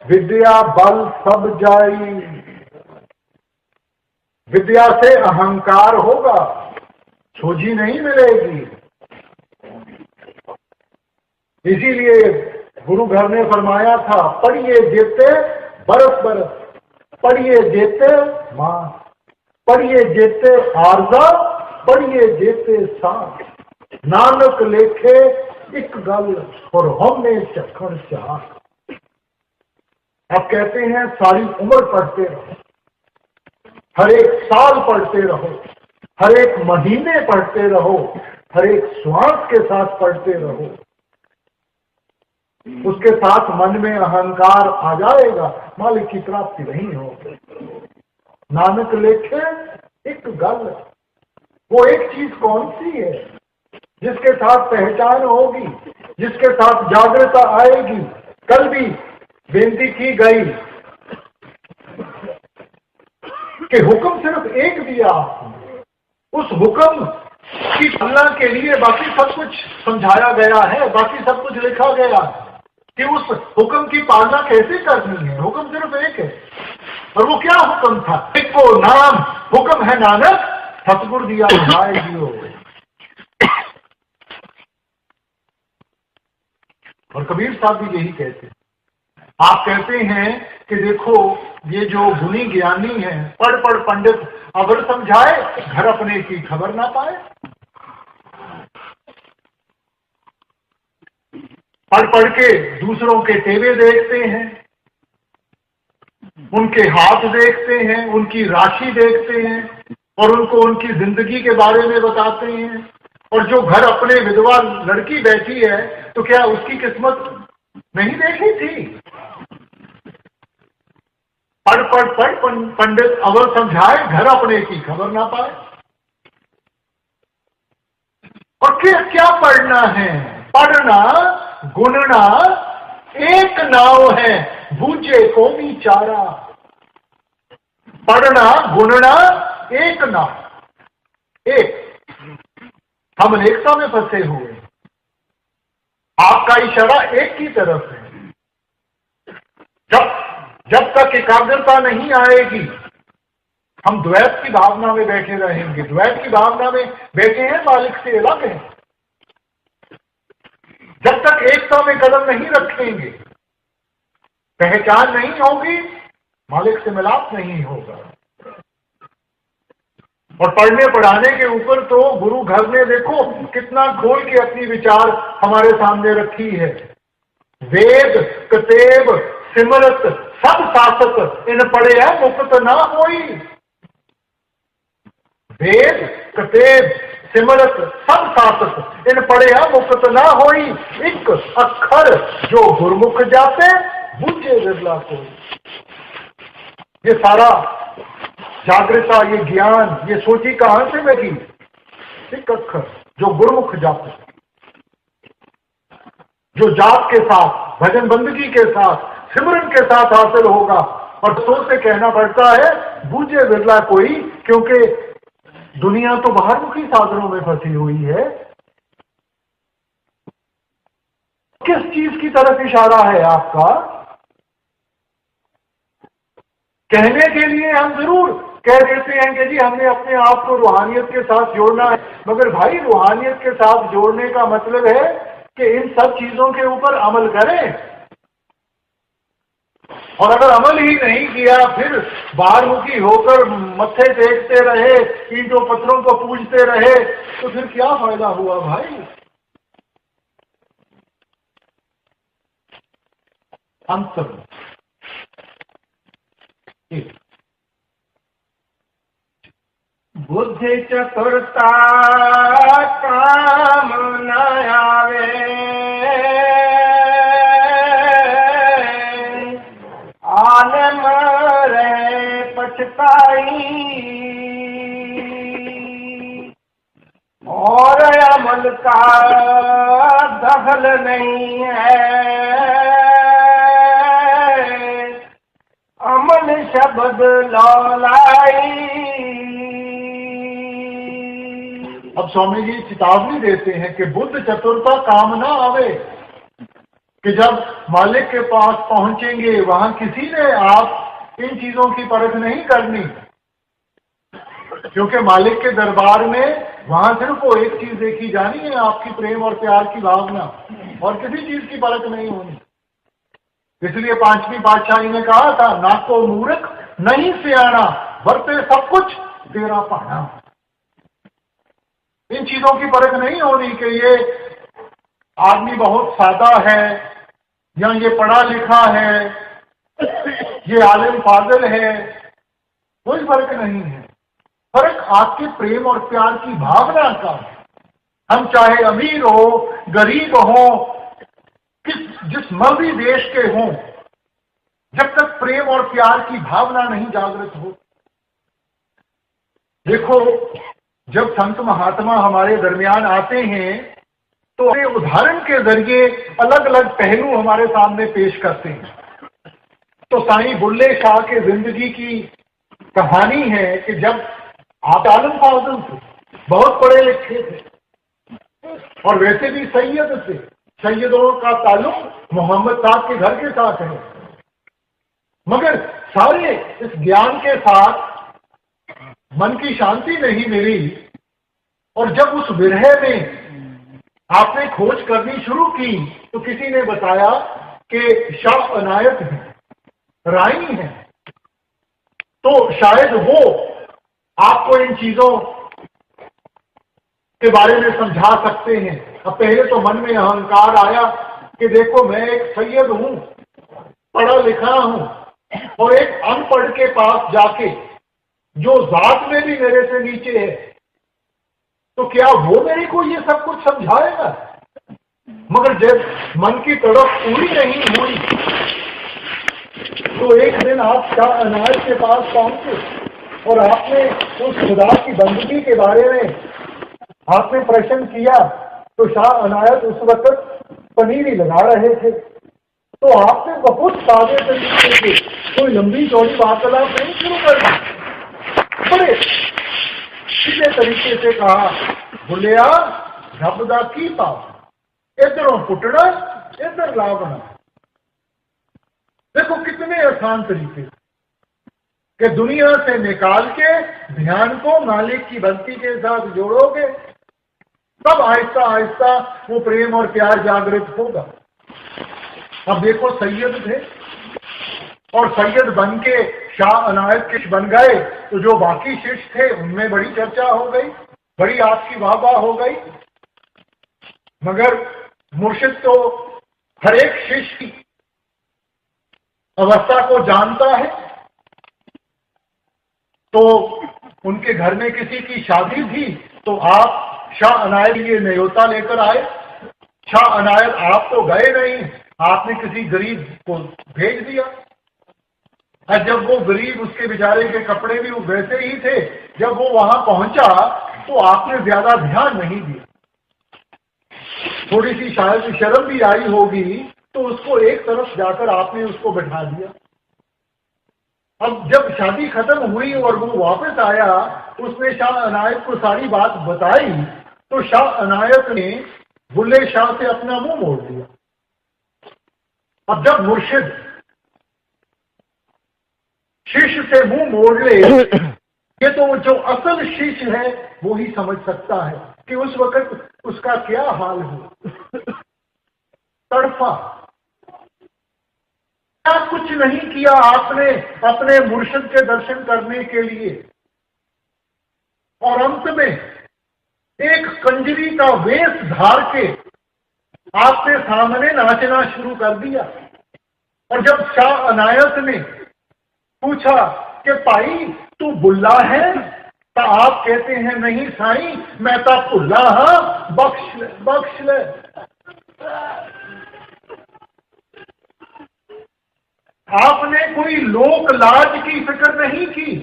विद्या बल सब जाई। विद्या से अहंकार होगा, सोझी नहीं मिलेगी। इसीलिए गुरु घर ने फरमाया था, पढ़िए जेते बरस बरस, पढ़िए जेते मां, पढ़िए जेते आरजा, पढ़िए जेते सांस। नानक लेखे एक गल और हमने चखण चाह। आप कहते हैं सारी उम्र पढ़ते रहो, हर एक साल पढ़ते रहो, हर एक महीने पढ़ते रहो, हर एक श्वास के साथ पढ़ते रहो। उसके साथ मन में अहंकार आ जाएगा, मालिक की प्राप्ति नहीं होगी। नानक लेखे एक गल, वो एक चीज कौन सी है जिसके साथ पहचान होगी, जिसके साथ जागृता आएगी। कल भी बेनती की गई कि हुक्म सिर्फ एक दिया, उस हुक्म की पालना के लिए बाकी सब कुछ समझाया गया है, बाकी सब कुछ लिखा गया है कि उस हुक्म की पालना कैसे करनी है। हुक्म सिर्फ एक है, और वो क्या हुक्म था? एक वो नाम हुक्म है नानक, सतगुरु दिया भाई जियो। और कबीर साहब भी यही कहते हैं। आप कहते हैं कि देखो ये जो गुणी ज्ञानी है, पढ़ पढ़ पंडित अवर समझाए, घर अपने की खबर ना पाए। पढ़ पढ़ के दूसरों के टेवे देखते हैं, उनके हाथ देखते हैं, उनकी राशि देखते हैं और उनको उनकी जिंदगी के बारे में बताते हैं। और जो घर अपने विधवा लड़की बैठी है, तो क्या उसकी किस्मत नहीं देखी थी? पढ़ पढ़ पढ़ पंडित अवर समझाए, घर अपने की खबर ना पाए। और क्या पढ़ना है? पढ़ना गुनना एक नाव है, बूझे को भी चारा। पढ़ना गुनना एक नाव, एक। हम अनेकता में फंसे हुए, आपका इशारा एक की तरफ है। जब तक एकाग्रता नहीं आएगी, हम द्वैत की भावना में बैठे रहेंगे। द्वैत की भावना में बैठे हैं, मालिक से अलग है। जब तक एकता में कदम नहीं रखेंगे, पहचान नहीं होगी, मालिक से मिलाप नहीं होगा। और पढ़ने पढ़ाने के ऊपर तो गुरु घर ने देखो कितना खोल के अपनी विचार हमारे सामने रखी है। वेद कतेब सिमरत सब शासक, इन पढ़े है मुक्त ना होई। वेद कतेब सिमरत सब शासक, इन पढ़े है मुक्त ना होई। एक अक्षर जो गुरमुख जाते, बूझे विरला कोई। ये सारा जागृता, ये ज्ञान, ये सोची कहां से लगी? एक अक्षर जो गुरमुख जाते, जो जाप के साथ, भजन बंदगी के साथ, सिमरन के साथ हासिल होगा। और सोच से कहना पड़ता है बूझे विरला कोई, क्योंकि दुनिया तो बाहरमुखी साधनों में फंसी हुई है। किस चीज की तरफ इशारा है आपका? कहने के लिए हम जरूर कह देते हैं कि जी हमने अपने आप को रूहानियत के साथ जोड़ना है, मगर भाई रूहानियत के साथ जोड़ने का मतलब है कि इन सब चीजों के ऊपर अमल करें। और अगर अमल ही नहीं किया, फिर बाहरमुखी होकर मत्थे टेकते रहे, ईंटों पत्थरों को पूजते रहे, तो फिर क्या फायदा हुआ भाई? अंत में बुद्धि चतुरता काम न आवे, आने मरे पछताई, और अमल का दखल नहीं है, अमल शब्द लौलाई। अब स्वामी जी चेतावनी देते हैं कि बुद्ध चतुरता काम ना आवे, कि जब मालिक के पास पहुंचेंगे वहां किसी ने आप इन चीजों की परख नहीं करनी, क्योंकि मालिक के दरबार में वहां सिर्फ वो एक चीज देखी जानी है, आपकी प्रेम और प्यार की भावना, और किसी चीज की परख नहीं होनी। इसलिए पांचवी पातशाही ने कहा था, ना को मूर्ख नहीं सियाना, वरते सब कुछ तेरा पाना। इन चीजों की परख नहीं होनी कि ये आदमी बहुत सादा है, या ये पढ़ा लिखा है, ये आलिम फाजिल है, कोई फर्क नहीं है। फर्क आपके प्रेम और प्यार की भावना का है। हम चाहे अमीर हो, गरीब हो, जिस मर्जी देश के हों, जब तक प्रेम और प्यार की भावना नहीं जागृत हो। देखो, जब संत महात्मा हमारे दरमियान आते हैं तो उदाहरण के जरिए अलग अलग पहलू हमारे सामने पेश करते हैं। तो साईं बुल्ले शाह के जिंदगी की कहानी है कि जब आप आलम फाजिल थे, बहुत पढ़े लिखे थे, और वैसे भी सैयद थे। सैयदों का ताल्लुक मोहम्मद साहब के घर के साथ है, मगर सारे इस ज्ञान के साथ मन की शांति नहीं मिली। और जब उस विरह में आपने खोज करनी शुरू की तो किसी ने बताया कि शाह अनायत है, राई है, तो शायद वो आपको इन चीजों के बारे में समझा सकते हैं। अब पहले तो मन में अहंकार आया कि देखो मैं एक सैयद हूं, पढ़ा लिखा हूं, और एक अनपढ़ के पास जाके जो जात में भी मेरे से नीचे है, तो क्या वो मेरे को ये सब कुछ समझाएगा? मगर जब मन की तड़प पूरी नहीं हुई तो एक दिन आप शाह अनायत के पास पहुंचे और आपने उस खुदा की बंदगी के बारे में आपने प्रश्न किया। तो शाह अनायत उस वक्त पनीरी लगा रहे थे, तो आपने बहुत सादे तरीके से कोई लंबी चौड़ी वार्तालाप नहीं शुरू कर दी, बड़े सीधे तरीके से कहा, बुलिया ढबदा की पाप, इधरों पुटना इधर लावना। देखो कितने आसान तरीके कि दुनिया से निकाल के ध्यान को मालिक की भक्ति के साथ जोड़ोगे, तब आहिस्ता आहिस्ता वो प्रेम और प्यार जागृत होगा। अब देखो सैयद थे और सैयद बन के शाह अनायत के बन गए, तो जो बाकी शिष्य थे उनमें बड़ी चर्चा हो गई, बड़ी आपकी वाहवाह हो गई। मगर मुर्शिद तो हर एक शिष्य की अवस्था को जानता है। तो उनके घर में किसी की शादी थी, तो आप शाह अनायत ये न्योता लेकर आए। शाह अनायत आप तो गए नहीं, आपने किसी गरीब को भेज दिया। और जब वो गरीब, उसके बेचारे के कपड़े भी वैसे ही थे, जब वो वहां पहुंचा तो आपने ज्यादा ध्यान नहीं दिया। थोड़ी सी शायद शर्म भी आई होगी, तो उसको एक तरफ जाकर आपने उसको बैठा दिया। अब जब शादी खत्म हुई और वो वापस आया, उसने शाह अनायत को सारी बात बताई, तो शाह अनायत ने बुल्ले शाह से अपना मुंह मोड़ दिया अब जब मुर्शिद शिष्य से मुंह मोड़ ले, ये तो जो असल शिष्य है वो ही समझ सकता है कि उस वक्त उसका क्या हाल हो। तड़फा, क्या कुछ नहीं किया आपने अपने मुर्शिद के दर्शन करने के लिए, और अंत में एक कंजरी का वेश धार के आपके सामने नाचना शुरू कर दिया। और जब शाह अनायत ने पूछा कि भाई तू बुल्ला है, तो आप कहते हैं नहीं साईं मैं तो भुल्ला हाँ, बख्श ले बख्श ले। आपने कोई लोक लाज की फिक्र नहीं की,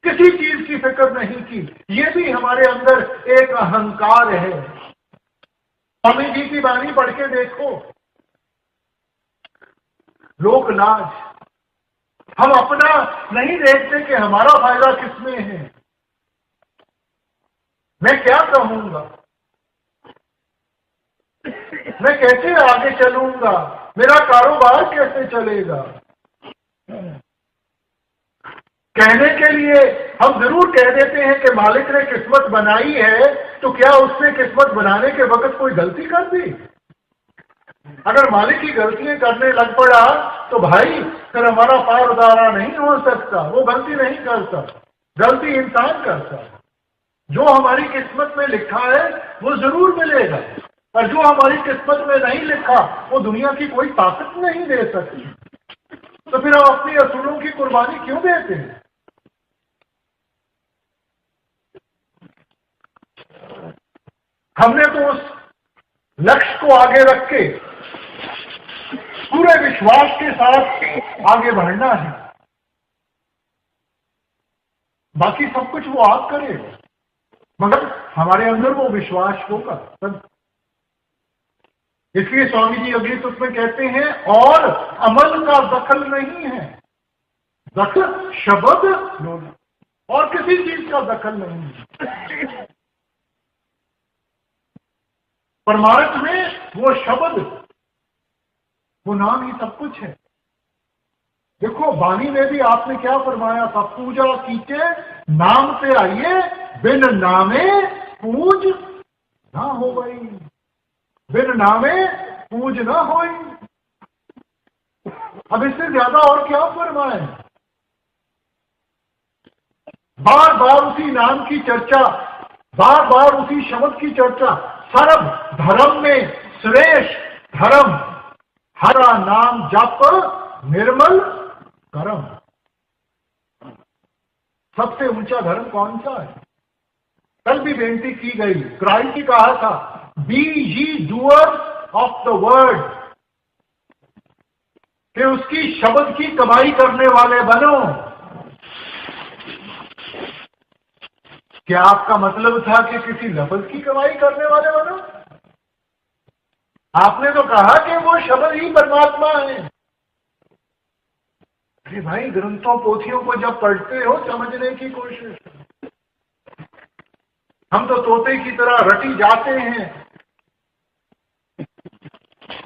किसी चीज की फिक्र नहीं की। ये भी हमारे अंदर एक अहंकार है। स्वामी जी की वाणी पढ़ के देखो, लोक लाज, हम अपना नहीं देखते कि हमारा फायदा किसमें है, मैं क्या कहूंगा, मैं कैसे आगे चलूंगा, मेरा कारोबार कैसे चलेगा। कहने के लिए हम जरूर कह देते हैं कि मालिक ने किस्मत बनाई है, तो क्या उसने किस्मत बनाने के वक्त कोई गलती कर दी? अगर मालिक की गलतियां करने लग पड़ा तो भाई फिर हमारा पार उतारा नहीं हो सकता। वो गलती नहीं करता, गलती इंसान करता है। जो हमारी किस्मत में लिखा है वो जरूर मिलेगा, और जो हमारी किस्मत में नहीं लिखा वो दुनिया की कोई ताकत नहीं दे सकती। तो फिर हम अपनी असूलों की कुर्बानी क्यों देते हैं? हमने तो उस लक्ष्य को आगे रख के पूरे विश्वास के साथ आगे बढ़ना है। बाकी सब कुछ वो आप करेगा, मगर हमारे अंदर वो विश्वास होगा तब। इसलिए स्वामी जी अगली सुत में कहते हैं और अमल का दखल नहीं है, दखल शब्द और किसी चीज का दखल नहीं है। परमार्थ में वो शब्द, वो नाम ही सब कुछ है। देखो वाणी में भी आपने क्या फरमाया था, पूजा कीजिए नाम से आइए, बिन नामे पूज ना हो गई, बिन नामे पूज ना हो। अब इससे ज्यादा और क्या फरमाए? बार बार उसी नाम की चर्चा, बार बार उसी शब्द की चर्चा। सर्व धर्म में श्रेष्ठ धर्म हरा नाम जप निर्मल कर्म। सबसे ऊंचा धर्म कौन सा है? कल भी बेनती की गई, क्राइस्ट ने कहा था बी ये डूअर्स ऑफ द वर्ड, कि उसकी शब्द की कमाई करने वाले बनो। क्या आपका मतलब था कि किसी लफ्ज की कमाई करने वाले बनो? आपने तो कहा कि वो शब्द ही परमात्मा है। अरे भाई ग्रंथों पोथियों को जब पढ़ते हो समझने की कोशिश। हम तो तोते की तरह रटी जाते हैं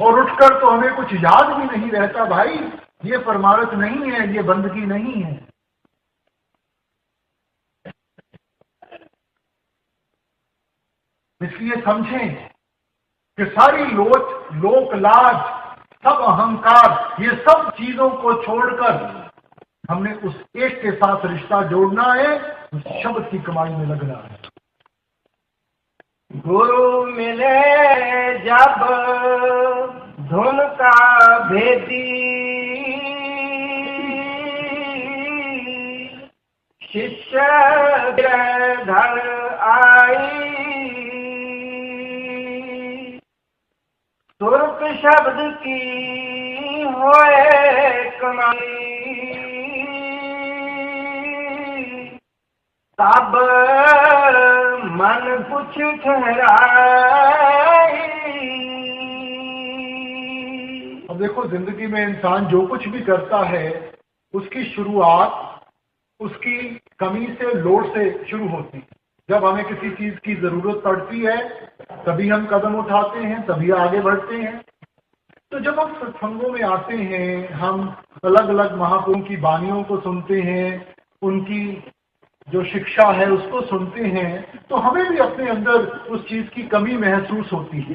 और उठकर तो हमें कुछ याद भी नहीं रहता। भाई ये परमार्थ नहीं है, ये बंदगी नहीं है। इसलिए समझें कि सारी लोक लाज, सब अहंकार, ये सब चीजों को छोड़कर हमने उस एक के साथ रिश्ता जोड़ना है, उस शब्द की कमाई में लगना है। गुरु मिले जब धुन का भेदी, शिष्य गिरधर आई, तुर्क शब्द की होए कमाई, तब मन कुछ ठहराई। अब देखो जिंदगी में इंसान जो कुछ भी करता है उसकी शुरुआत उसकी कमी से, लोड़ से शुरू होती है। जब हमें किसी चीज की जरूरत पड़ती है तभी हम कदम उठाते हैं, तभी आगे बढ़ते हैं। तो जब हम सत्संगों में आते हैं, हम अलग अलग महापुरुषों की वाणियों को सुनते हैं, उनकी जो शिक्षा है उसको सुनते हैं, तो हमें भी अपने अंदर उस चीज की कमी महसूस होती है।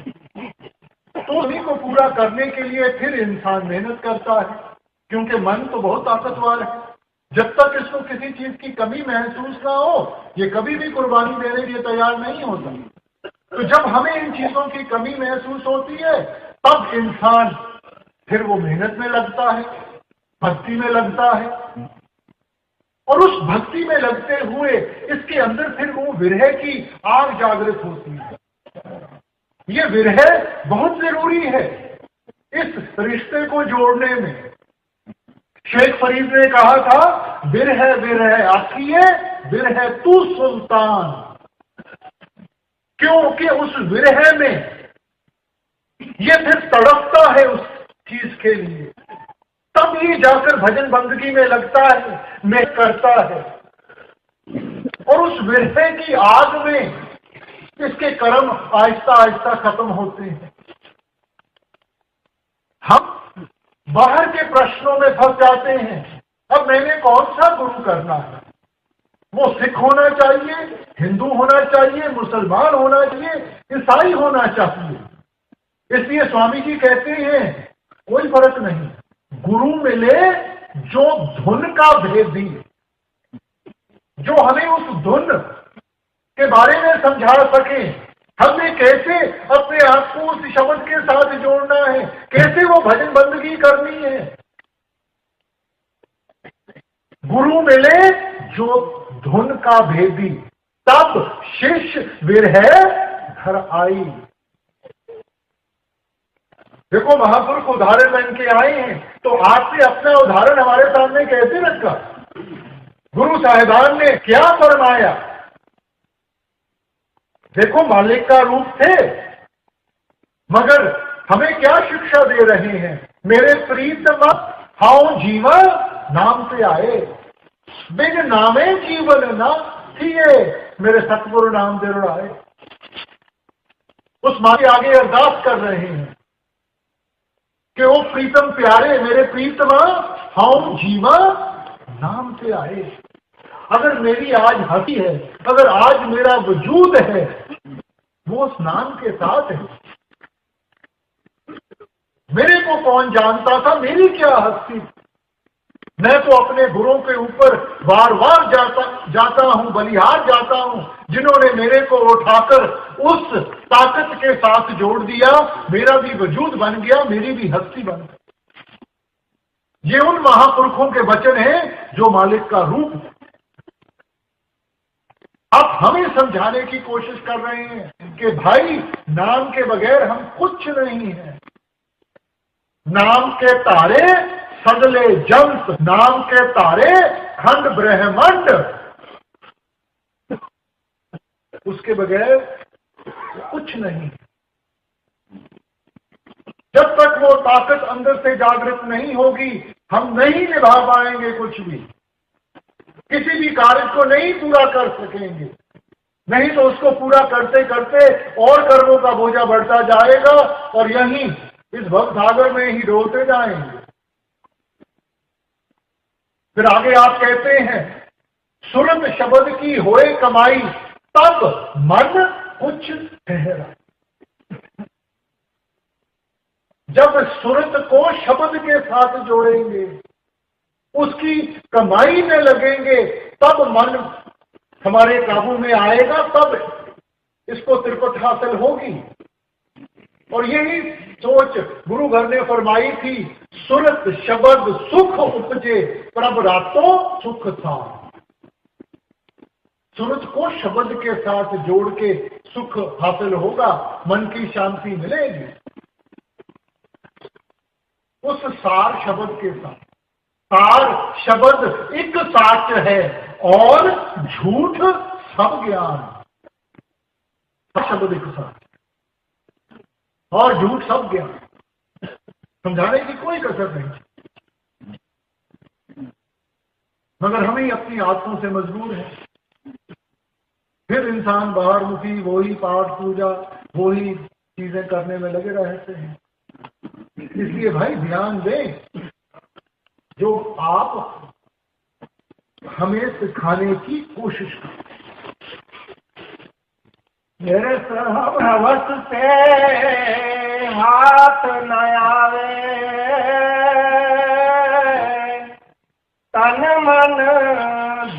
तो उन्हीं को पूरा करने के लिए फिर इंसान मेहनत करता है, क्योंकि मन तो बहुत ताकतवर है। जब तक इसको किसी चीज की कमी महसूस ना हो, ये कभी भी कुर्बानी देने के लिए तैयार नहीं होता। तो जब हमें इन चीजों की कमी महसूस होती है, तब इंसान फिर वो मेहनत में लगता है, भक्ति में लगता है, और उस भक्ति में लगते हुए इसके अंदर फिर वो विरह की आग जागृत होती है। ये विरह बहुत जरूरी है इस रिश्ते को जोड़ने में। शेख फरीद ने कहा था, विरह विरह आखिए विरह तू सुल्तान, क्योंकि उस विरह में ये फिर तड़पता है उस चीज के लिए, तब ये जाकर भजन बंदगी में लगता है, में करता है, और उस विरह की आग में इसके कर्म आहिस्ता आहिस्ता खत्म होते हैं। हम बाहर के प्रश्नों में फंस जाते हैं। अब मैंने कौन सा गुरु करना है? वो सिख होना चाहिए, हिंदू होना चाहिए, मुसलमान होना चाहिए, ईसाई होना चाहिए। इसलिए स्वामी जी कहते हैं कोई फर्क नहीं, गुरु मिले जो धुन का भेदी, जो हमें उस धुन के बारे में समझा सके, हमने कैसे अपने आप को उस शब्द के साथ जोड़ना है, कैसे वो भजन बंदगी करनी है। गुरु मिले जो धुन का भेदी, तब शिष्य विरह घर आई। देखो महापुरुष उदाहरण बन के आए हैं, तो आपने अपना उदाहरण हमारे सामने कैसे रखा? गुरु साहिबान ने क्या फरमाया? देखो मालिक का रूप थे, मगर हमें क्या शिक्षा दे रहे हैं? मेरे प्रीतम हाउ जीवा नाम से आए, बिन नामे जीवन ना थिए, मेरे सतगुरु नाम दे आए। उस माँ के आगे अरदास कर रहे हैं कि वो प्रीतम प्यारे, मेरे प्रीतमा हाउ जीवा नाम से आए। अगर मेरी आज हंसी है, अगर आज मेरा वजूद है, वो उस नाम के साथ है। मेरे को कौन जानता था, मेरी क्या हस्ती। मैं तो अपने गुरुओं के ऊपर बार बार जाता हूं, बलिहार जाता हूं, जिन्होंने मेरे को उठाकर उस ताकत के साथ जोड़ दिया, मेरा भी वजूद बन गया, मेरी भी हस्ती बन गई। ये उन महापुरुषों के वचन हैं जो मालिक का रूप है। अब हमें समझाने की कोशिश कर रहे हैं कि भाई नाम के बगैर हम कुछ नहीं है। नाम के तारे सगले जंत, नाम के तारे खंड ब्रह्मांड, उसके बगैर कुछ नहीं। जब तक वो ताकत अंदर से जागृत नहीं होगी, हम नहीं निभा पाएंगे कुछ भी, किसी भी कार्य को नहीं पूरा कर सकेंगे। नहीं तो उसको पूरा करते करते और कर्मों का बोझा बढ़ता जाएगा और यहीं इस भवसागर में ही डोलते जाएंगे। फिर आगे आप कहते हैं, सुरत शब्द की होए कमाई, तब मन कुछ ठहरा। जब सुरत को शब्द के साथ जोड़ेंगे, उसकी कमाई में लगेंगे, तब मन हमारे काबू में आएगा, तब इसको त्रिपट हासिल होगी। और यही सोच गुरु घर ने फरमाई थी, सुरत शब्द सुख उपजे, प्रभ रातो सुख था। सुरत को शब्द के साथ जोड़ के सुख हासिल होगा, मन की शांति मिलेगी उस सार शब्द के साथ। सार शब्द एक साच है और झूठ सब ज्ञान। शब्द एक साच और झूठ सब ज्ञान, समझाने की कोई कसर नहीं। मगर हम ही अपनी आदतों से मजबूर हैं। फिर इंसान बाहर मुखी, वही पाठ पूजा, वही चीजें करने में लगे रहते हैं। इसलिए भाई ध्यान दें, जो आप हमें सिखाने की कोशिश करें। मेरे हवस से हाथ न आवे, तन मन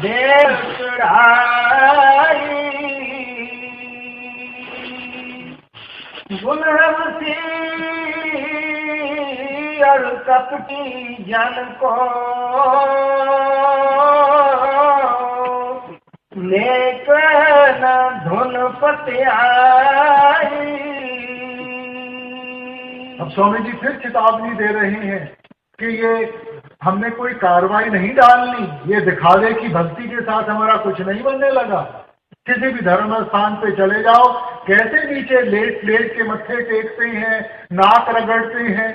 देव चढ़ाई, गुलहमसी और कपटी जन को नेक न धुन पत्याई। अब स्वामी जी फिर चेतावनी दे रहे हैं कि ये हमने कोई कार्रवाई नहीं डालनी, ये दिखावे की भक्ति के साथ हमारा कुछ नहीं बनने लगा। किसी भी धर्म स्थान पे चले जाओ, कैसे नीचे लेट लेट के मत्थे टेकते हैं, नाक रगड़ते हैं।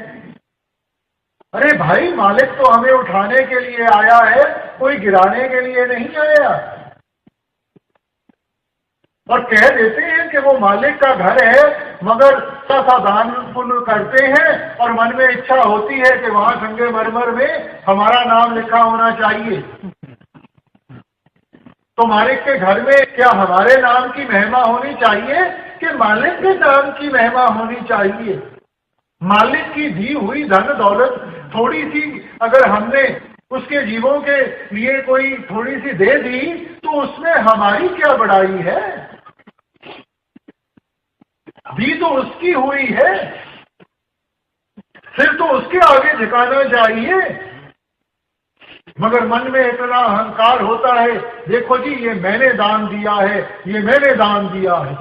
अरे भाई, मालिक तो हमें उठाने के लिए आया है, कोई गिराने के लिए नहीं आया। और कह देते हैं कि वो मालिक का घर है, मगर सा दान पुण्य करते हैं और मन में इच्छा होती है कि वहां संगमरमर में हमारा नाम लिखा होना चाहिए। तो मालिक के घर में क्या हमारे नाम की महिमा होनी चाहिए कि मालिक के नाम की महिमा होनी चाहिए? मालिक की दी हुई धन दौलत थोड़ी सी अगर हमने उसके जीवों के लिए कोई थोड़ी सी दे दी तो उसमें हमारी क्या बड़ाई है? दी तो उसकी हुई है, फिर तो उसके आगे झुकाना चाहिए। मगर मन में इतना अहंकार होता है, देखो जी ये मैंने दान दिया है, ये मैंने दान दिया है।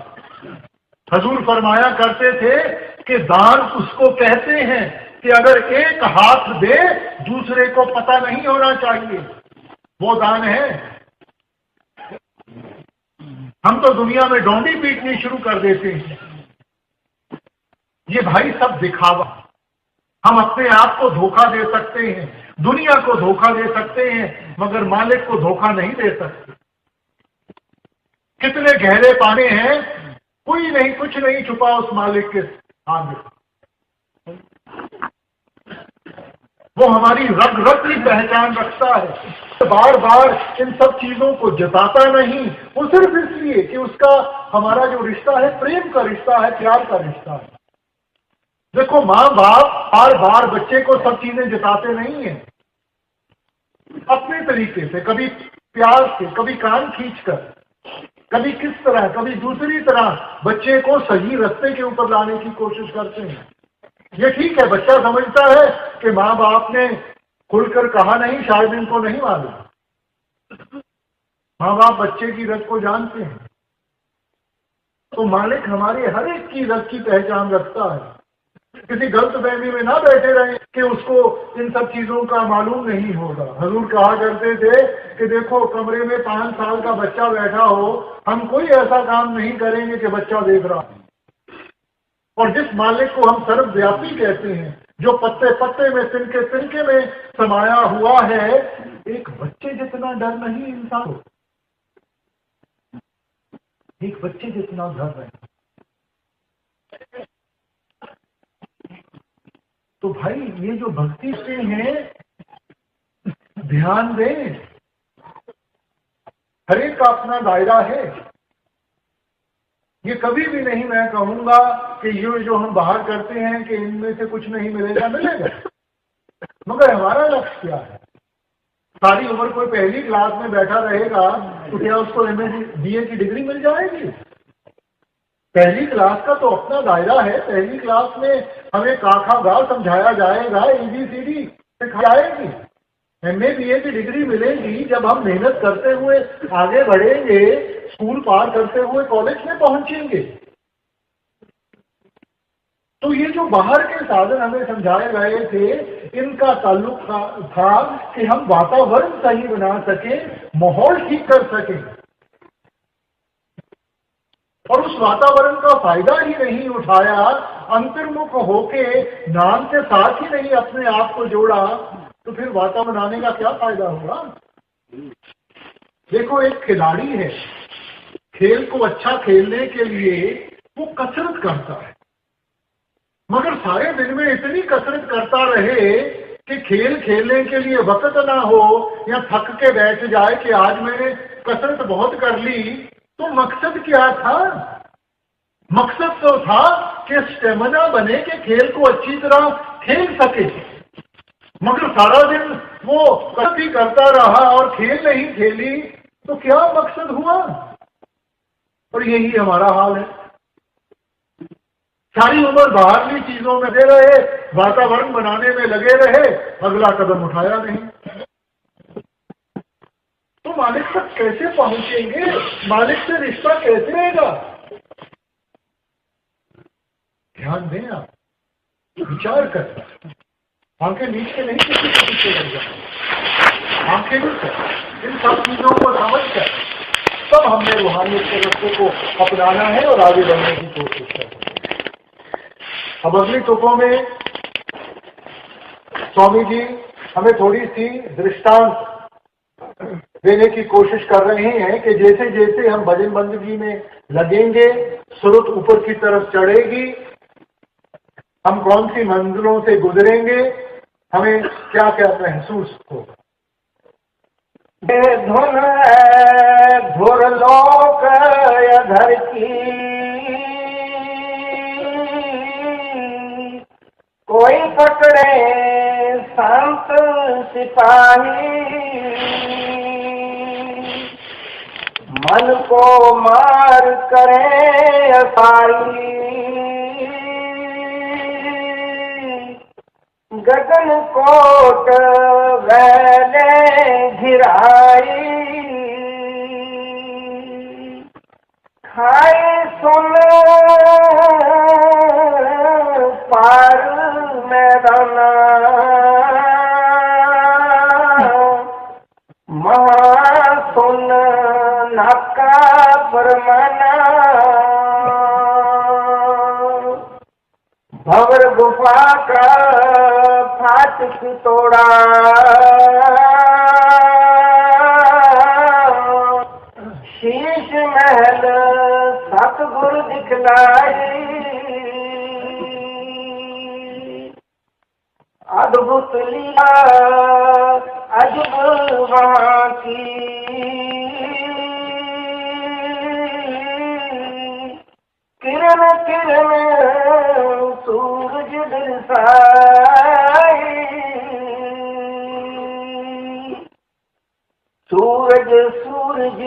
हजूर फरमाया करते थे कि दान उसको कहते हैं कि अगर एक हाथ दे दूसरे को पता नहीं होना चाहिए, वो दान है। हम तो दुनिया में डोंडी पीटनी शुरू कर देते हैं। ये भाई सब दिखावा। हम अपने आप को धोखा दे सकते हैं, दुनिया को धोखा दे सकते हैं, मगर मालिक को धोखा नहीं दे सकते। कितने गहरे पाने हैं, कोई नहीं, कुछ नहीं छुपा उस मालिक के आगे। वो हमारी रग रग की पहचान रखता है। बार बार इन सब चीजों को जताता नहीं, वो सिर्फ इसलिए कि उसका हमारा जो रिश्ता है प्रेम का रिश्ता है, प्यार का रिश्ता है। देखो, माँ बाप बार बार बच्चे को सब चीजें जताते नहीं है, अपने तरीके से, कभी प्यार से, कभी कान खींचकर, कभी किस तरह, कभी दूसरी तरह बच्चे को सही रास्ते के ऊपर लाने की कोशिश करते हैं। ये ठीक है, बच्चा समझता है कि माँ बाप ने खुलकर कहा नहीं, शायद इनको नहीं मालूम। माँ बाप बच्चे की रग को जानते हैं। तो मालिक हमारे हर एक की रग की पहचान रखता है। किसी गलतफहमी में ना बैठे रहे कि उसको इन सब चीजों का मालूम नहीं होगा। हजूर कहा करते थे कि देखो, कमरे में 5 साल का बच्चा बैठा हो, हम कोई ऐसा काम नहीं करेंगे कि बच्चा देख रहा है। और जिस मालिक को हम सर्वव्यापी कहते हैं, जो पत्ते पत्ते में, तिनके तिनके में समाया हुआ है, एक बच्चे जितना डर नहीं इंसान को, एक बच्चे जितना डर है। तो भाई ये जो भक्ति से हैं, ध्यान दें, हर एक का अपना दायरा है। ये कभी भी नहीं मैं कहूंगा कि ये जो हम बाहर करते हैं कि इनमें से कुछ नहीं मिलेगा, मिलेगा। मगर हमारा लक्ष्य क्या है? सारी उम्र कोई पहली क्लास में बैठा रहेगा तो क्या उसको MA की डिग्री मिल जाएगी? पहली क्लास का तो अपना दायरा है। पहली क्लास में हमें काखा गा समझाया जाएगा, ABCD सिखाई जाएगी। MA BA की डिग्री मिलेगी जब हम मेहनत करते हुए आगे बढ़ेंगे, स्कूल पार करते हुए कॉलेज में पहुंचेंगे। तो ये जो बाहर के साधन हमें समझाए गए थे, इनका ताल्लुक था कि हम वातावरण सही बना सकें, माहौल ठीक कर सकें। और उस वातावरण का फायदा ही नहीं उठाया, अंतर्मुख होके नाम के साथ ही नहीं अपने आप को जोड़ा, तो फिर वातावरण बनाने का क्या फायदा होगा? देखो, एक खिलाड़ी है, खेल को अच्छा खेलने के लिए वो कसरत करता है, मगर सारे दिन में इतनी कसरत करता रहे कि खेल खेलने के लिए वक्त ना हो या थक के बैठ जाए कि आज मैंने कसरत बहुत कर ली, तो मकसद क्या था? मकसद तो था कि स्टेमिना बने कि खेल को अच्छी तरह खेल सके। मगर सारा दिन वो कसरत ही करता रहा और खेल नहीं खेली, तो क्या मकसद हुआ? और यही हमारा हाल है। सारी उम्र बाहरली चीजों में लगे रहे, वातावरण बनाने में लगे रहे, अगला कदम उठाया नहीं। तो मालिक तक कैसे पहुंचेंगे? मालिक से रिश्ता कैसे रहेगा? ध्यान दें, आप विचार कर। आंखें नीचे नहीं, किसी के पीछे लग जाए। आंखें नीचे इन सब चीजों को समझ कर तब हमने रूहानियत के रास्ते को अपनाना है और आगे बढ़ने की कोशिश करनी है। अब अगली तुकों में स्वामी जी हमें थोड़ी सी दृष्टांत देने की कोशिश कर रहे हैं कि जैसे जैसे हम भजन बंदगी में लगेंगे, सुरुत ऊपर की तरफ चढ़ेगी, हम कौन सी मंजिलों से गुजरेंगे, हमें क्या क्या महसूस होगा। धुन है धुर लोक अधर की, कोई पकड़े संत सिपाही, मन को मार करे असाई, गगन कोट वैले घिराई, खाए सुन पार मैदाना, महा सुन नाका परमाना, भंवर गुफा का फाटक तोड़ा, शीश महल सतगुरु दिखलाई, अद्भुत लीला अजब वहाँ की, किरण किरण सूरज दिलसाई, सूरज सूरज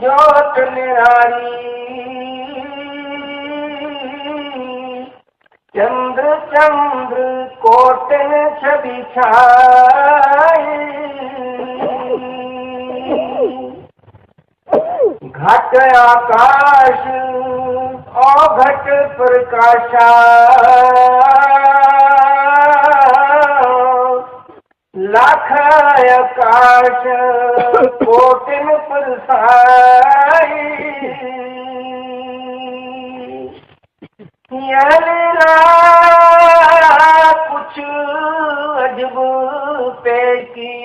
ज्योत निरारी, चंद्र चंद्र कोटन छवि छाई, घट आकाश घट प्रकाशा, लाख आकाश कोटिन परसाई, यह लीला कुछ अजब पे की,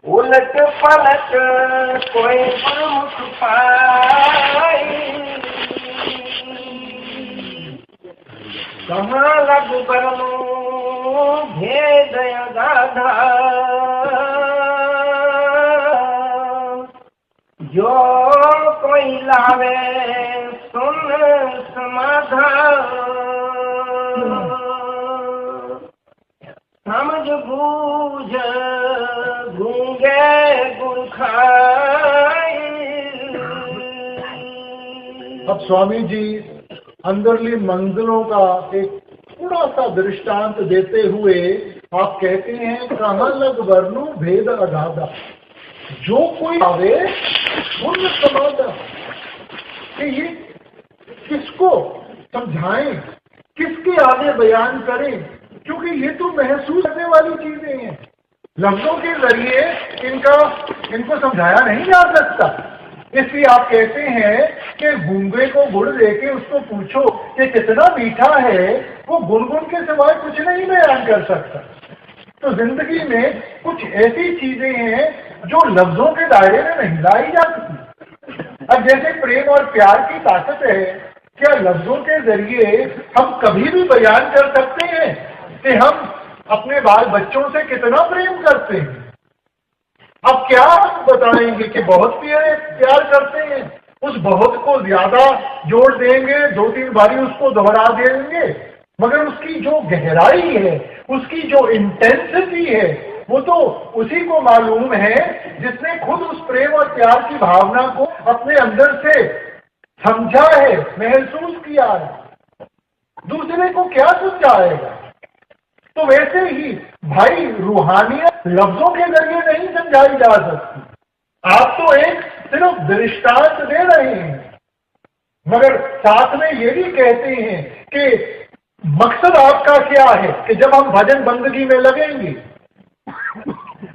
उलट पलट कोई प्रमुख पाई, कहाँ लग बरनु भेद गाधा, जो कोई लावे सुन समाधान, समझ बूझ गूंगे गुण खाई। अब स्वामी जी अंदरली मंजिलों का एक थोड़ा सा दृष्टांत देते हुए आप कहते हैं, कहाँ लग वर्णु भेद अगाधा, जो कोई आवे सुन समाधा। कि ये किसको समझाएं, किसके आगे बयान करें, क्योंकि ये तो महसूस करने वाली चीजें हैं। लफ्जों के जरिए इनको समझाया नहीं जा सकता। इसलिए आप कहते हैं कि गूंगे को गुड़ देके उसको पूछो कि कितना मीठा है, वो गुनगुन के सिवाय कुछ नहीं बयान कर सकता। तो जिंदगी में कुछ ऐसी चीजें हैं जो लफ्जों के दायरे में नहीं लाई जा सकती। अब जैसे प्रेम और प्यार की ताकत है, क्या लफ्जों के जरिए हम कभी भी बयान कर सकते हैं कि हम अपने बाल बच्चों से कितना प्रेम करते हैं? अब क्या हम बताएंगे कि बहुत प्यार करते हैं? उस बहुत को ज्यादा जोड़ देंगे, 2-3 बारी उसको दोहरा देंगे, मगर उसकी जो गहराई है, उसकी जो इंटेंसिटी है, वो तो उसी को मालूम है जिसने खुद उस प्रेम और प्यार की भावना को अपने अंदर से समझा है, महसूस किया है। दूसरे को क्या समझाएगा? तो वैसे ही भाई, रूहानियत लफ्जों के जरिए नहीं समझाई जा सकती। आप तो एक सिर्फ दृष्टांत दे रहे हैं, मगर साथ में ये भी कहते हैं कि मकसद आपका क्या है कि जब हम भजन बंदगी में लगेंगे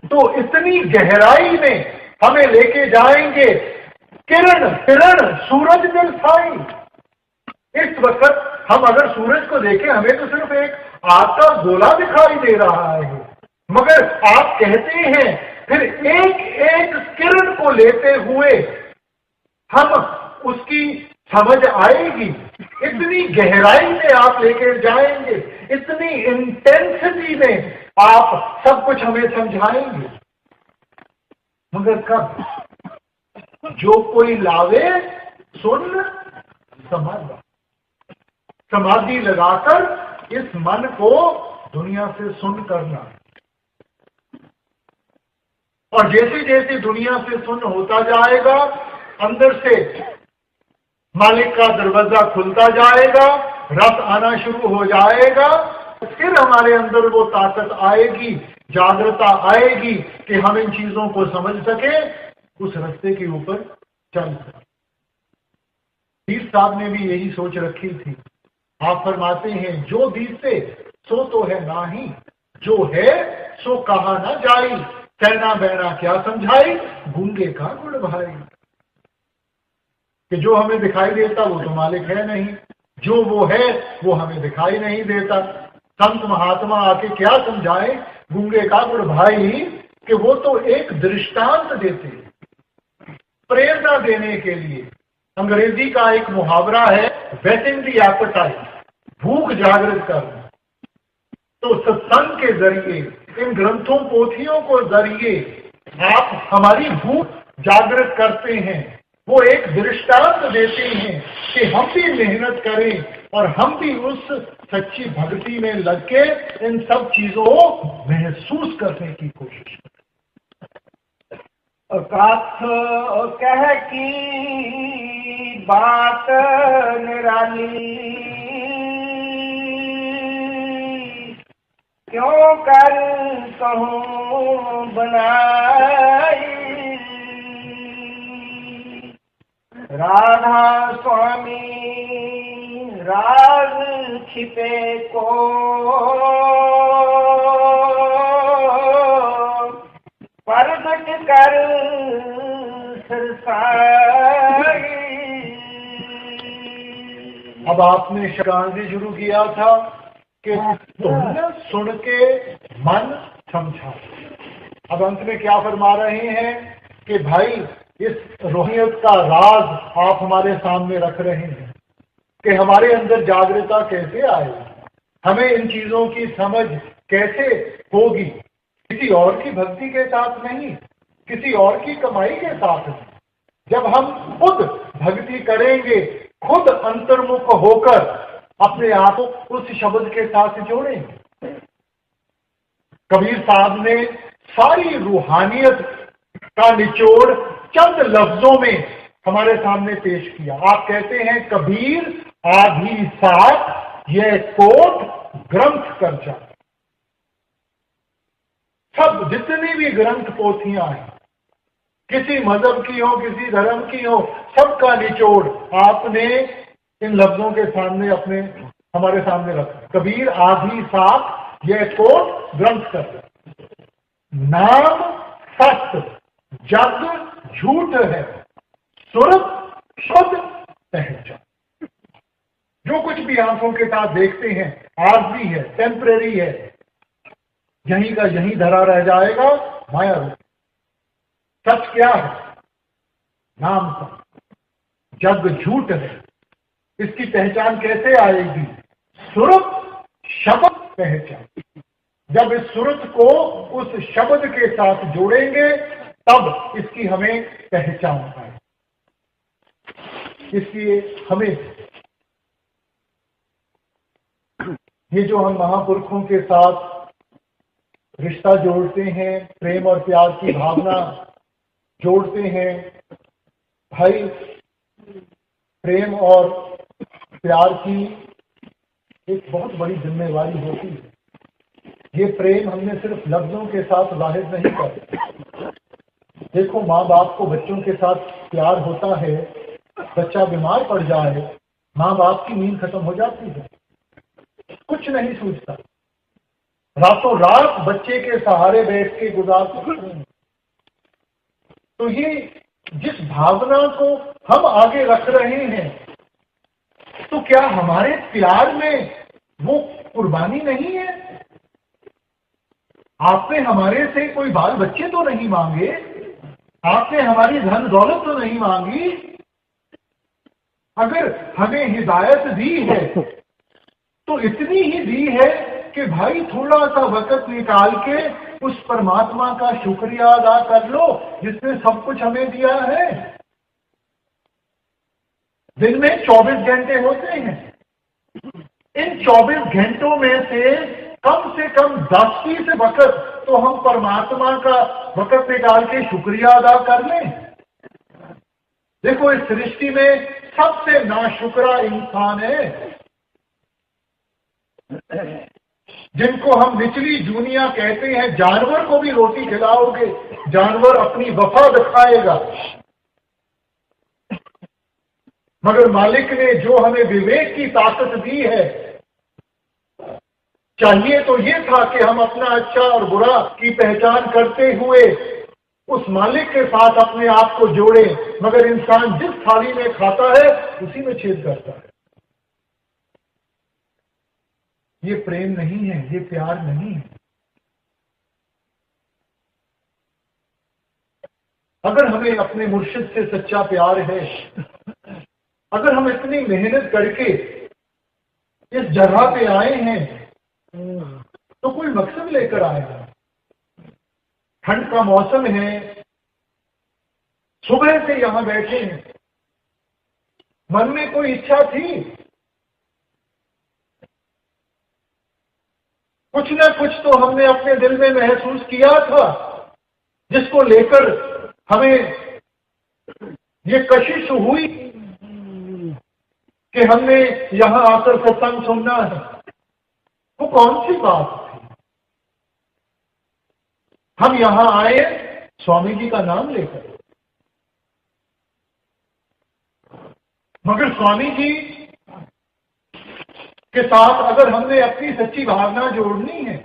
तो इतनी गहराई में हमें लेके जाएंगे, किरण किरण सूरज दिलसाई। इस वक्त हम अगर सूरज को देखें, हमें तो सिर्फ एक आग का गोला दिखाई दे रहा है, मगर आप कहते हैं फिर एक एक किरण को लेते हुए हम उसकी समझ आएगी, इतनी गहराई में आप लेकर जाएंगे, इतनी इंटेंसिटी में आप सब कुछ हमें समझाएंगे। मगर कब? जो कोई लावे सुन समाधि, समाधि लगाकर इस मन को दुनिया से सुन करना। और जैसे जैसे दुनिया से सुन होता जाएगा, अंदर से मालिक का दरवाजा खुलता जाएगा, रस आना शुरू हो जाएगा, फिर हमारे अंदर वो ताकत आएगी, जागृता आएगी कि हम इन चीजों को समझ सके, उस रास्ते के ऊपर चल सके। पीर साहब ने भी यही सोच रखी थी। आप फरमाते हैं, जो दीसे सो तो है नाही, जो है सो कहा ना जाई, कहना बहना क्या समझाई, गूंगे का गुड़ भाई। कि जो हमें दिखाई देता वो तो मालिक है नहीं, जो वो है वो हमें दिखाई नहीं देता। संत महात्मा आके क्या समझाए, गूंगे का गुड़ भाई, कि वो तो एक दृष्टांत देते, प्रेरणा देने के लिए। अंग्रेजी का एक मुहावरा है, वेटिंग द एपेटाइट, भूख जागृत करना। तो सत्संग के जरिए, इन ग्रंथों पोथियों को जरिए आप हमारी भूख जागृत करते हैं, वो एक दृष्टांत देते हैं कि हम भी मेहनत करें और हम भी उस सच्ची भक्ति में लग के इन सब चीजों को महसूस करने की कोशिश करें। कथ कह की बात निराली, क्यों कर कहूँ बनाई। राधा स्वामी राज छिपे को, प्रगट कर सरसाई। अब आपने शब्दांजलि शुरू किया था कि तुमने सुन के मन समझा। अब अंत में क्या फरमा रहे हैं कि भाई, इस रूहानियत का राज आप हमारे सामने रख रहे हैं कि हमारे अंदर जागृता कैसे आएगी, हमें इन चीजों की समझ कैसे होगी। किसी और की भक्ति के साथ नहीं, किसी और की कमाई के साथ नहीं। जब हम खुद भक्ति करेंगे, खुद अंतर्मुख होकर अपने आप को उस शब्द के साथ जोड़ेंगे। कबीर साहब ने सारी रूहानियत का निचोड़ चंद लफ्जों में हमारे सामने पेश किया। आप कहते हैं, कबीर आधी साथ ये कोट ग्रंथ कर जा। सब जितनी भी ग्रंथ पोथियां हैं, किसी मजहब की हो, किसी धर्म की हो, सबका निचोड़ आपने इन लफ्जों के सामने अपने हमारे सामने रखा। कबीर आधी साथ ये कोट ग्रंथ कर जा। नाम सत्य जग झूठ है, सुरत शुद्ध पहचान। जो कुछ भी आंखों के साथ देखते हैं आरजी है, टेम्परेरी है, यहीं का यहीं धरा रह जाएगा, माया रूप। सच क्या है? नाम सत्य। जग झूठ है। इसकी पहचान कैसे आएगी? सुरत शब्द पहचान। जब इस सुरत को उस शब्द के साथ जोड़ेंगे तब इसकी हमें पहचान आए। इसलिए हमें ये जो हम महापुरुषों के साथ रिश्ता जोड़ते हैं, प्रेम और प्यार की भावना जोड़ते हैं, भाई प्रेम और प्यार की एक बहुत बड़ी जिम्मेवारी होती है। ये प्रेम हमने सिर्फ लफ्जों के साथ जाहिर नहीं कर। देखो, माँ बाप को बच्चों के साथ प्यार होता है, बच्चा बीमार पड़ जाए, माँ बाप की नींद खत्म हो जाती है, कुछ नहीं सोचता, रातों रात बच्चे के सहारे बैठ के गुजार सकते हैं। तो ये जिस भावना को हम आगे रख रहे हैं, तो क्या हमारे प्यार में वो कुर्बानी नहीं है? आपने हमारे से कोई बाल बच्चे तो नहीं मांगे, आपने हमारी धन दौलत तो नहीं मांगी। अगर हमें हिदायत दी है तो इतनी ही दी है कि भाई थोड़ा सा वक्त निकाल के उस परमात्मा का शुक्रिया अदा कर लो जिसने सब कुछ हमें दिया है। दिन में 24 घंटे होते हैं, इन 24 घंटों में से कम 10-20 वक्त तो हम परमात्मा का वक्त निकाल के शुक्रिया अदा कर लें। देखो, इस सृष्टि में सबसे नाशुक्रा इंसान है, जिनको हम निचली दुनिया कहते हैं। जानवर को भी रोटी खिलाओगे, जानवर अपनी वफा दिखाएगा, मगर मालिक ने जो हमें विवेक की ताकत दी है, चाहिए तो ये था कि हम अपना अच्छा और बुरा की पहचान करते हुए उस मालिक के साथ अपने आप को जोड़े, मगर इंसान जिस थाली में खाता है उसी में छेद करता है। ये प्रेम नहीं है, ये प्यार नहीं है। अगर हमें अपने मुर्शिद से सच्चा प्यार है, अगर हम इतनी मेहनत करके इस जगह पे आए हैं तो कोई मकसद लेकर आएगा। ठंड का मौसम है, सुबह से यहां बैठे हैं, मन में कोई इच्छा थी, कुछ ना कुछ तो हमने अपने दिल में महसूस किया था जिसको लेकर हमें ये कशिश हुई कि हमने यहां आकर सत्संग सुनना है। वो कौन सी बात थी? हम यहां आए स्वामी जी का नाम लेकर, मगर स्वामी जी के साथ अगर हमने अपनी सच्ची भावना जोड़नी है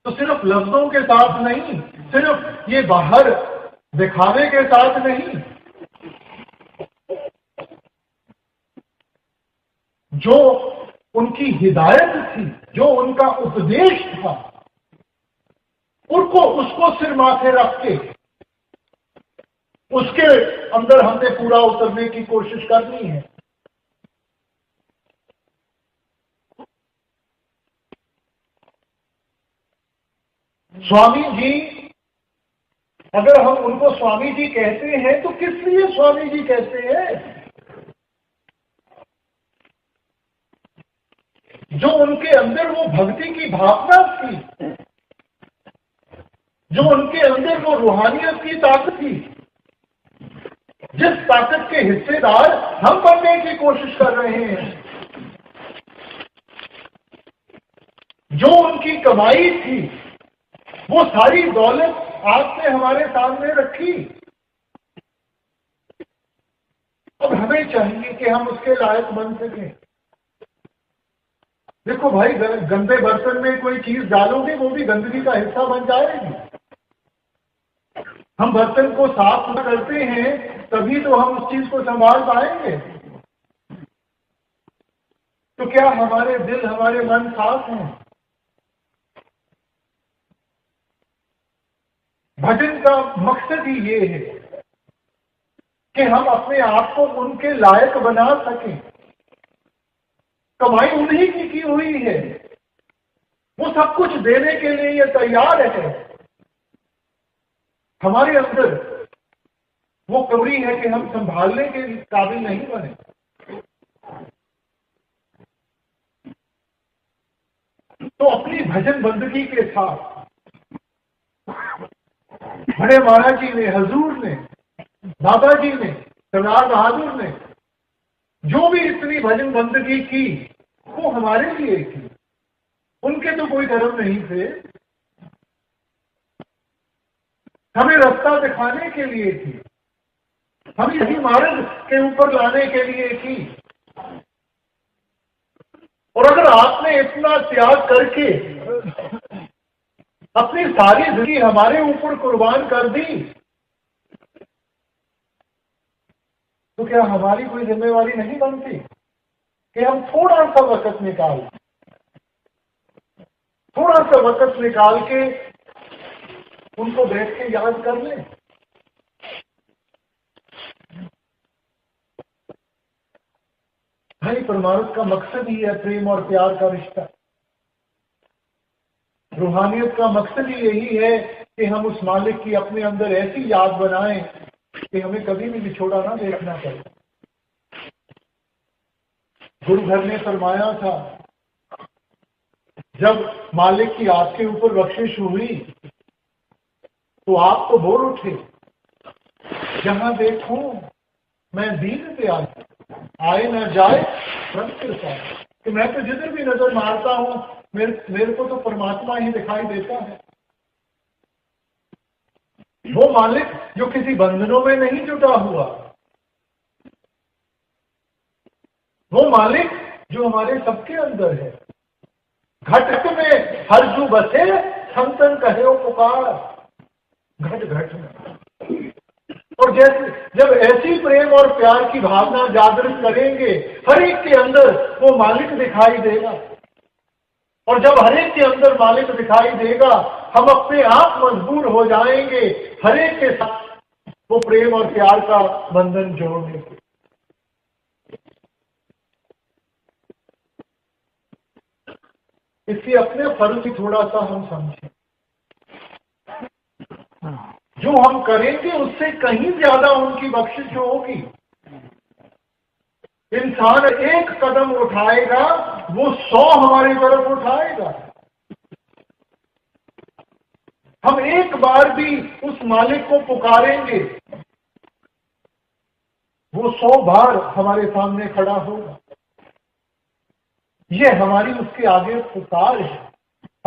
तो सिर्फ लफ्जों के साथ नहीं, सिर्फ ये बाहर दिखावे के साथ नहीं, जो उनकी हिदायत थी, जो उनका उपदेश था, उसको सिर माथे रख के उसके अंदर हमने पूरा उतरने की कोशिश करनी है। स्वामी जी, अगर हम उनको स्वामी जी कहते हैं तो किस लिए स्वामी जी कहते हैं? जो उनके अंदर वो भक्ति की भावना थी, जो उनके अंदर वो रूहानियत की ताकत थी, जिस ताकत के हिस्सेदार हम बनने की कोशिश कर रहे हैं, जो उनकी कमाई थी, वो सारी दौलत आपने हमारे सामने रखी। अब हमें चाहिए कि हम उसके लायक बन सकें। देखो भाई, गंदे बर्तन में कोई चीज डालोगे वो भी गंदगी का हिस्सा बन जाएगी। हम बर्तन को साफ करते हैं तभी तो हम उस चीज को संभाल पाएंगे। तो क्या हमारे दिल, हमारे मन साफ हैं? भजन का मकसद ही ये है कि हम अपने आप को उनके लायक बना सकें। कमाई उन्हीं की हुई है, वो सब कुछ देने के लिए ये तैयार है। हमारे अंदर वो कमरी है कि हम संभालने के काबिल नहीं बने। तो अपनी भजन बंदगी के साथ बड़े महाराज जी ने, हजूर ने, बाबा जी ने, सरदार बहादुर ने जो भी इतनी भजन बंदगी की वो हमारे लिए की। उनके तो कोई धर्म नहीं थे, हमें रास्ता दिखाने के लिए थी, हम यही मार्ग के ऊपर लाने के लिए थी। और अगर आपने इतना त्याग करके अपनी सारी जिंदगी हमारे ऊपर कुर्बान कर दी, तो क्या हमारी कोई जिम्मेवारी नहीं बनती कि हम थोड़ा सा वक्त निकाल के उनको बैठ के याद कर लें। भाई, परमार्थ का मकसद ही है प्रेम और प्यार का रिश्ता। रूहानियत का मकसद ही यही है कि हम उस मालिक की अपने अंदर ऐसी याद बनाएं कि हमें कभी भी बिछोड़ा ना देखना पड़े। गुरु घर ने फरमाया था, जब मालिक की आपके ऊपर बख्शिश हुई तो आप तो बोल उठे, जहां देखूं मैं दीन पे आए न जाए रब कृपा, कि मैं तो जिधर भी नजर मारता हूं मेरे को तो परमात्मा ही दिखाई देता है। वो मालिक जो किसी बंधनों में नहीं जुटा हुआ, वो मालिक जो हमारे सबके अंदर है। घट में हर जू बसे संतन कहे पुकार, घट घट में। और जैसे जब ऐसी प्रेम और प्यार की भावना जागृत करेंगे, हर एक के अंदर वो मालिक दिखाई देगा। और जब हर एक के अंदर मालिक दिखाई देगा, हम अपने आप मजबूर हो जाएंगे हर एक के साथ वो प्रेम और प्यार का बंधन जोड़ने के। इसलिए अपने फर्ज की थोड़ा सा हम समझें। जो हम करेंगे उससे कहीं ज्यादा उनकी बख्शिश होगी। इंसान एक कदम उठाएगा, वो 100 हमारी तरफ उठाएगा। हम एक बार भी उस मालिक को पुकारेंगे, वो 100 बार हमारे सामने खड़ा होगा। ये हमारी उसके आगे पुकार है,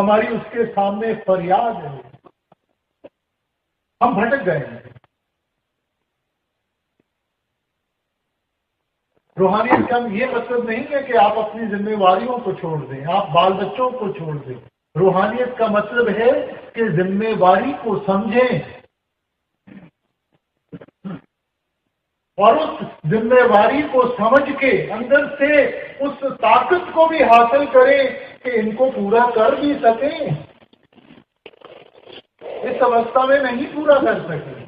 हमारी उसके सामने फरियाद है। हम भटक गए हैं। रूहानियत का ये मतलब नहीं है कि आप अपनी जिम्मेवारियों को छोड़ दें, आप बाल बच्चों को छोड़ दें। रूहानियत का मतलब है कि जिम्मेवारी को समझें और उस जिम्मेवारी को समझ के अंदर से उस ताकत को भी हासिल करें कि इनको पूरा कर भी सकें। इस अवस्था में नहीं पूरा कर सके।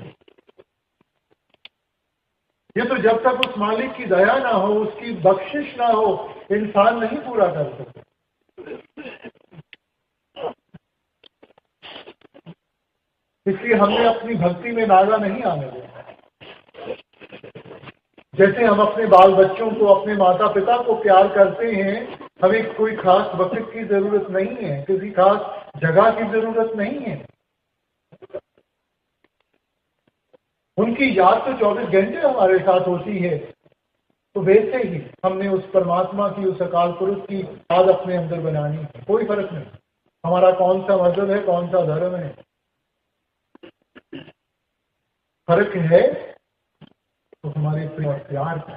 ये तो जब तक उस मालिक की दया ना हो, उसकी बख्शिश ना हो, इंसान नहीं पूरा कर सकता। इसलिए हमने अपनी भक्ति में नागा नहीं आने दिया। जैसे हम अपने बाल बच्चों को, अपने माता पिता को प्यार करते हैं, हमें कोई खास वक्त की जरूरत नहीं है, किसी खास जगह की जरूरत नहीं है। उनकी याद तो 24 घंटे हमारे साथ होती है। तो वैसे ही हमने उस परमात्मा की, उस अकाल पुरुष की याद अपने अंदर बनानी है। कोई फर्क नहीं हमारा कौन सा मजहब है, कौन सा धर्म है। फर्क है तो हमारे प्रेम और प्यार का।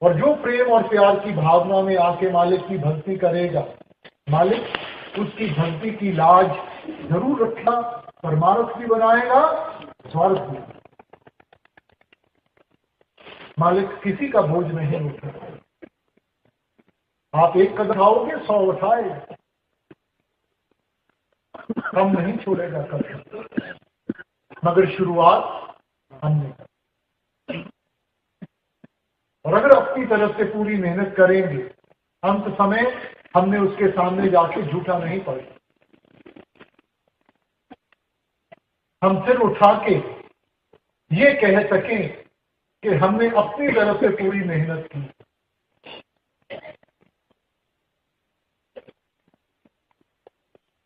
और जो प्रेम और प्यार की भावना में आके मालिक की भक्ति करेगा, मालिक उसकी भक्ति की लाज जरूर रखना, परमार्थ भी बनाएगा, स्वर्ग भी। मालिक किसी का बोझ नहीं उठाएगा। आप एक कदम उठाओगे, 100 उठाएगा, कम नहीं छोड़ेगा कभी। मगर शुरुआत हमने और अगर अपनी तरफ से पूरी मेहनत करेंगे, अंत समय हमने उसके सामने जाके झूठा नहीं पड़े। हम सिर उठा के ये कह सकें कि हमने अपनी तरफ से पूरी मेहनत की।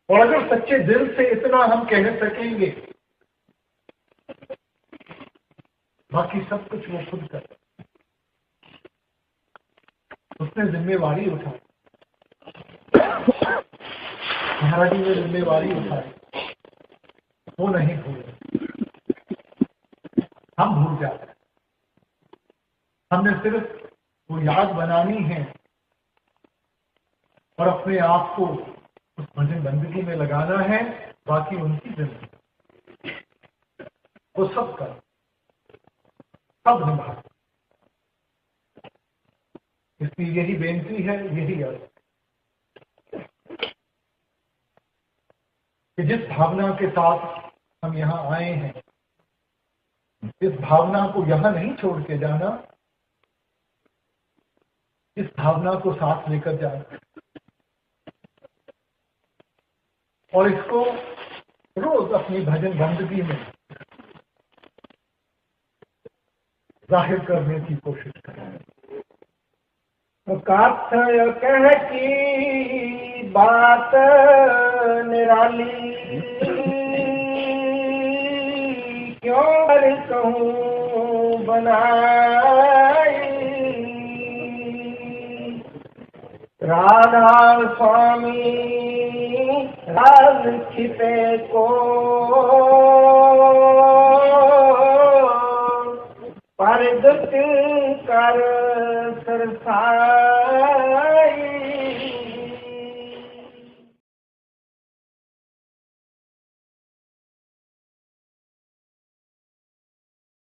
और अगर सच्चे दिल से इतना हम कह सकेंगे, बाकी सब कुछ वो खुद कर, उसने जिम्मेवारी उठाई, महाराज जी ने जिम्मेवारी उठाई, वो नहीं भूले, हम भूल जाते हैं। हमने सिर्फ वो याद बनानी है और अपने आप को उस भजन बंदगी में लगाना है, बाकी उनकी जिम्मेदारी, वो सब कर, सब निभा। इसलिए यही बेनती है, यही अर्थ कि जिस भावना के साथ हम यहाँ आए हैं, इस भावना को यहाँ नहीं छोड़ के जाना, इस भावना को साथ लेकर जाना और इसको रोज अपनी भजन बंदगी में जाहिर करने की कोशिश करें। कथय कह की बात निराली, क्यों कर कहूँ बनाई। राधा स्वामी राज छिपे को परगट कर सरसाई।